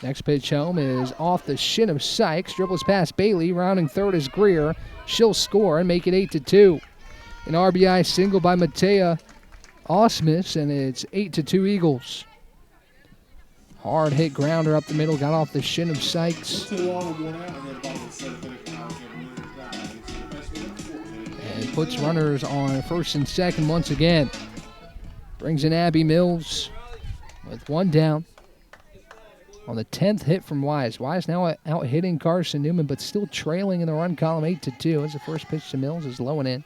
Next pitch home is off the shin of Sykes. Dribbles past Bailey. Rounding third is Greer. She'll score and make it 8-2. An RBI single by Matea Osmus, and it's 8-2 Eagles. Hard hit grounder up the middle. Got off the shin of Sykes. And puts runners on first and second once again. Brings in Abby Mills with 1 down. On the 10th hit from Wise. Wise now out hitting Carson-Newman, but still trailing in the run column 8-2 as the first pitch to Mills is low and in.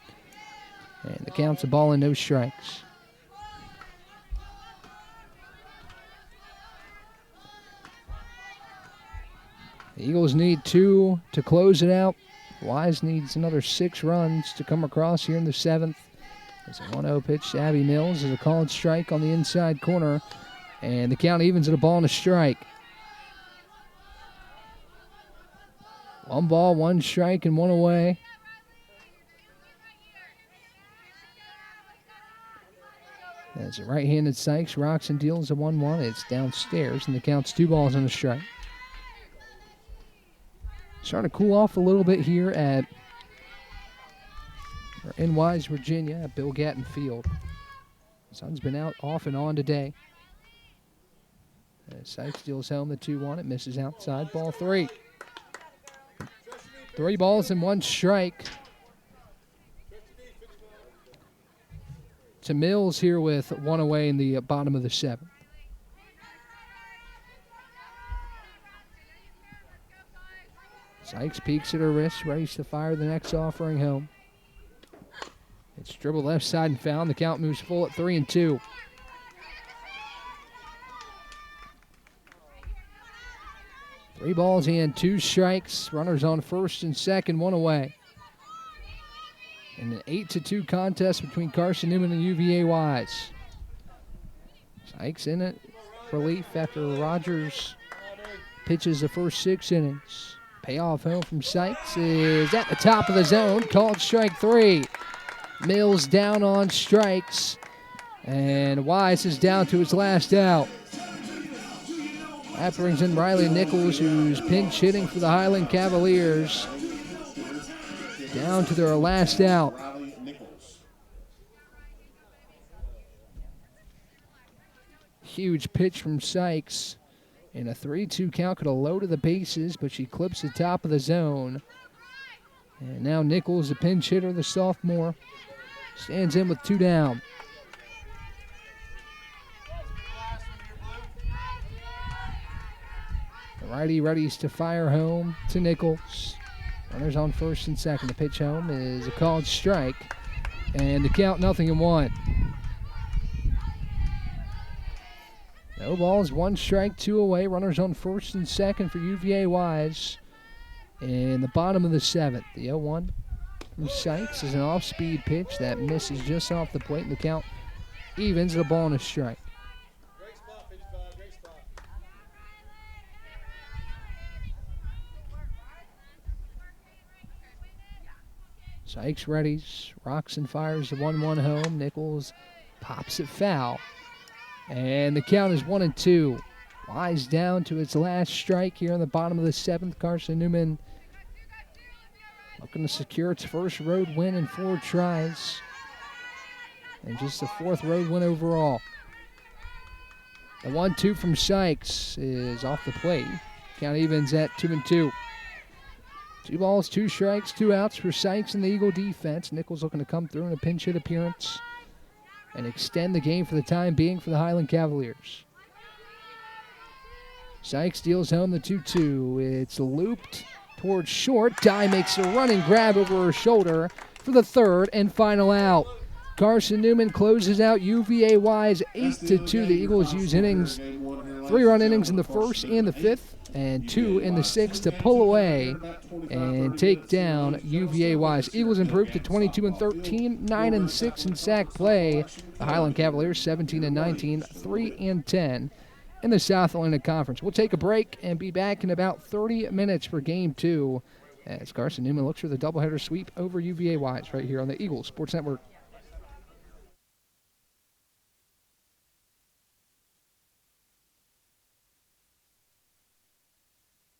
And the count's a ball and no strikes. The Eagles need 2 to close it out. Wise needs another 6 runs to come across here in the 7th. It's a 1-0 pitch to Abby Mills. There's a called strike on the inside corner. And the count evens at a ball and a strike. 1 ball, 1 strike, and 1 away. As a right-handed Sykes rocks and deals a 1-1. It's downstairs, and the count's 2 balls and a strike. Starting to cool off a little bit here in Wise, Virginia, at Bill Gatton Field. Sun's been out off and on today. As Sykes deals home the 2-1. It misses outside. Ball 3. 3 balls and 1 strike. To Mills here with 1 away in the bottom of the 7th. Sykes peeks at her wrist, ready to fire the next offering home. It's dribbled left side and found. The count moves full at 3-2. Three balls and 2 strikes. Runners on first and second, 1 away. In an 8-2 contest between Carson-Newman and UVA Wise. Sykes in it, relief after Rogers pitches the first 6 innings. Payoff home from Sykes is at the top of the zone, called strike 3. Mills down on strikes, and Wise is down to its last out. That brings in Riley Nichols, who's pinch hitting for the Highland Cavaliers. Down to their last out. Huge pitch from Sykes. And a 3-2 count could have loaded the bases, but she clips the top of the zone. And now Nichols, the pinch hitter, the sophomore, stands in with 2 down. The righty readies to fire home to Nichols. Runners on first and second. The pitch home is a called strike. And the count 0-1. No balls, 1 strike, 2 away. Runners on first and second for UVA Wise. In the bottom of the 7th. The 0-1 from Sykes is an off-speed pitch that misses just off the plate. And the count evens at a ball and a strike. Sykes readies, rocks and fires the 1-1 home. Nichols pops it foul. And the count is 1-2. Wise down to its last strike here in the bottom of the 7th. Carson-Newman looking to secure its first road win in 4 tries. And just the 4th road win overall. The 1-2 from Sykes is off the plate. Count evens at 2-2. 2 balls, 2 strikes, 2 outs for Sykes and the Eagle defense. Nichols looking to come through in a pinch hit appearance and extend the game for the time being for the Highland Cavaliers. Sykes deals home the 2-2. It's looped towards short. Dye makes a running grab over her shoulder for the 3rd and final out. Carson-Newman closes out UVA Wise 8-2. The Eagles use innings, 3-run innings in the 1st and the 5th, and 2 in the 6th to pull away and take down UVA Wise. Eagles improved to 22-13, 9-6 in sack play. The Highland Cavaliers 17-19, 3-10 in the South Atlantic Conference. We'll take a break and be back in about 30 minutes for Game 2 as Carson-Newman looks for the doubleheader sweep over UVA Wise right here on the Eagles Sports Network.